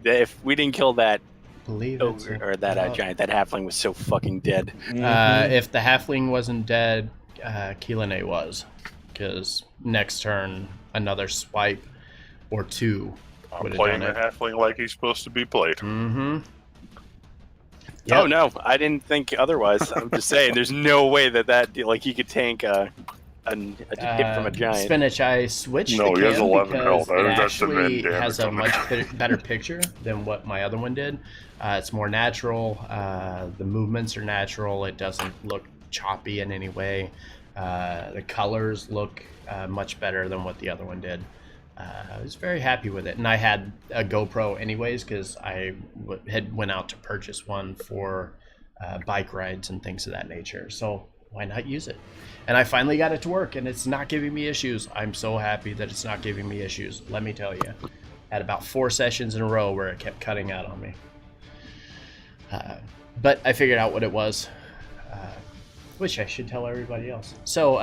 If we didn't kill that Believe ogre or that giant, that halfling was so fucking dead. If the halfling wasn't dead, Keelan was, because next turn another swipe or 2 I'm would have playing done the it. halfling like he's supposed to be played. Mm-hmm. Oh no, I didn't think otherwise. I'm just saying, there's no way that like he could tank a hit from a giant. Spinach, I switched No, the he has cam 11 because health. it That's the min actually damage has a on much it. better picture than what my other one did. It's more natural. The movements are natural. It doesn't look choppy in any way. The colors look much better than what the other one did. I was very happy with it, and I had a GoPro anyways because I had went out to purchase one for bike rides and things of that nature. So why not use it? And I finally got it to work, and it's not giving me issues. I'm so happy that it's not giving me issues. Let me tell you, had about 4 sessions in a row where it kept cutting out on me. But I figured out what it was, which I should tell everybody else. So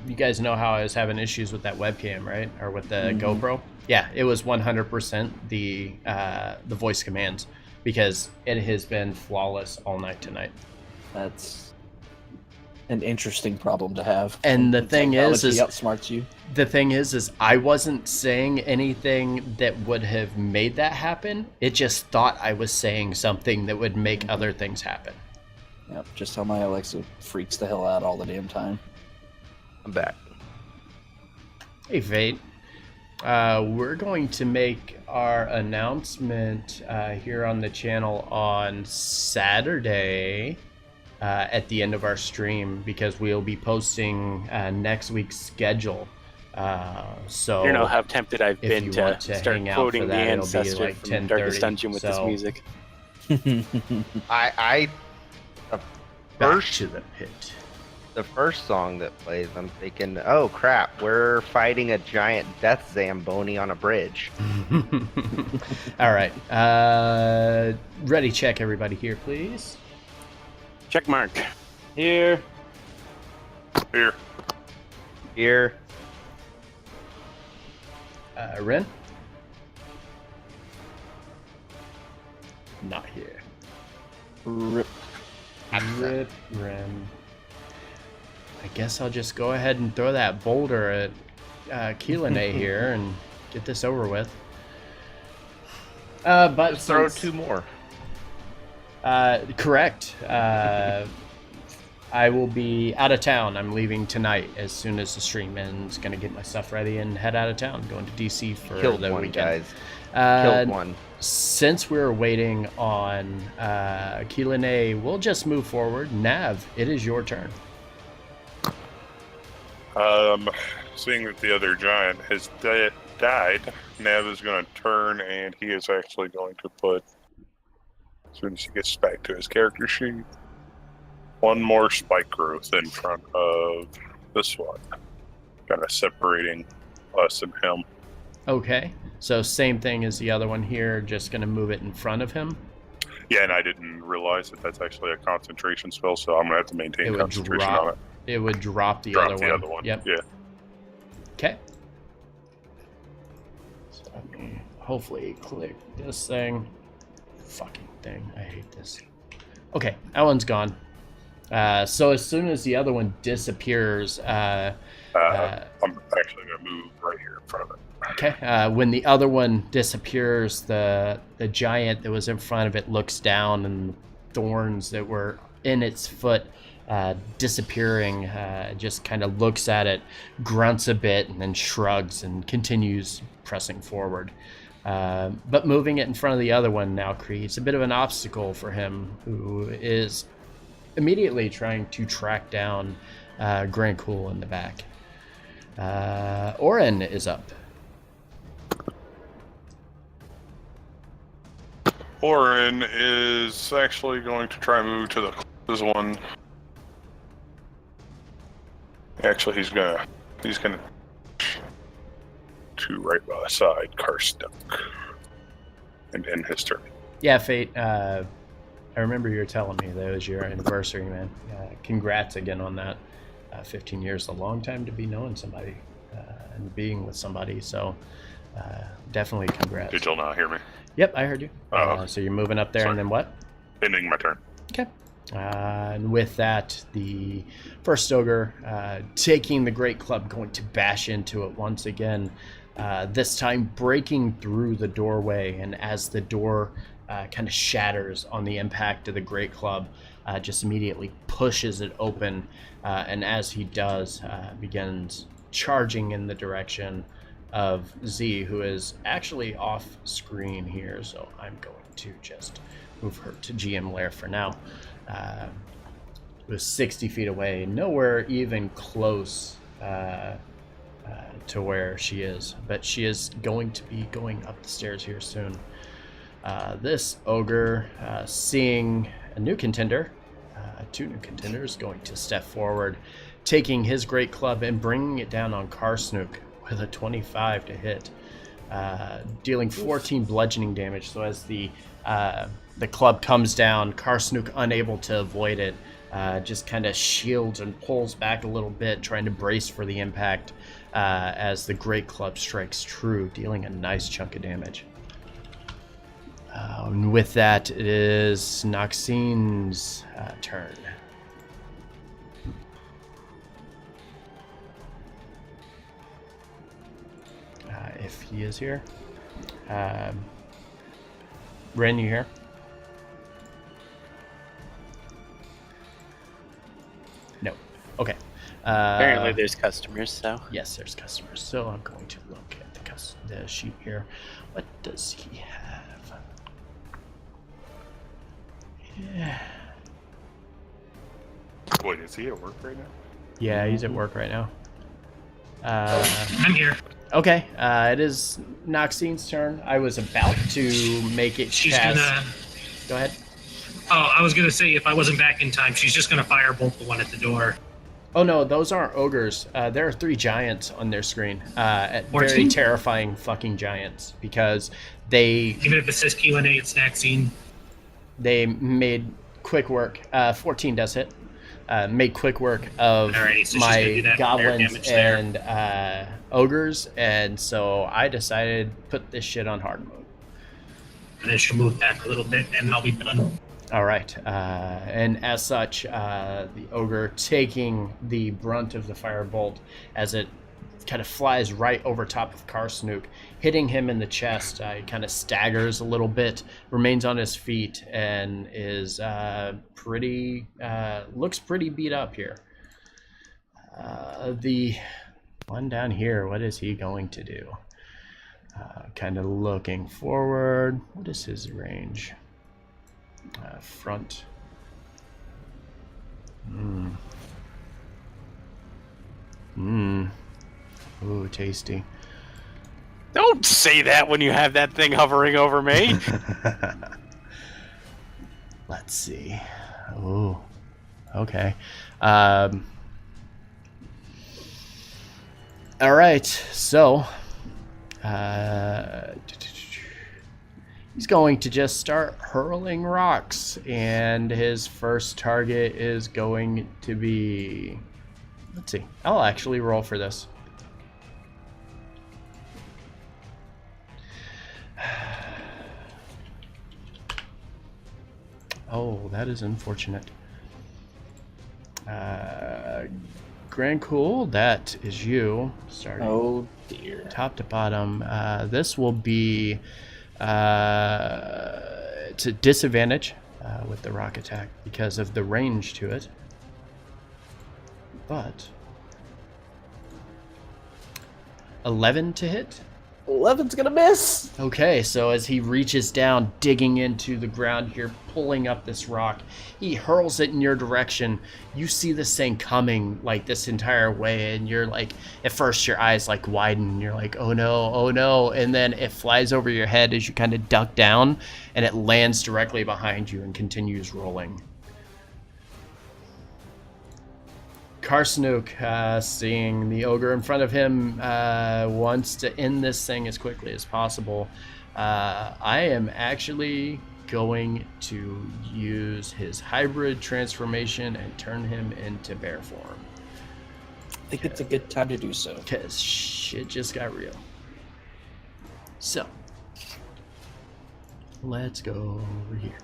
you guys know how I was having issues with that webcam, right? Or with the GoPro? Yeah, it was 100% the voice commands, because it has been flawless all night tonight. That's an interesting problem to have. And the thing is outsmarts you. The thing is I wasn't saying anything that would have made that happen. It just thought I was saying something that would make other things happen. Yep, just how my Alexa freaks the hell out all the damn time. I'm back. Hey, Fate. We're going to make our announcement here on the channel on Saturday at the end of our stream, because we'll be posting next week's schedule. So you know how tempted I've if been you to want to start hang out quoting for the that, it'll be ancestor like from Darkest 10:30, Dungeon with this so music. I back first to the pit. the first song that plays, I'm thinking, oh crap, we're fighting a giant death Zamboni on a bridge. All right. Ready check, everybody here, please. Check mark. Here. Here. Here, Ren? Not here. Rip. Rip Ren. I guess I'll just go ahead and throw that boulder at Keelan here and get this over with. But just throw since- 2 more. Correct. I will be out of town. I'm leaving tonight as soon as the stream ends. Going to get my stuff ready and head out of town. Going to DC for Killed the one, weekend. guys. Killed one. Since we're waiting on Keelan, we'll just move forward. Nav, it is your turn. Seeing that the other giant has died, Nav is going to turn, and he is actually going to put, as soon as he gets back to his character sheet, one more spike growth in front of this one, kind of separating us and him. Okay, so same thing as the other one here, just going to move it in front of him. Yeah, and I didn't realize that that's actually a concentration spell, so I'm going to have to maintain concentration on it. It would drop the Drop other the one. other one. Yep. Yeah. Okay. So let me hopefully click this thing. Fucking thing. I hate this. Okay, that one's gone. So as soon as the other one disappears, I'm actually going to move right here in front of it. okay. When the other one disappears, the giant that was in front of it looks down, and the thorns that were in its foot disappearing, just kind of looks at it, grunts a bit, and then shrugs and continues pressing forward. But moving it in front of the other one now creates a bit of an obstacle for him, who is immediately trying to track down Grand Cool in the back. Oren is up. Oren is actually going to try and move to the closest one. Actually, he's gonna to right by the side, Karstuck, and end his turn. Yeah, Fate. I remember you were telling me that it was your anniversary, man. Congrats again on that. 15 years is a long time to be knowing somebody and being with somebody. So definitely congrats. Did y'all not hear me? Yep, I heard you. Okay. So you're moving up there, Sorry. and then what? Ending my turn. Okay. And with that, the first ogre taking the great club, going to bash into it once again. This time breaking through the doorway, and as the door kind of shatters on the impact of the great club, just immediately pushes it open, and as he does, begins charging in the direction of Z, who is actually off screen here, so I'm going to just move her to GM Lair for now. Was 60 feet away, nowhere even close to where she is, but she is going to be going up the stairs here soon. This ogre, seeing a new contender, two new contenders, going to step forward, taking his great club and bringing it down on Karsnook with a 25 to hit, dealing 14 bludgeoning damage. So as the club comes down, Karsnook, unable to avoid it, just kind of shields and pulls back a little bit, trying to brace for the impact as the great club strikes true, dealing a nice chunk of damage. And with that, it is Noxine's turn. If he is here. Ren, you here? No. Okay. Apparently there's customers, so. Yes, there's customers. So I'm going to look at the sheet here. What does he have? Yeah. Wait, is he at work right now? Yeah, he's at work right now. I'm here. Okay, it is Noxine's turn. I was about to make it She's cast. gonna. Go ahead. Oh, I was gonna say if I wasn't back in time, she's just gonna firebolt the one at the door. Oh no, those aren't ogres. There are 3 giants on their screen. Very 14? terrifying fucking giants, because they Even if it says Q&A, it's Naxine. made quick work. 14 does hit. Made quick work of Alrighty, so she's gonna do my that goblins damage there. and ogres, and so I decided to put this shit on hard mode. And then she'll move back a little bit, and I'll be done. All right, and as such, the ogre taking the brunt of the firebolt as it kind of flies right over top of Karsnook, hitting him in the chest. He kind of staggers a little bit, remains on his feet, and is looks pretty beat up here. The one down here, what is he going to do? Kind of looking forward. What is his range? Front. Ooh, tasty. Don't say that when you have that thing hovering over me. Let's see. Ooh, okay. All right, so he's going to just start hurling rocks, and his first target is going to be... Let's see. I'll actually roll for this. Oh, that is unfortunate. Grand Cool, that is you. Starting. Oh dear. Top to bottom. This will be it's a disadvantage with the rock attack because of the range to it. But 11 to hit. 11's gonna miss. Okay, so as he reaches down, digging into the ground here, pulling up this rock, he hurls it in your direction. You see this thing coming like this entire way, and you're like, at first your eyes like widen, and you're like, oh no, and then it flies over your head as you kind of duck down, and it lands directly behind you and continues rolling. Karsnook, seeing the ogre in front of him, wants to end this thing as quickly as possible. I am actually going to use his hybrid transformation and turn him into bear form. I think it's a good time to do so. Because shit just got real. So, let's go over here.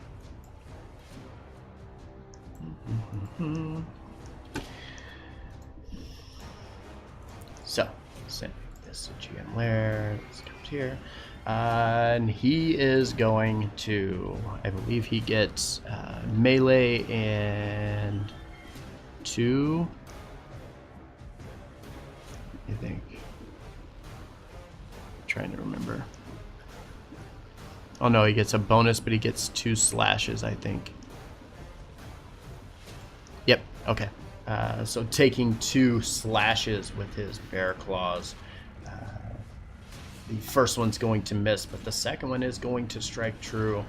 So, sending this to GM Lair. This comes here. And he is going to, I believe he gets melee and 2. I think. I'm trying to remember. Oh no, he gets a bonus, but he gets 2 slashes, I think. Yep, okay. So taking 2 slashes with his bear claws. The first one's going to miss, but the second one is going to strike true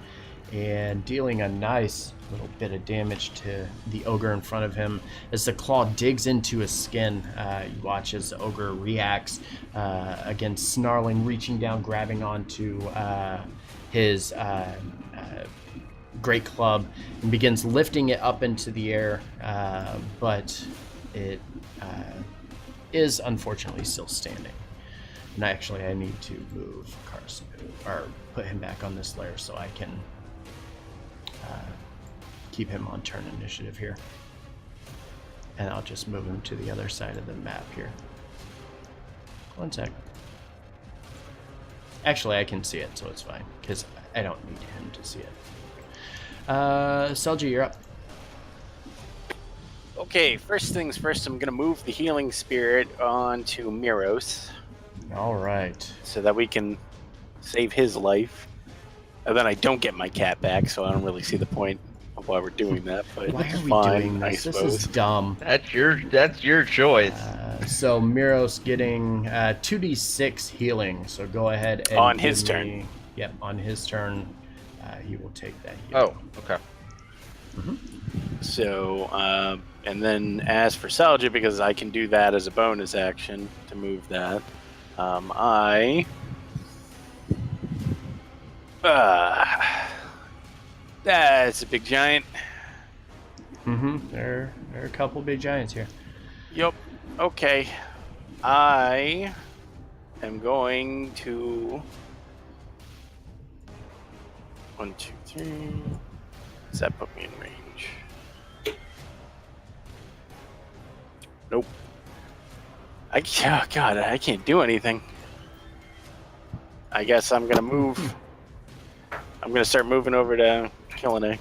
and dealing a nice little bit of damage to the ogre in front of him. As the claw digs into his skin, you watch as the ogre reacts, again snarling, reaching down, grabbing onto his great club and begins lifting it up into the air, but it is unfortunately still standing. And actually, I need to move Carson, or put him back on this layer so I can keep him on turn initiative here. And I'll just move him to the other side of the map here. One sec. Actually, I can see it, so it's fine, because I don't need him to see it. Selji, you're up. Okay, first things first, I'm going to move the healing spirit onto Miros All right. so that we can save his life. And then I don't get my cat back, so I don't really see the point of why we're doing that. But Why it's are we fine, doing I this? This suppose. is dumb. That's your choice. So Miros getting 2d6 healing. So go ahead and On his give turn. me- Yep, on his turn, he will take that heal. Oh, okay. So, and then as for Salja, because I can do that as a bonus action to move that, that's a big giant. There are a couple big giants here. Yup. Okay. I am going to 1, 2, 3. Does that put me in range? Nope. God, I can't do anything. I guess I'm gonna move. I'm gonna start moving over to Killinay,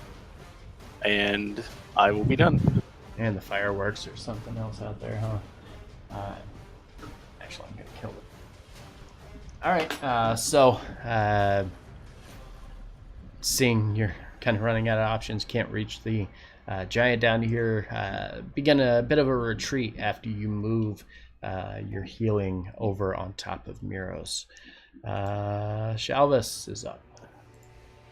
and I will be done. And the fireworks or something else out there, huh? Actually, I'm gonna kill it. All right. Seeing you're kind of running out of options, can't reach the giant down here. Begin a bit of a retreat after you move your healing over on top of Miros. Shalvis is up.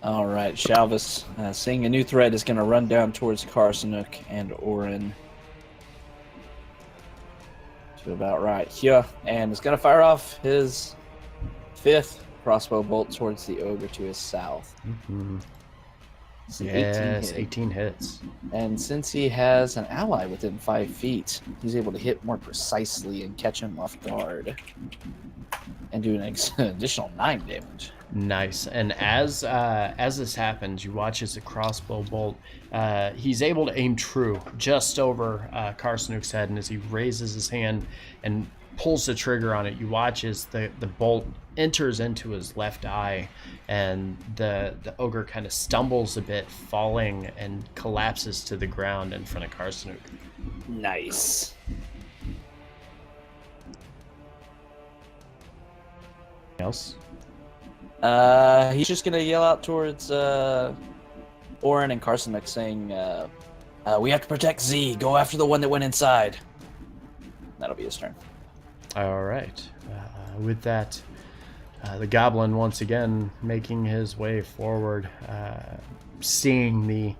All right, Shalvis, seeing a new threat, is going to run down towards Carsonook and Orin. To about right here, and is going to fire off his 5th crossbow bolt towards the ogre to his south. Mm-hmm. Yes, 18 hits. And since he has an ally within 5 feet, he's able to hit more precisely and catch him off guard. And do an additional 9 damage. Nice. And as this happens, you watch as the crossbow bolt, he's able to aim true just over Carsonook's head, and as he raises his hand and pulls the trigger on it, you watch as the bolt enters into his left eye, and the ogre kind of stumbles a bit, falling and collapses to the ground in front of Carsonook. Nice. Else? He's just gonna yell out towards Orin and Carsonook, saying, "We have to protect Z. Go after the one that went inside." That'll be his turn. All right. With that, the goblin once again making his way forward, seeing the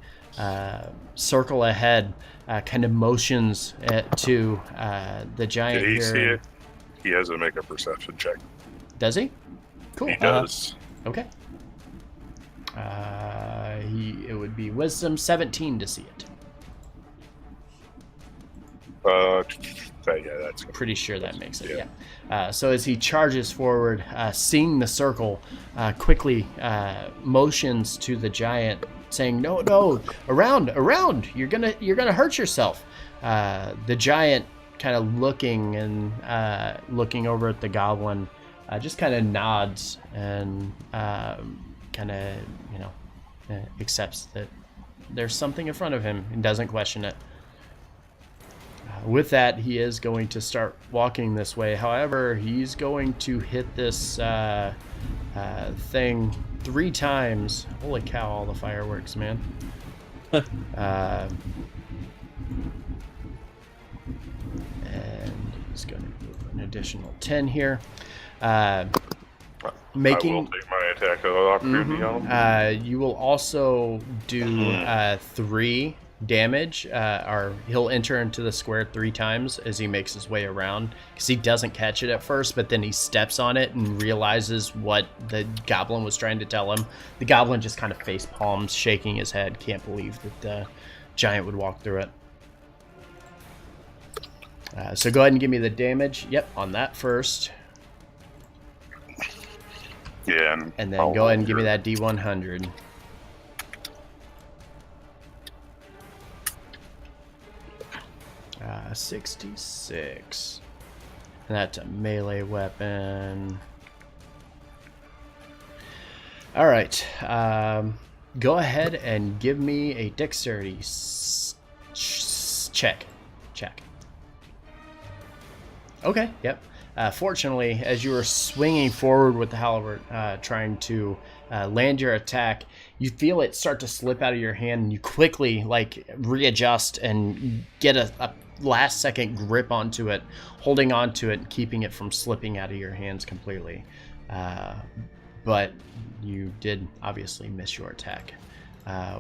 circle ahead, kind of motions to the giant. Did he here. see it? He has to make a perception check. Does he? Cool. He does. Okay. It would be wisdom 17 to see it. Yeah, that's good. Pretty sure that makes it. Yeah. Yeah. So as he charges forward, seeing the circle, quickly motions to the giant, saying, "No, around! You're gonna hurt yourself." The giant, kind of looking over at the goblin, just kind of nods and kind of accepts that there's something in front of him and doesn't question it. With that, he is going to start walking this way. However, he's going to hit this thing 3 times. Holy cow, all the fireworks, man. And he's going to move an additional 10 here. Making, I will take my attack of opportunity on him. you will also do 3 damage, or he'll enter into the square 3 times as he makes his way around, because he doesn't catch it at first, but then he steps on it and realizes what the goblin was trying to tell him. The goblin just kind of face palms, shaking his head, can't believe that the giant would walk through it. So go ahead and give me the damage. Yep, on that first. Yeah, And then go ahead and give me that D100. Uh, 66. And that's a melee weapon. All right. Go ahead and give me a dexterity check. Okay, yep. Fortunately, as you were swinging forward with the halberd, trying to land your attack, you feel it start to slip out of your hand, and you quickly readjust and get a last second grip onto it, holding onto it and keeping it from slipping out of your hands completely. But you did obviously miss your attack.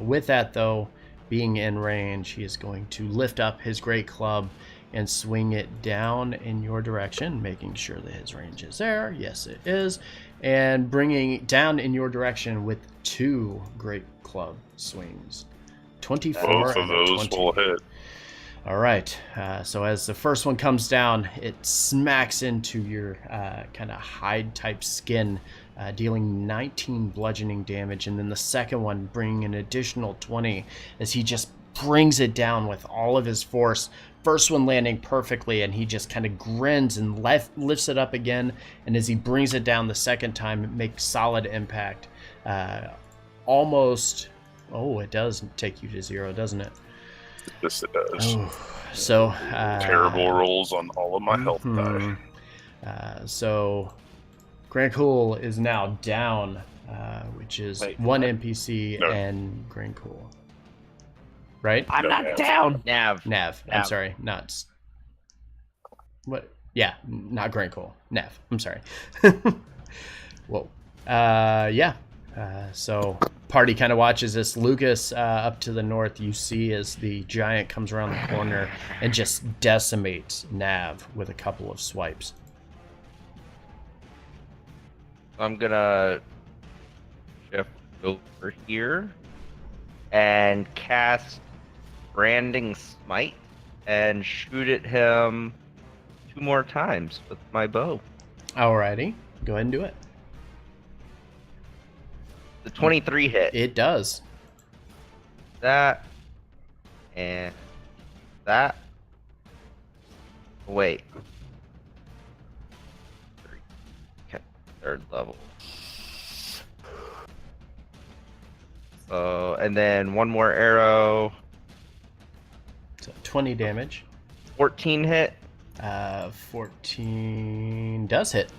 With that, though, being in range, he is going to lift up his great club and swing it down in your direction, making sure that his range is there. Yes, it is. And bringing it down in your direction with 2 great club swings. 24 Both of and those 20. will hit. All right. So as the first one comes down, it smacks into your kind of hide-type skin, dealing 19 bludgeoning damage. And then the second one bringing an additional 20 as he just brings it down with all of his force. First one landing perfectly, and he just kind of grins and lifts it up again. And as he brings it down the second time, it makes solid impact. Almost. Oh, it does take you to 0, doesn't it? Yes, it does. Oh, so Terrible rolls on all of my health mhm. die. So Grand Cool is now down, which is Wait, one what? NPC No. and Grand Cool. Right? I'm No, not Nav. down. Nav. I'm Nav. sorry, not. What? Yeah, not Grand Cool. Nav. I'm sorry. Whoa. Yeah. So party kind of watches this. Lucas, up to the north, you see as the giant comes around the corner and just decimates Nav with a couple of swipes. I'm gonna shift over here and cast Branding Smite and shoot at him 2 more times with my bow. Alrighty, go ahead and do it. The 23 hit. It does. That and that. Wait. Okay, 3rd level. So, and then one more arrow. So 20 damage. 14 hit. 14 does hit.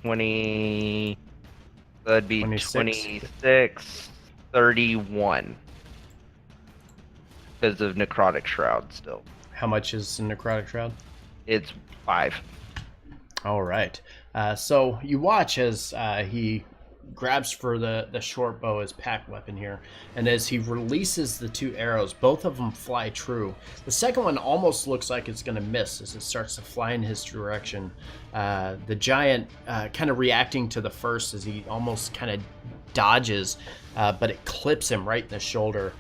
20. That'd be 26. 26, 31. Because of Necrotic Shroud still. How much is the Necrotic Shroud? It's 5. All right. So you watch as he grabs for the short bow as pack weapon here, and as he releases the 2 arrows, both of them fly true. The second one almost looks like it's going to miss as it starts to fly in his direction. The giant kind of reacting to the first as he almost kind of dodges, but it clips him right in the shoulder,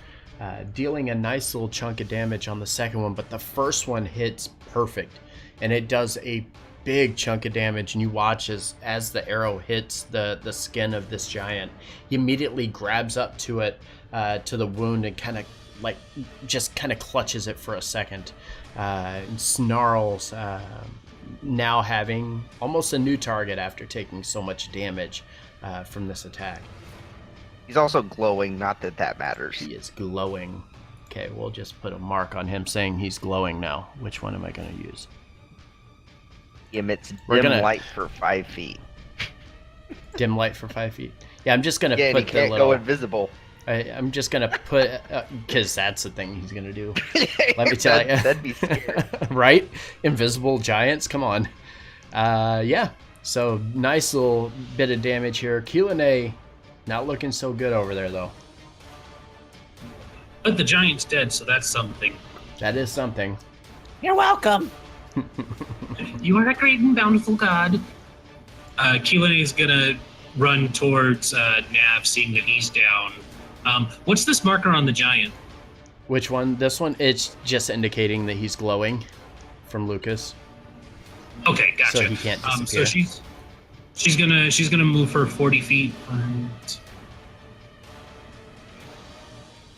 dealing a nice little chunk of damage on the second one. But the first one hits perfect, and it does a big chunk of damage. And you watch as the arrow hits the skin of this giant, he immediately grabs up to it, to the wound, and kind of like just kind of clutches it for a second, and snarls, now having almost a new target after taking so much damage from this attack. He's also glowing, not that that matters. He is glowing. Okay, we'll just put a mark on him saying he's glowing now. Which one am I going to use? He emits We're dim gonna- light for 5 feet. Dim light for 5 feet. Yeah, I'm just gonna Yeah, and he put the can't little. go invisible. I'm just gonna put, because that's the thing he's gonna do. Let me tell you. That'd be scary. Right? Invisible giants. Come on. Yeah. So nice little bit of damage here. Keelan not looking so good over there though. But the giant's dead, so that's something. That is something. You're welcome. You are a great and bountiful god. Keelan is gonna run towards Nav, seeing that he's down. What's this marker on the giant? Which one? This one? It's just indicating that he's glowing from Lucas. Okay, gotcha. So he can't disappear. So she's gonna move her 40 feet.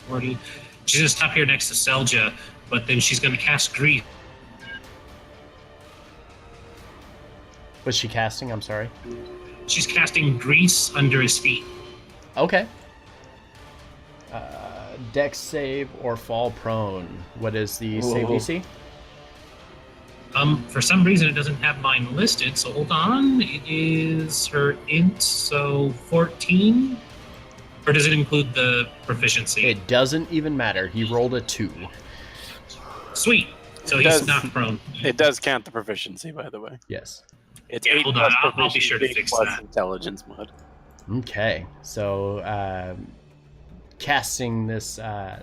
40. She's gonna stop here next to Selja, but then she's gonna cast Grease. Was she casting? I'm sorry. She's casting Grease under his feet. Okay. Dex save or fall prone. What is the save Whoa. DC? For some reason it doesn't have mine listed, so hold on. It is her int, so 14? Or does it include the proficiency? It doesn't even matter. He rolled a 2. Sweet. So It he's does. not prone. It does count the proficiency, by the way. Yes. It's Yeah, 8 hold on, plus I'll be sure to proficiency fix plus that. intelligence mod. Okay. So casting this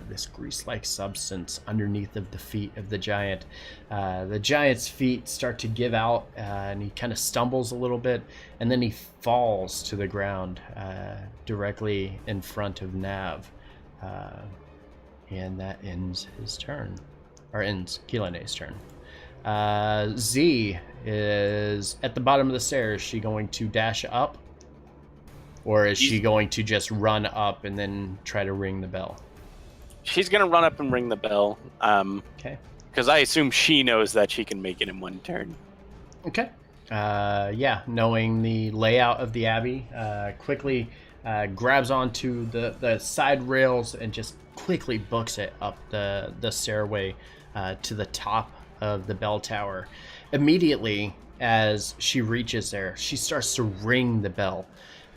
this grease-like substance underneath of the feet of the giant. The giant's feet start to give out, and he kind of stumbles a little bit, and then he falls to the ground directly in front of Nav. And that ends his turn. Or ends Keelane's turn. Z is at the bottom of the stairs. Is she going to dash up? or is she going to just run up and then try to ring the bell? She's going to run up and ring the bell. Okay. Because I assume she knows that she can make it in one turn. Okay. Yeah, knowing the layout of the Abbey, quickly grabs onto the side rails and just quickly books it up the stairway to the top of the bell tower. Immediately, as she reaches there, she starts to ring the bell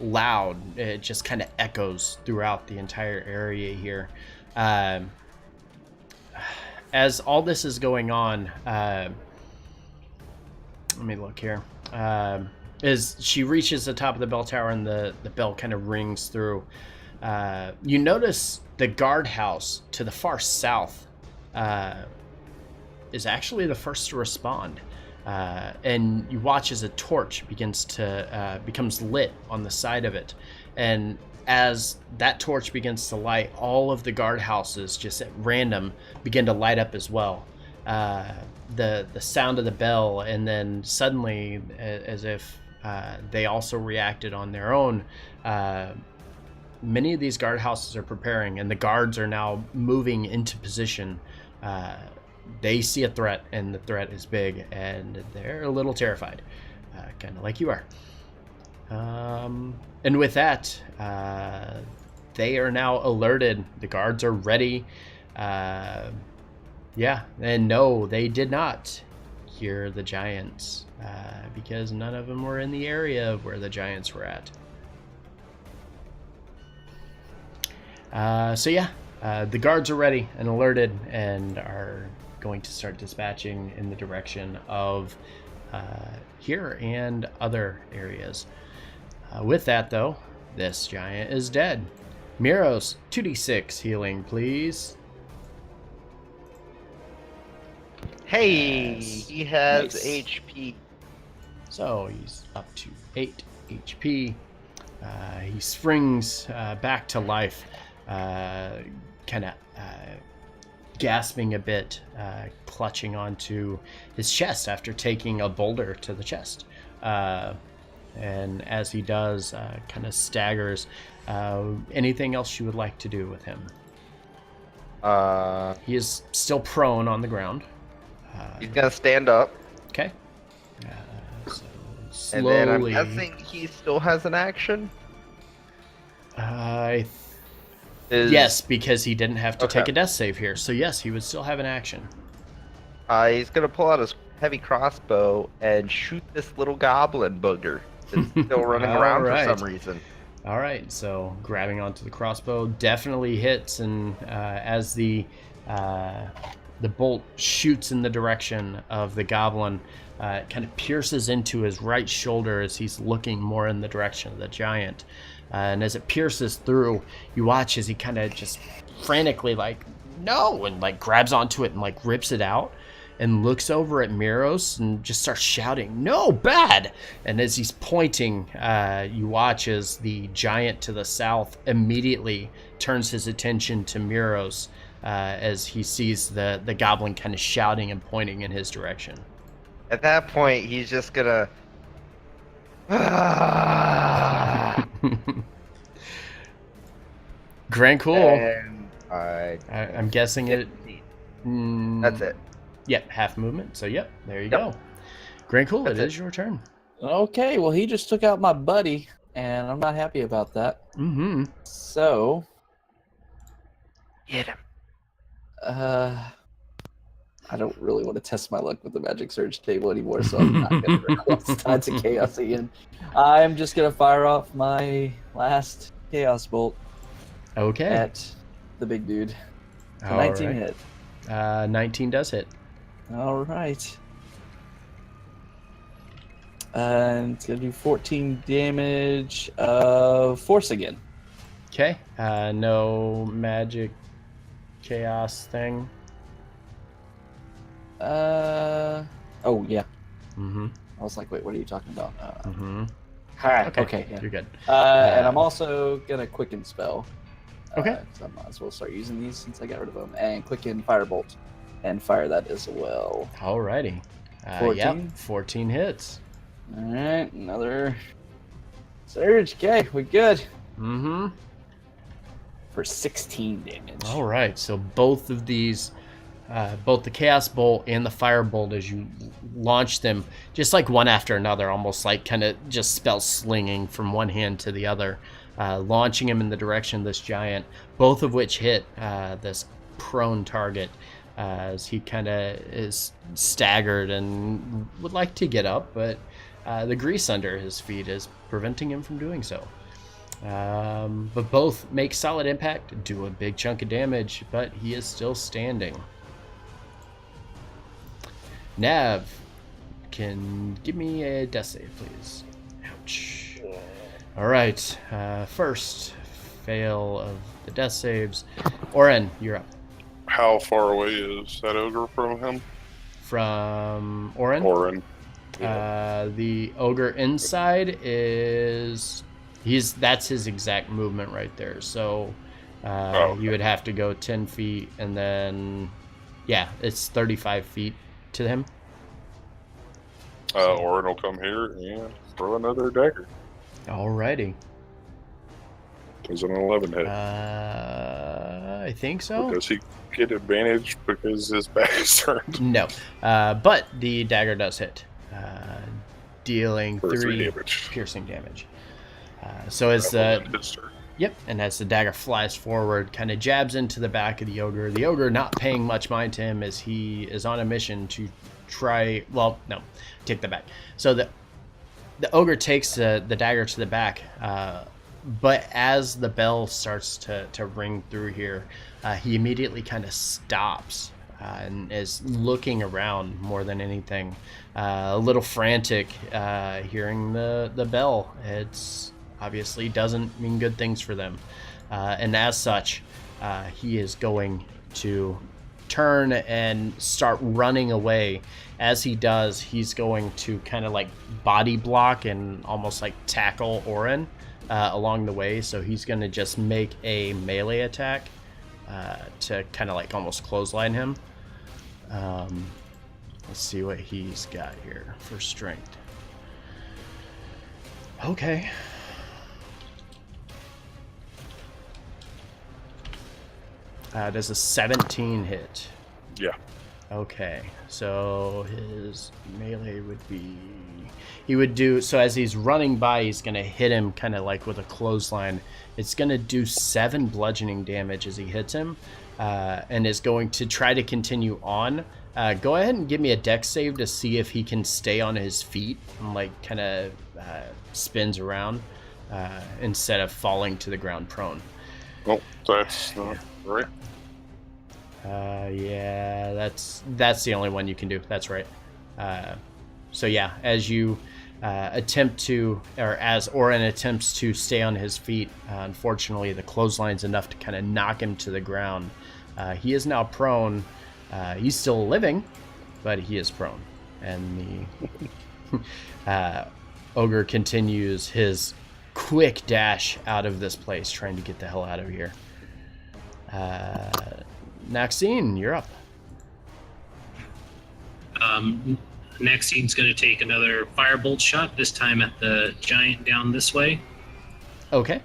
loud. It just kind of echoes throughout the entire area here. As all this is going on, let me look here. As she reaches the top of the bell tower and the bell kind of rings through, you notice the guardhouse to the far south is actually the first to respond. And you watch as a torch becomes lit on the side of it. And as that torch begins to light, all of the guardhouses just at random begin to light up as well. The sound of the bell, and then suddenly, as if they also reacted on their own, many of these guardhouses are preparing, and the guards are now moving into position. They see a threat, and the threat is big, and they're a little terrified, kind of like you are. And with that, they are now alerted. The guards are ready. Yeah, and no, they did not hear the giants because none of them were in the area of where the giants were at. So yeah, the guards are ready and alerted and are going to start dispatching in the direction of here and other areas. With that, though, this giant is dead. Miros, 2d6 healing, please. Hey, Yes. he has Nice. HP. So he's up to 8 HP. He springs back to life, kind of gasping a bit, clutching onto his chest after taking a boulder to the chest. And as he does, kind of staggers. Anything else you would like to do with him? He is still prone on the ground. He's gonna stand up, Okay. So and then I'm slowly. guessing he still has an action. Yes, because he didn't have to Okay. take a death save here. So yes, he would still have an action. He's gonna pull out his heavy crossbow and shoot this little goblin booger that's still running around for Alright. some reason. All right, so grabbing onto the crossbow definitely hits, and as the bolt shoots in the direction of the goblin, it kind of pierces into his right shoulder as he's looking more in the direction of the giant. And as it pierces through, you watch as he kind of just frantically like, no, and like grabs onto it and like rips it out and looks over at Miros and just starts shouting, no, bad! And as he's pointing, you watch as the giant to the south immediately turns his attention to Miros as he sees the goblin kind of shouting and pointing in his direction. At that point, he's just gonna. Grand cool. And I'm guessing it. That's it. Yep, half movement. So yep, there you go. Grand cool. That's It it. is your turn. Okay, well, he just took out my buddy, and I'm not happy about that. Mm-hmm. So, Hit him. I don't really want to test my luck with the Magic Surge table anymore, so I'm not going to request Tides of Chaos again. I'm just going to fire off my last Chaos Bolt Okay. at the big dude. All 19 right. hit. 19 does hit. All right. And it's going to do 14 damage of Force again. Okay. No magic chaos thing. Oh, yeah. Mm-hmm. I was like, wait, what are you talking about? Mm-hmm. All right, okay. Yeah. You're good. And I'm also going to Quicken Spell. Okay. So I might as well start using these since I got rid of them. And Quicken Firebolt. And fire that as well. Alrighty. 14? Yep, 14 hits. All right, another Surge, okay, we good. Mm-hmm. For 16 damage. All right, so both of these, both the Chaos Bolt and the Firebolt, as you launch them, just like one after another, almost like kind of just spell slinging from one hand to the other, launching him in the direction of this giant, both of which hit this prone target as he kind of is staggered and would like to get up, but the grease under his feet is preventing him from doing so. But both make solid impact, do a big chunk of damage, but he is still standing. Nav, can give me a death save, please. Ouch. All right, first fail of the death saves. Oren, you're up. How far away is that ogre from him? From Oren? Oren. The ogre inside is... that's his exact movement right there. So Okay. you would have to go 10 feet and then, yeah, it's 35 feet to him. Oren will come here and throw another dagger. Alrighty. Does an 11 hit? I think so. Does he get advantage because his back is turned? No. But the dagger does hit, dealing For 3 3 damage. piercing damage. So as the... His turn. Yep, and as the dagger flies forward, kind of jabs into the back of the ogre not paying much mind to him as he is on a mission to try... Well, no, take that back. So the ogre takes the dagger to the back, but as the bell starts to ring through here, he immediately kind of stops and is looking around more than anything. A little frantic, hearing the bell. It's... obviously doesn't mean good things for them. And as such, he is going to turn and start running away. As he does, he's going to kind of like body block and almost like tackle Oren along the way. So he's going to just make a melee attack to kind of like almost clothesline him. Let's see what he's got here for strength. Okay. Does a 17 hit? Yeah. Okay, so his melee would be... He would do... So as he's running by, he's going to hit him kind of like with a clothesline. It's going to do 7 bludgeoning damage as he hits him, and is going to try to continue on. Go ahead and give me a dex save to see if he can stay on his feet and like kind of spins around instead of falling to the ground prone. Oh, that's not right. Yeah, that's the only one you can do. That's right. So yeah, as you attempt to, or as Oren attempts to stay on his feet, unfortunately the clothesline's enough to kind of knock him to the ground. He is now prone. He's still living, but he is prone. And the ogre continues his quick dash out of this place, trying to get the hell out of here. Maxine, you're up. Maxine's going to take another firebolt shot, this time at the giant down this way. Okay.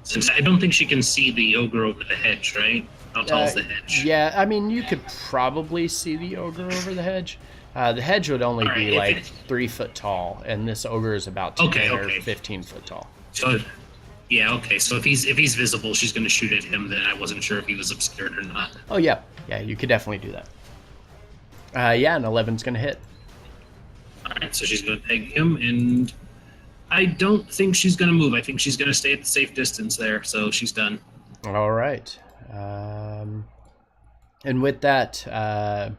Since I don't think she can see the ogre over the hedge, right? How tall is the hedge? Yeah, I mean, you could probably see the ogre over the hedge. The hedge would only All right, be like 3 foot tall, and this ogre is about 10 or 15 foot tall. So, yeah, okay. So if he's visible, she's going to shoot at him. Then I wasn't sure if he was obscured or not. Oh yeah, you could definitely do that. Yeah, and 11's gonna hit. All right, so she's going to peg him, and I don't think she's going to move. I think she's going to stay at the safe distance there. So she's done. All right. And with that,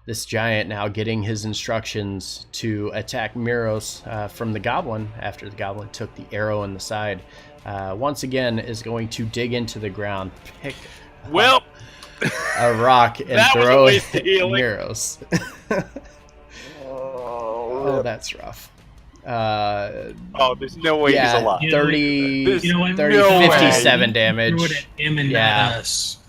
this giant now getting his instructions to attack Miros from the goblin after the goblin took the arrow in the side. Once again is going to dig into the ground, pick Well, a rock and that was a throw it waste at of healing. Miros. Oh, that's rough. oh, there's no way he's alive. 30, There's 30 no way. 57 Threw it damage. at him and Yeah. not us.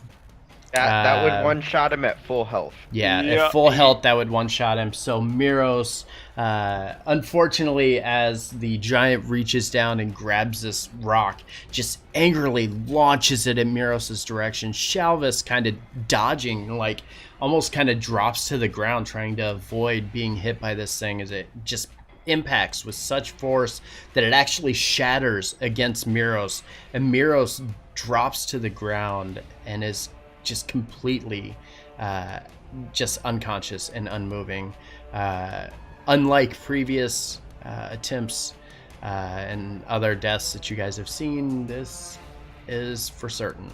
That would one shot him at full health. Yeah, Yeah. at full health, that would one-shot him. So Miros Unfortunately, as the giant reaches down and grabs this rock, just angrily launches it in Miros' direction, Shalvis kind of dodging, like almost kind of drops to the ground, trying to avoid being hit by this thing as it just impacts with such force that it actually shatters against Miros, and Miros drops to the ground and is just completely just unconscious and unmoving. Unlike previous attempts and other deaths that you guys have seen, this is for certain.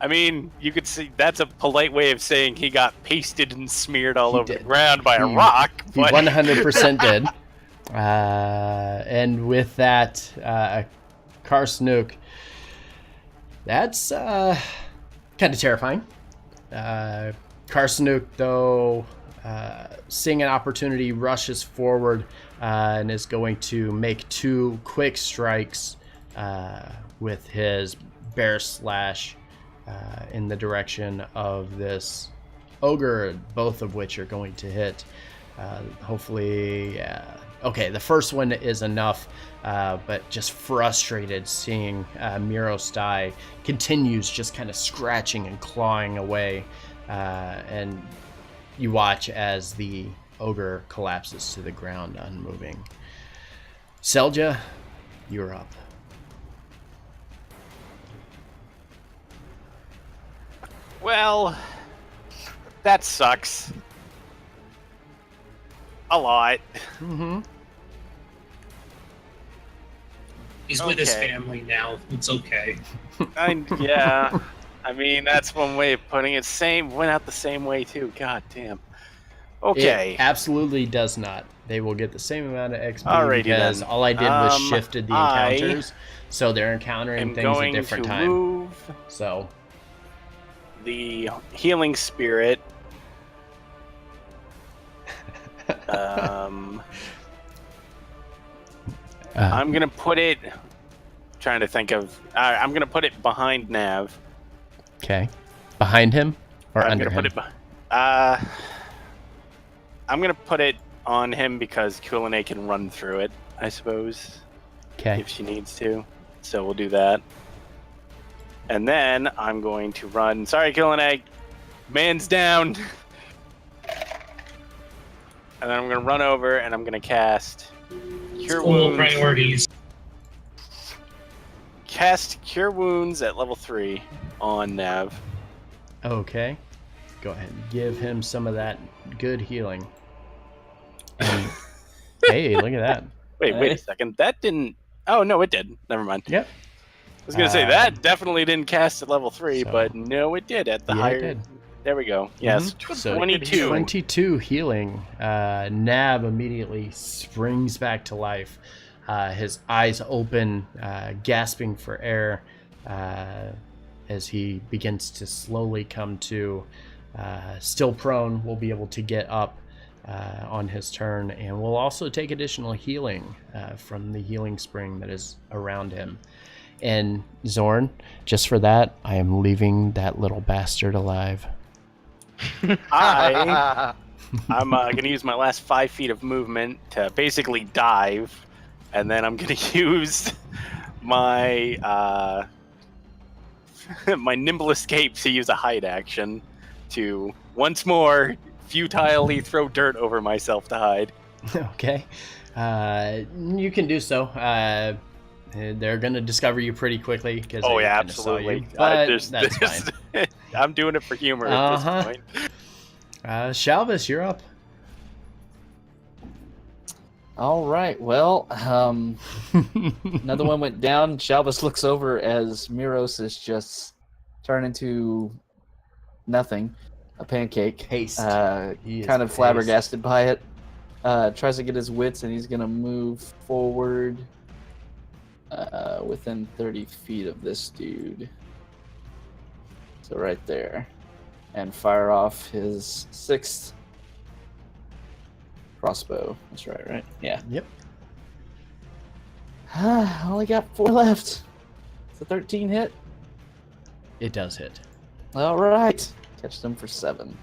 I mean, you could see that's a polite way of saying he got pasted and smeared all over did. the ground by a rock. He But 100% did. And with that, Karsnook, that's kind of terrifying. Karsnook, though, seeing an opportunity, rushes forward and is going to make 2 quick strikes with his bear slash in the direction of this ogre, both of which are going to hit. Hopefully, okay, the first one is enough, but just frustrated seeing Miros die, continues just kind of scratching and clawing away, and you watch as the ogre collapses to the ground, unmoving. Selja, you're up. well, that sucks. A lot. Mm-hmm. He's with his Okay. family now. It's okay. Yeah. I mean, that's one way of putting it. Went out the same way too. God damn. Okay. It absolutely does not. They will get the same amount of XP Alrighty because then. all I did was shifted the I encounters, so they're encountering I'm things at going different to time. move So the healing spirit. I'm gonna put it. Trying to think of. I'm gonna put it behind Nav. okay, behind him or I'm under gonna him? put it. I'm gonna put it on him because Kulinay can run through it, I suppose, Okay, if she needs to. So we'll do that. And then I'm going to run. Sorry, Kulinay. Man's down. And then I'm gonna run over and I'm gonna cast Cure School Wounds. priorities. Cast Cure Wounds at level 3 on Nav. okay. Go ahead and give him some of that good healing. And, hey, look at that. Wait a second. That didn't. Oh no, it did. Never mind. Yep. I was gonna say that definitely didn't cast at level 3, so- but no, it did at the Yeah, higher. it did. There we go. Yes, So 22. 22 healing. Nav immediately springs back to life. His eyes open, gasping for air as he begins to slowly come to. Still prone, will be able to get up on his turn, and will also take additional healing from the healing spring that is around him. And Zorn, just for that, I am leaving that little bastard alive. I'm gonna use my last 5 feet of movement to basically dive, and then I'm gonna use my my nimble escape to use a hide action to once more futilely throw dirt over myself to hide. Okay. You can do so. They're going to discover you pretty quickly because Oh they yeah, kinda saw you, absolutely. but that's fine. I'm doing it for humor at Uh-huh. this point. Shalvis, you're up. All right. Well, another one went down. Shalvis looks over as Miros is just turned into nothing, a pancake. Haste. He is Kind of haste. flabbergasted by it. Tries to get his wits, and he's gonna move forward within 30 feet of this dude. So right there, and fire off his 6th crossbow. That's right? Yeah. Yep. Only got 4 left. It's a 13 hit. It does hit. All right. Catch them for 7.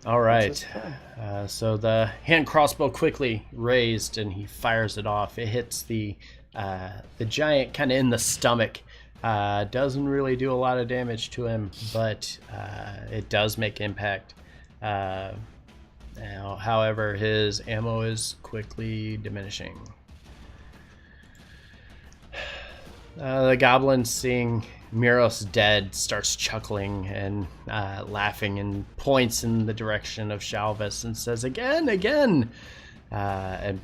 All That's right. his So the hand crossbow quickly raised, and he fires it off. It hits the giant kind of in the stomach. Doesn't really do a lot of damage to him, but it does make impact. Now, however, his ammo is quickly diminishing. The goblin, seeing Miros dead, starts chuckling and laughing and points in the direction of Shalvis and says, again, and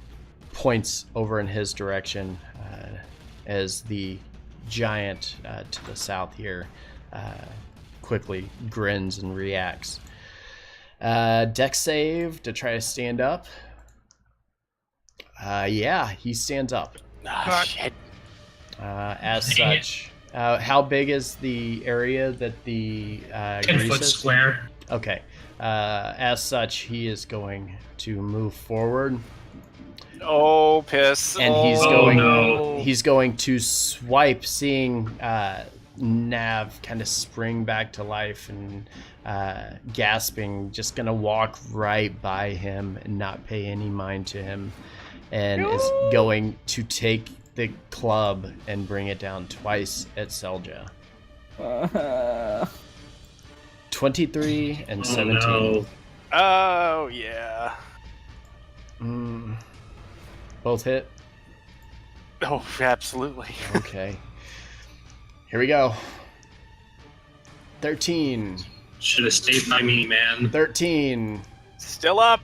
points over in his direction as the giant to the south here quickly grins and reacts. Dex save to try to stand up. Yeah, he stands up. Ah, shit. As Dang such, how big is the area that the 10 grease foot is? square. Okay. As such, he is going to move forward, Oh, piss. and no. he's going to swipe, seeing Nav kind of spring back to life and gasping, just gonna walk right by him and not pay any mind to him, and is going to take the club and bring it down twice at Selja. 23 and 17. No. Oh, yeah. Both hit. Oh, absolutely. Okay. Here we go. 13. Should have stayed by me, man. 13. Still up.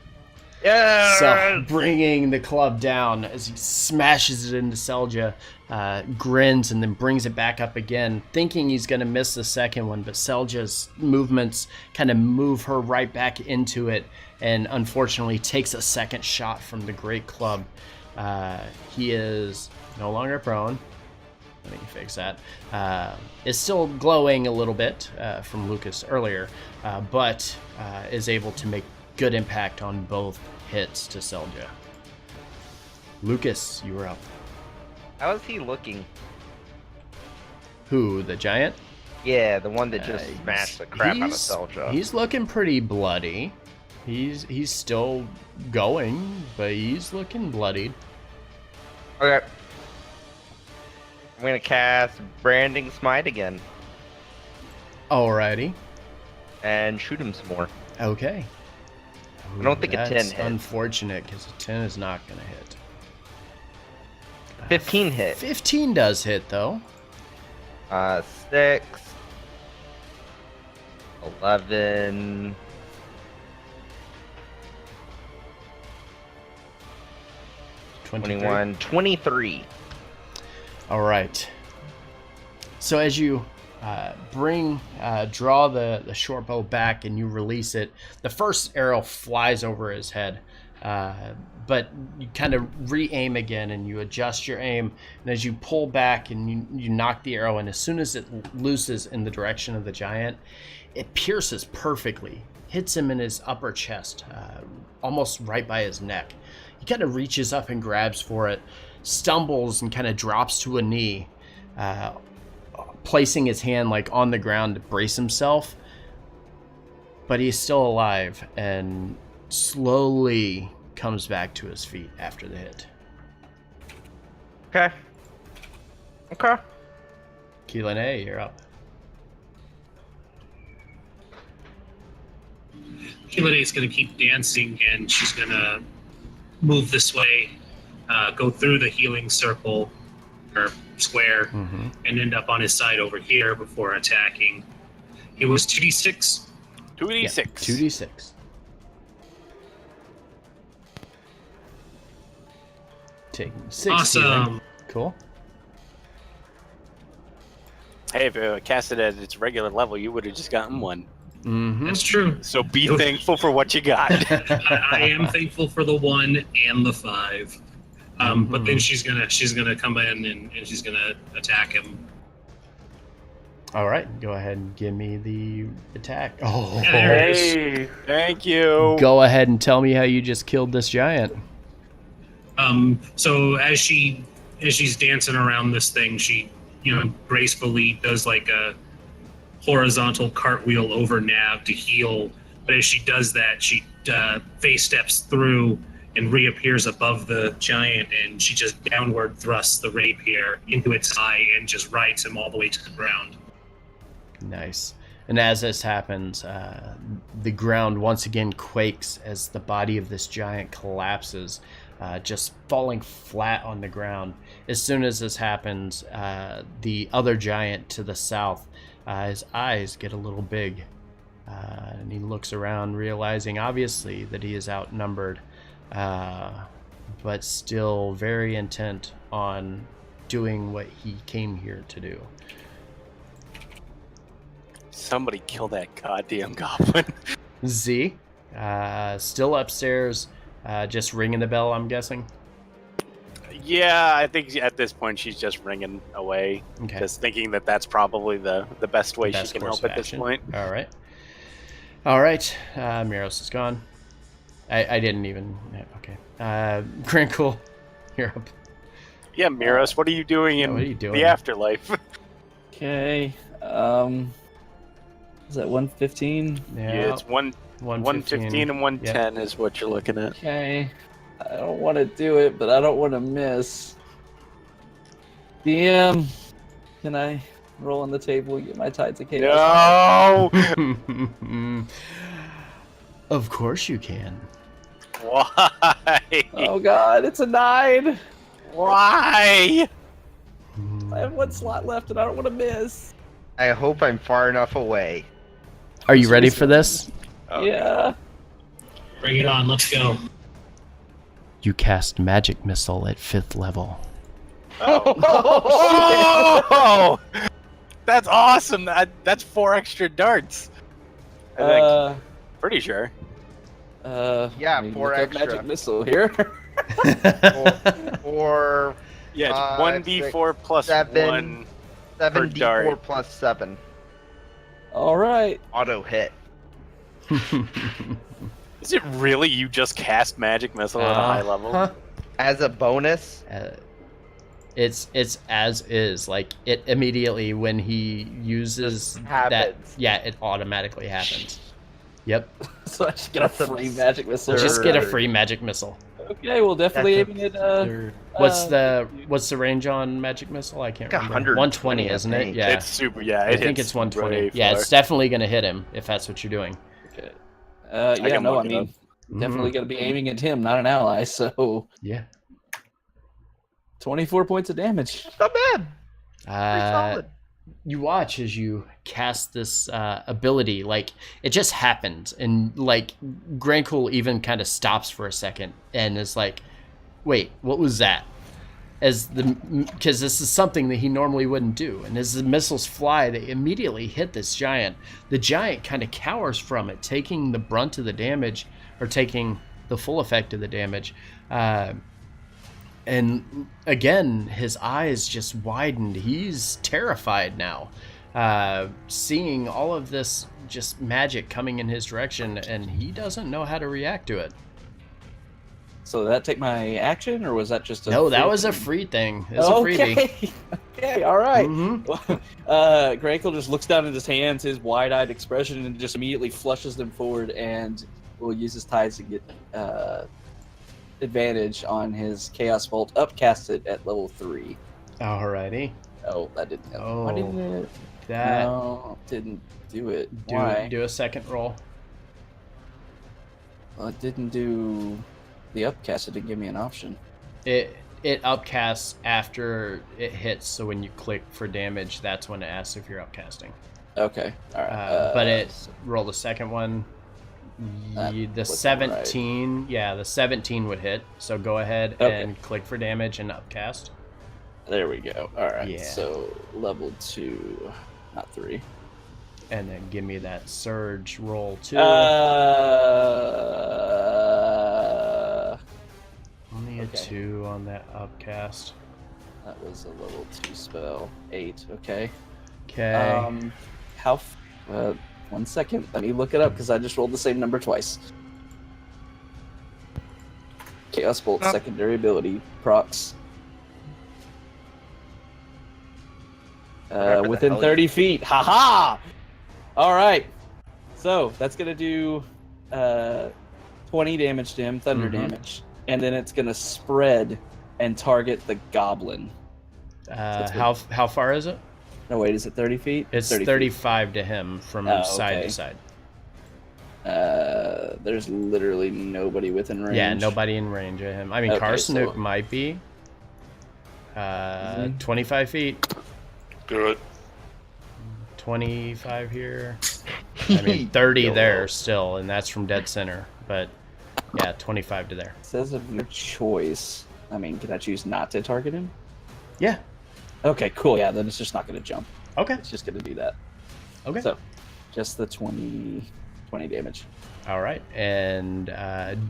Yeah. So, bringing the club down as he smashes it into Selja, grins and then brings it back up again, thinking he's going to miss the second one, but Selja's movements kind of move her right back into it, and unfortunately takes a second shot from the great club. He is no longer prone. Let me fix that. Is still glowing a little bit from Lucas earlier, but is able to make good impact on both hits to Selja. Lucas, you are up. How is he looking? Who, the giant? Yeah, the one that just smashed the crap out of Selja. He's looking pretty bloody. He's still going, but he's looking bloodied. Okay. I'm gonna cast Branding Smite again Alrighty. and shoot him some more. Okay. I don't think a 10 That's hits. unfortunate, because a 10 is not going to hit. 15 hit. 15 does hit, though. 6, 11, 21, 23. All right. So as you draw the short bow back and you release it, the first arrow flies over his head, but you kind of re-aim again and you adjust your aim, and as you pull back and you knock the arrow, and as soon as it looses in the direction of the giant, it pierces perfectly, hits him in his upper chest, almost right by his neck. He kind of reaches up and grabs for it, stumbles and kind of drops to a knee, placing his hand like on the ground to brace himself, but he's still alive and slowly comes back to his feet after the hit. Okay. Keelan A, you're up. Kilade's going to keep dancing, and she's going to move this way, go through the healing circle or square, and end up on his side over here before attacking. It was 2d6. 2d6. Yeah, 2d6. Taking 6. Awesome. Keelan. Cool. Hey, if it cast it at its regular level, you would have just gotten one. That's true. So be thankful for what you got. I am thankful for the 1 and the 5. But then she's gonna come in and she's gonna attack him. All right, go ahead and give me the attack. Oh, Yeah, there it is. Hey, thank you. go ahead and tell me how you just killed this giant. So as she's dancing around this thing, she, gracefully does like a horizontal cartwheel over Nav to heal But as she does that, she face steps through and reappears above the giant, and she just downward thrusts the rapier into its eye and just rides him all the way to the ground. Nice. And as this happens, the ground once again quakes as the body of this giant collapses, just falling flat on the ground. As soon as this happens, the other giant to the south, his eyes get a little big, and he looks around, realizing obviously that he is outnumbered, but still very intent on doing what he came here to do. Somebody kill that goddamn goblin. Z, still upstairs, just ringing the bell, I'm guessing. Yeah, I think at this point she's just ringing away, Okay. just thinking that that's probably the best way Best she can course help of at this action. point. All right. All right. Miros is gone. I didn't even. Okay. Crinkle, you're up. Yeah, Miros, what are you doing in what are you doing? the afterlife? Okay. Is that 115? Yeah, it's 115 and 110 is what you're looking at. Okay. I don't want to do it, but I don't want to miss. DM, can I roll on the table and get my Tides of Chaos? No! Of course you can. Why? Oh god, it's a 9! Why? I have one slot left and I don't want to miss. I hope I'm far enough away. Are you ready for this? Yeah. Bring it on, let's go. You cast Magic Missile at 5th level. Oh! That's awesome! That's 4 extra darts. I think. Pretty sure. Yeah, let me 4 look up extra. Magic Missile here. Or Yeah, it's 1d4 plus 7, 1 per dart. 7d4 plus 7. All right. Auto hit. Is it really you just cast Magic Missile at a high level? As a bonus, It's as is. Like, it immediately, when he uses that, happens. yeah, it automatically happens. Yep. So I just get a That's free Magic Missile. Just get a Third. free Magic Missile. Okay, well, definitely That's aiming at What's the range on Magic Missile? I can't Like remember. 120, isn't it? think. Yeah. It's super, yeah. I think it's 120. way Yeah, far. it's definitely going to hit him if that's what you're doing. Okay. I Yeah, can no, I look it mean, up. definitely going to be aiming at him, not an ally. So Yeah. 24 points of damage. not bad. Pretty Uh, solid. you watch as you cast this ability, like, it just happens, and like Grankle even kind of stops for a second and is like, wait, what was that? Because this is something that he normally wouldn't do, and as the missiles fly, they immediately hit this giant. The giant kind of cowers from it, taking the brunt of the damage, or taking the full effect of the damage. And again, his eyes just widened. He's terrified now, seeing all of this just magic coming in his direction, and he doesn't know how to react to it. So did that take my action, or was that just a No, that free was a thing? free thing. It was a freebie. Okay. Okay, all right. Mhm. Grankle just looks down at his hands, his wide-eyed expression, and just immediately flushes them forward, and will use his tides to get advantage on his Chaos Bolt, upcasted at level 3. Alrighty. Oh, that didn't help. Oh, Why didn't it? that No, didn't do it. Why? do a second roll. Well, it didn't do the upcast. It didn't give me an option. It upcasts after it hits, so when you click for damage, that's when it asks if you're upcasting. Okay, all right. But it roll the second one. That The wasn't 17, yeah, the 17 would hit. So go ahead Okay. and click for damage and upcast. There we go. All right. Yeah. So level 2, not 3. And then give me that surge roll too. Only a okay. 2 on that upcast. That was a level 2 spell. 8. Okay. Okay. How? 1 second. Let me look it up because I just rolled the same number twice. Chaos Bolt secondary ability procs. Whatever the Within hell 30 feet. Haha! All right. So that's gonna do 20 damage to him, thunder Mhm. damage, and then it's gonna spread and target the goblin. That's How far is it? No, wait, is it 30 feet? It's 30 feet. 35 to him from Oh, side okay. to side. There's literally nobody within range. Yeah, nobody in range of him. I mean, Okay, Karsanook so- might be. 25 feet. Do it. 25 here. I mean, 30 YOLO. there still, and that's from dead center. But yeah, 25 to there. It says of your choice. I mean, can I choose not to target him? Yeah. Okay, cool. Yeah, then it's just not going to jump. Okay. It's just going to do that. Okay. So, just the 20 damage. All right. And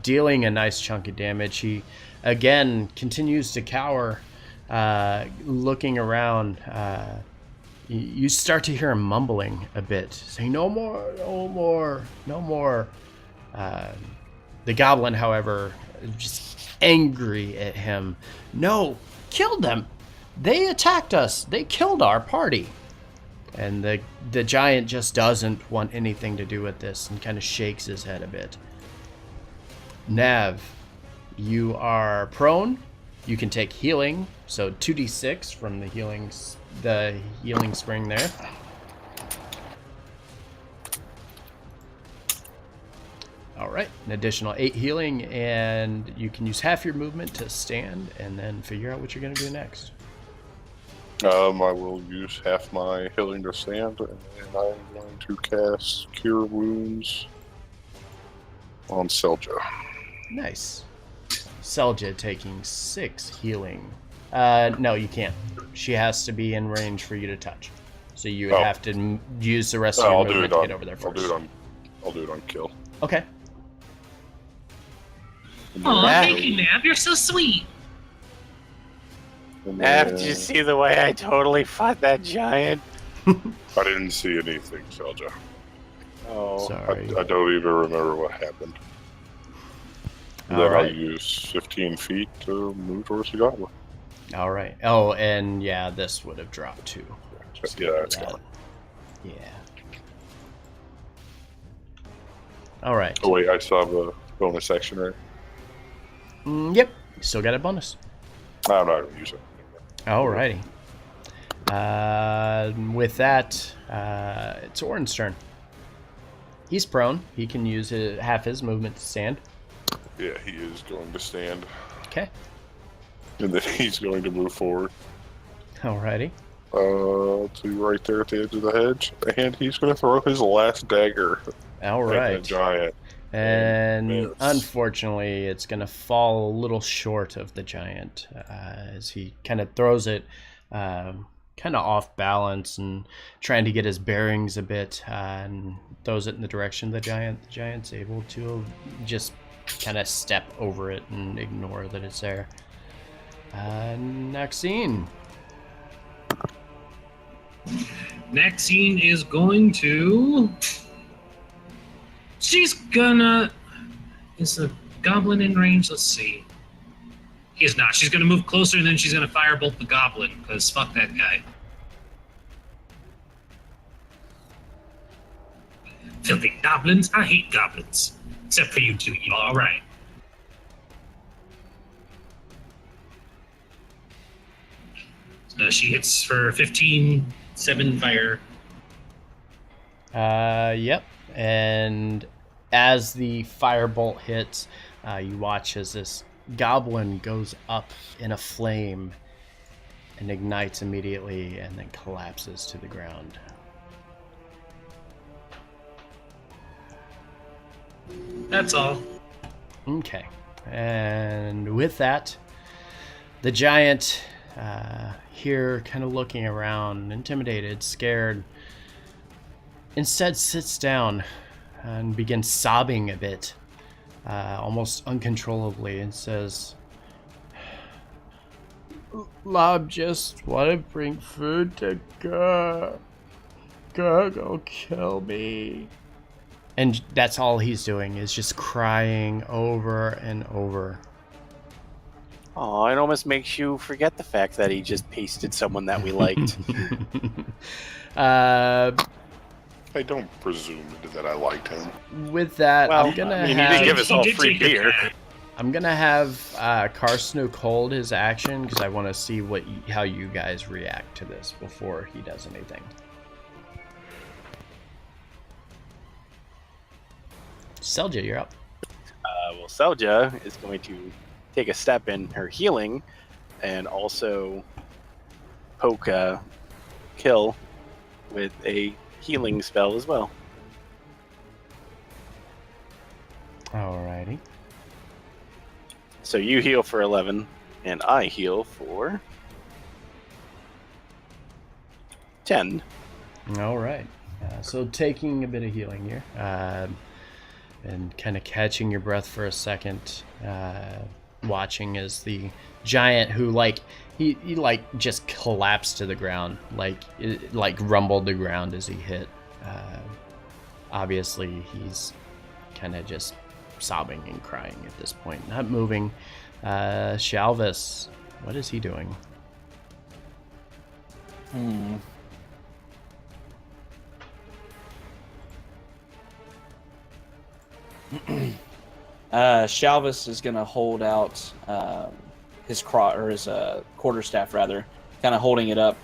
dealing a nice chunk of damage, he again continues to cower, looking around. You start to hear him mumbling a bit, saying, "No more, no more, no more." The goblin, however, just angry at him. "No, kill them. They attacked us. They killed our party." And the giant just doesn't want anything to do with this and kind of shakes his head a bit. Nav, you are prone. You can take healing, so 2d6 from the healing spring there. All right, an additional 8 healing, and you can use half your movement to stand and then figure out what you're going to do next. I will use half my healing to stand, and I'm going to cast Cure Wounds on Selja. Nice. Selja taking 6 healing. No, you can't. She has to be in range for you to touch. So you would have to use the rest of your I'll do movement it to on. get over there I'll first. do it on kill. Okay. Oh, Yeah. thank you, Nav. You're so sweet. And Nav, then- did you see the way I totally fought that giant? I didn't see anything, Selja. Oh, Sorry. I don't even remember what happened. All Then I'll right. use 15 feet to move towards the goblin. All right. Oh, and yeah, this would have dropped too. Yeah, that's That- gone. Yeah. All right. Oh wait, I still have a bonus action, right? Yep. You still got a bonus. I'm not gonna use it. Alrighty. With that, it's Orin's turn. He's prone. He can use half his movement to stand. Yeah, he is going to stand, Okay. and then he's going to move forward Alrighty. to right there at the edge of the hedge, and he's going to throw his last dagger All at right. that giant. And miss. unfortunately, it's going to fall a little short of the giant as he kind of throws it kind of off balance and trying to get his bearings a bit and throws it in the direction of the giant. The giant's able to just kind of step over it and ignore that it's there. Maxine. Maxine is going to. She's gonna. Is the goblin in range? Let's see. He is not. She's gonna move closer and then she's gonna firebolt the goblin, because fuck that guy. Filthy goblins. I hate goblins. Except for you two. You alright. She hits for 15, 7 fire. Yep. And as the firebolt hits, you watch as this goblin goes up in a flame and ignites immediately and then collapses to the ground. That's all. Okay. And with that, the giant here kind of looking around, intimidated, scared, instead sits down and begins sobbing a bit, almost uncontrollably, and says, "Lob just want to bring food to Gurg. Gurg will kill me." And that's all he's doing, is just crying over and over. oh, it almost makes you forget the fact that he just pasted someone that we liked. I don't presume that I liked him. With that, Well, I'm gonna I mean, have. you did give us all did free take a beer. cat. I'm gonna have Karsnook hold his action because I want to see how you guys react to this before he does anything. Selja, you're up. Well, Selja is going to take a step in her healing and also poke Kill with a healing spell as well. Alrighty. So you heal for 11, and I heal for 10. All right. So taking a bit of healing here, and kind of catching your breath for a second, watching as the giant who he just collapsed to the ground, like rumbled the ground as he hit. Obviously, he's kind of just sobbing and crying at this point, not moving. Shalvis, what is he doing? Shalvis is gonna hold out his quarterstaff, rather, kind of holding it up,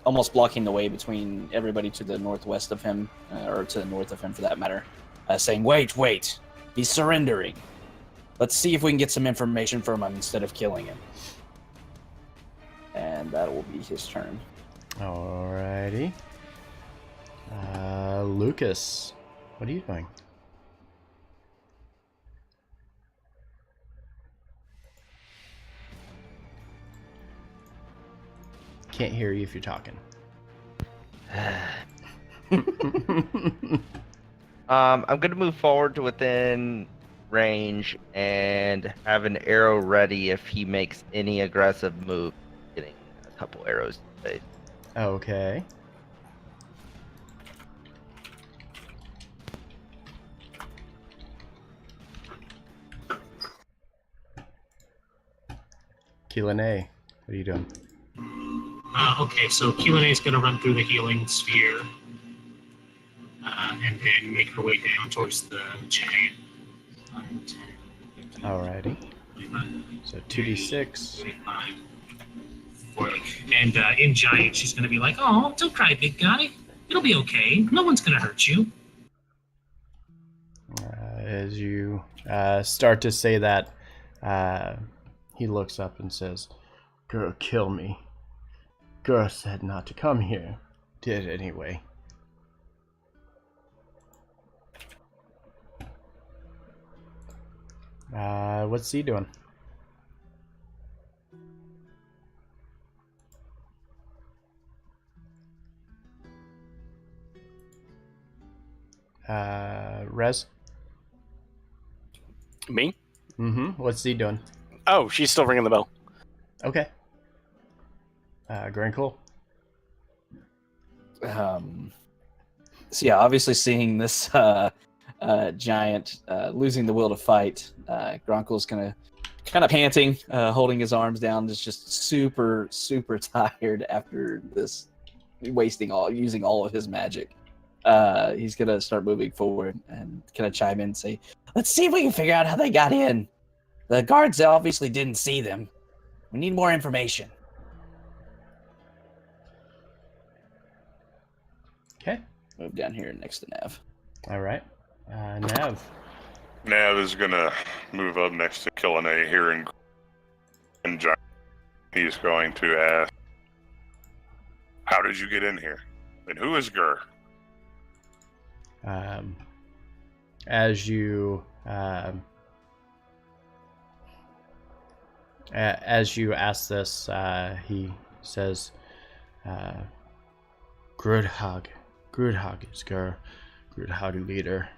almost blocking the way between everybody to the northwest of him, or to the north of him for that matter, saying, "Wait, he's surrendering. Let's see if we can get some information from him instead of killing him." And that will be his turn. Alrighty. Lucas, what are you doing? Can't hear you if you're talking. I'm going to move forward to within range and have an arrow ready if he makes any aggressive move. Getting a couple arrows today. Okay. Kilane, what are you doing? Okay, so Kilane is going to run through the healing sphere and then make her way down towards the giant. Alrighty. So 2d6. And in giant, she's going to be like, "Oh, don't cry, big guy. It'll be okay. No one's going to hurt you." As you start to say that, he looks up and says, "Girl, kill me. Girl said not to come here. Did anyway." What's he doing? Rez? Me? Mm-hmm. What's he doing? Oh, she's still ringing the bell. Okay. Grand Cool. So yeah, obviously seeing this giant losing the will to fight, Gronkul's gonna kind of panting, holding his arms down, just super tired after this, using all of his magic. He's gonna start moving forward and kind of chime in and say, "Let's see if we can figure out how they got in. The guards obviously didn't see them. We need more information." Okay. Move down here next to Nav. All right. Nav. Nav is gonna move up next to Killinay here and Giant. He's going to ask, "How did you get in here? And who is Gur?" As you ask this, he says, Grudhag is Gur. Grudhag leader.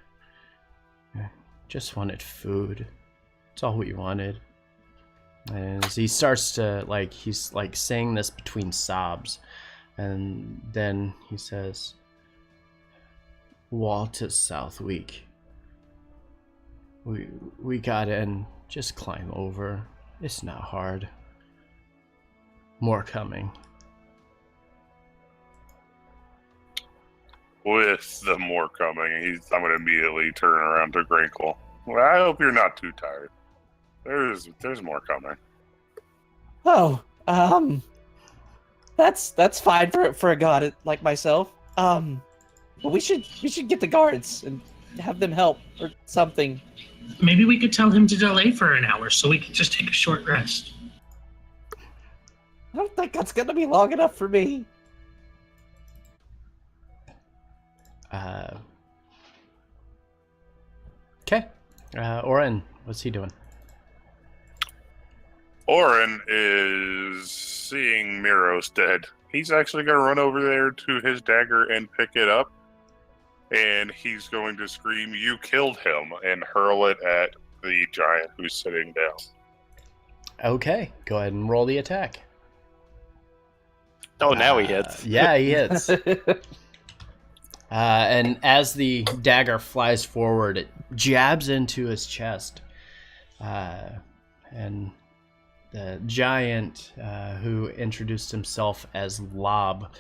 Just wanted food. That's all we wanted." And as he starts to, he's saying this between sobs, and then he says, "Wall to South Week. We got in. Just climb over. It's not hard. More coming." with the more coming, I'm going to immediately turn around to Grinkle. Well, I hope you're not too tired. There's more coming. Oh, that's fine for a god like myself. But we should get the guards and have them help or something. Maybe we could tell him to delay for an hour so we could just take a short rest. I don't think that's gonna be long enough for me. Okay. Oren, what's he doing? Oren is seeing Miros dead. He's actually going to run over there to his dagger and pick it up. And he's going to scream, "You killed him," and hurl it at the giant who's sitting down. Okay, go ahead and roll the attack. Oh, now he hits. Yeah, he hits. And as the dagger flies forward, it jabs into his chest. And the giant who introduced himself as Lob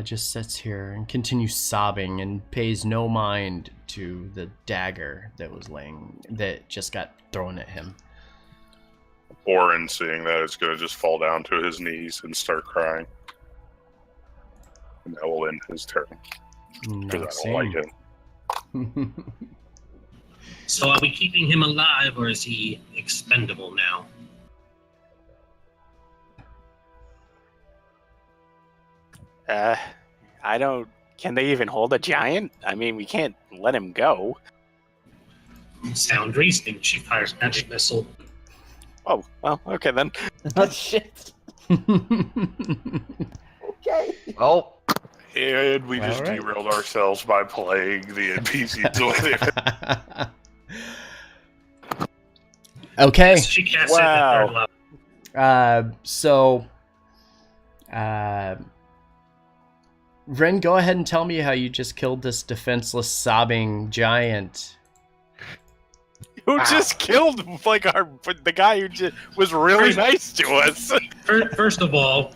just sits here and continues sobbing and pays no mind to the dagger that just got thrown at him. Oren, seeing that, is going to just fall down to his knees and start crying. And that will end his turn. Because I don't like him. So are we keeping him alive, or is he expendable now? I don't... Can they even hold a giant? I mean, we can't let him go. Sound reasoning. She fires magic missile. Oh, well, okay then. Oh, shit. Okay. Well, And we just All right. derailed ourselves by playing the NPCs with it. Okay. She casts Wow. it at third level. Ren, go ahead and tell me how you just killed this defenseless, sobbing giant. Who just killed the guy who just was really nice to us? First of all,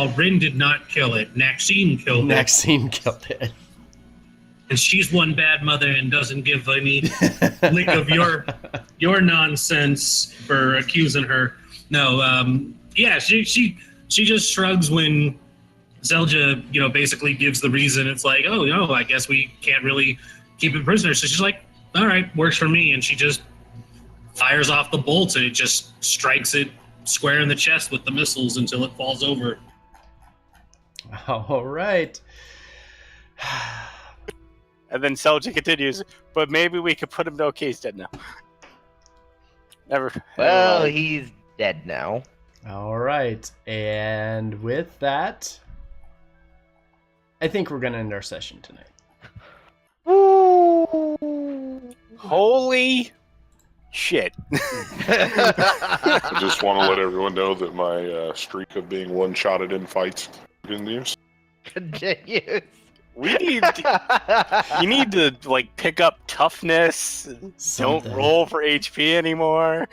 Rin did not kill it. Maxine killed it. Maxine killed it. And she's one bad mother and doesn't give any lick of your nonsense for accusing her. No, yeah, she just shrugs when Zelja, basically gives the reason. It's like, oh, no, I guess we can't really keep it prisoner. So she's like, all right, works for me. And she just fires off the bolts and it just strikes it square in the chest with the missiles until it falls over. All right. And then Selja continues, but maybe we could put him to okay, he's dead now. Never. well, he's dead now. All right. And with that, I think we're going to end our session tonight. Holy shit. I just want to let everyone know that my streak of being one-shotted in fights continues. Continues. You need to pick up toughness. Something. Don't roll for HP anymore.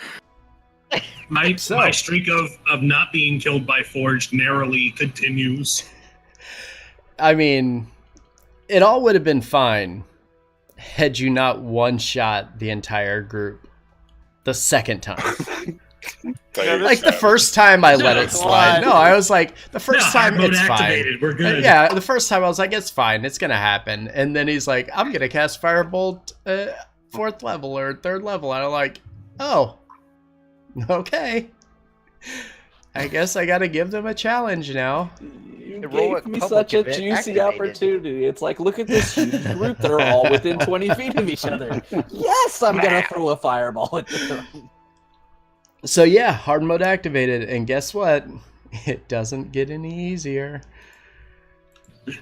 My streak of not being killed by Forged narrowly continues. I mean, it all would have been fine had you not one-shot the entire group the second time. Like the first time I let it slide. No, I was like, the first time hard mode it's fine. activated. We're good. Yeah, the first time I was like, it's fine. It's going to happen. And then he's like, I'm going to cast Firebolt 4th level or 3rd level. And I'm like, oh, okay. I guess I got to give them a challenge now. You Roll gave it me public such a event juicy activated. opportunity. It's like, look at this huge group that are all within 20 feet of each other. Yes, I'm going to throw a fireball at them. So yeah, hard mode activated. And guess what? It doesn't get any easier.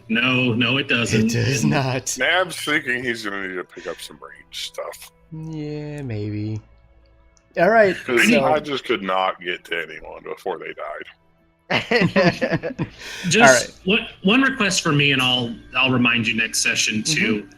No, it doesn't. It does not. Nab's thinking he's going to need to pick up some range stuff. Yeah, maybe. All right. Because So, I just could not get to anyone before they died. Just one request for me, and I'll remind you next session too.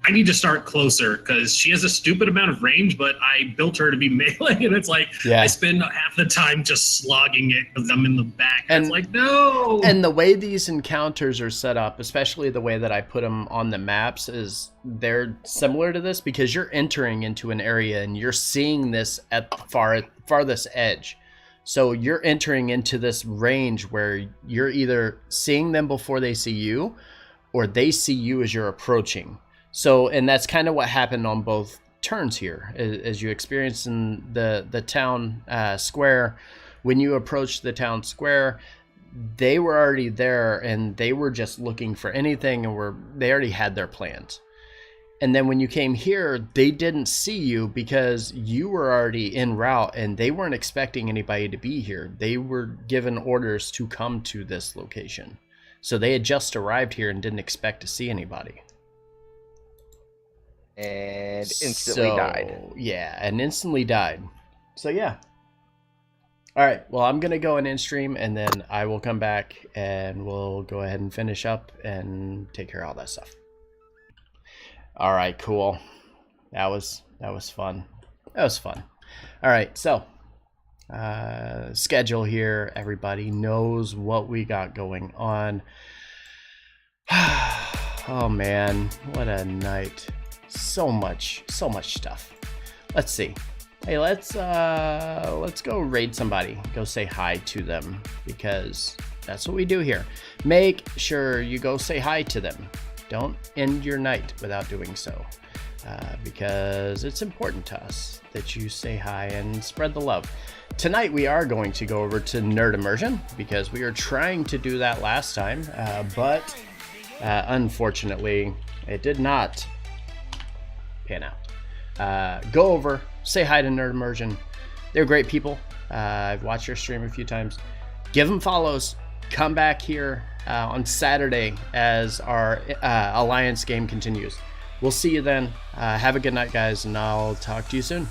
I need to start closer because she has a stupid amount of range, but I built her to be melee, and it's like I spend half the time just slogging it because I'm in the back. And it's like, no. And the way these encounters are set up, especially the way that I put them on the maps, is they're similar to this because you're entering into an area and you're seeing this at the farthest edge. So you're entering into this range where you're either seeing them before they see you, or they see you as you're approaching. So, and that's kind of what happened on both turns here, as you experienced in the town square. When you approached the town square, they were already there and they were just looking for anything, and they already had their plans. And then when you came here, they didn't see you because you were already en route and they weren't expecting anybody to be here. They were given orders to come to this location. So they had just arrived here and didn't expect to see anybody. And instantly died. Yeah, and instantly died. So yeah. All right, well, I'm going to go and end stream, and then I will come back and we'll go ahead and finish up and take care of all that stuff. All right, cool. That was fun. That was fun. All right, so schedule here. Everybody knows what we got going on. Oh man, what a night. So much stuff. Let's see. Hey, let's go raid somebody. Go say hi to them, because that's what we do here. Make sure you go say hi to them. Don't end your night without doing so, because it's important to us that you say hi and spread the love. Tonight we are going to go over to Nerd Immersion because we were trying to do that last time, but unfortunately it did not pan out. Go over, say hi to Nerd Immersion. They're great people. I've watched their stream a few times. Give them follows. Come back here on Saturday as our Alliance game continues. We'll see you then. Have a good night, guys, and I'll talk to you soon.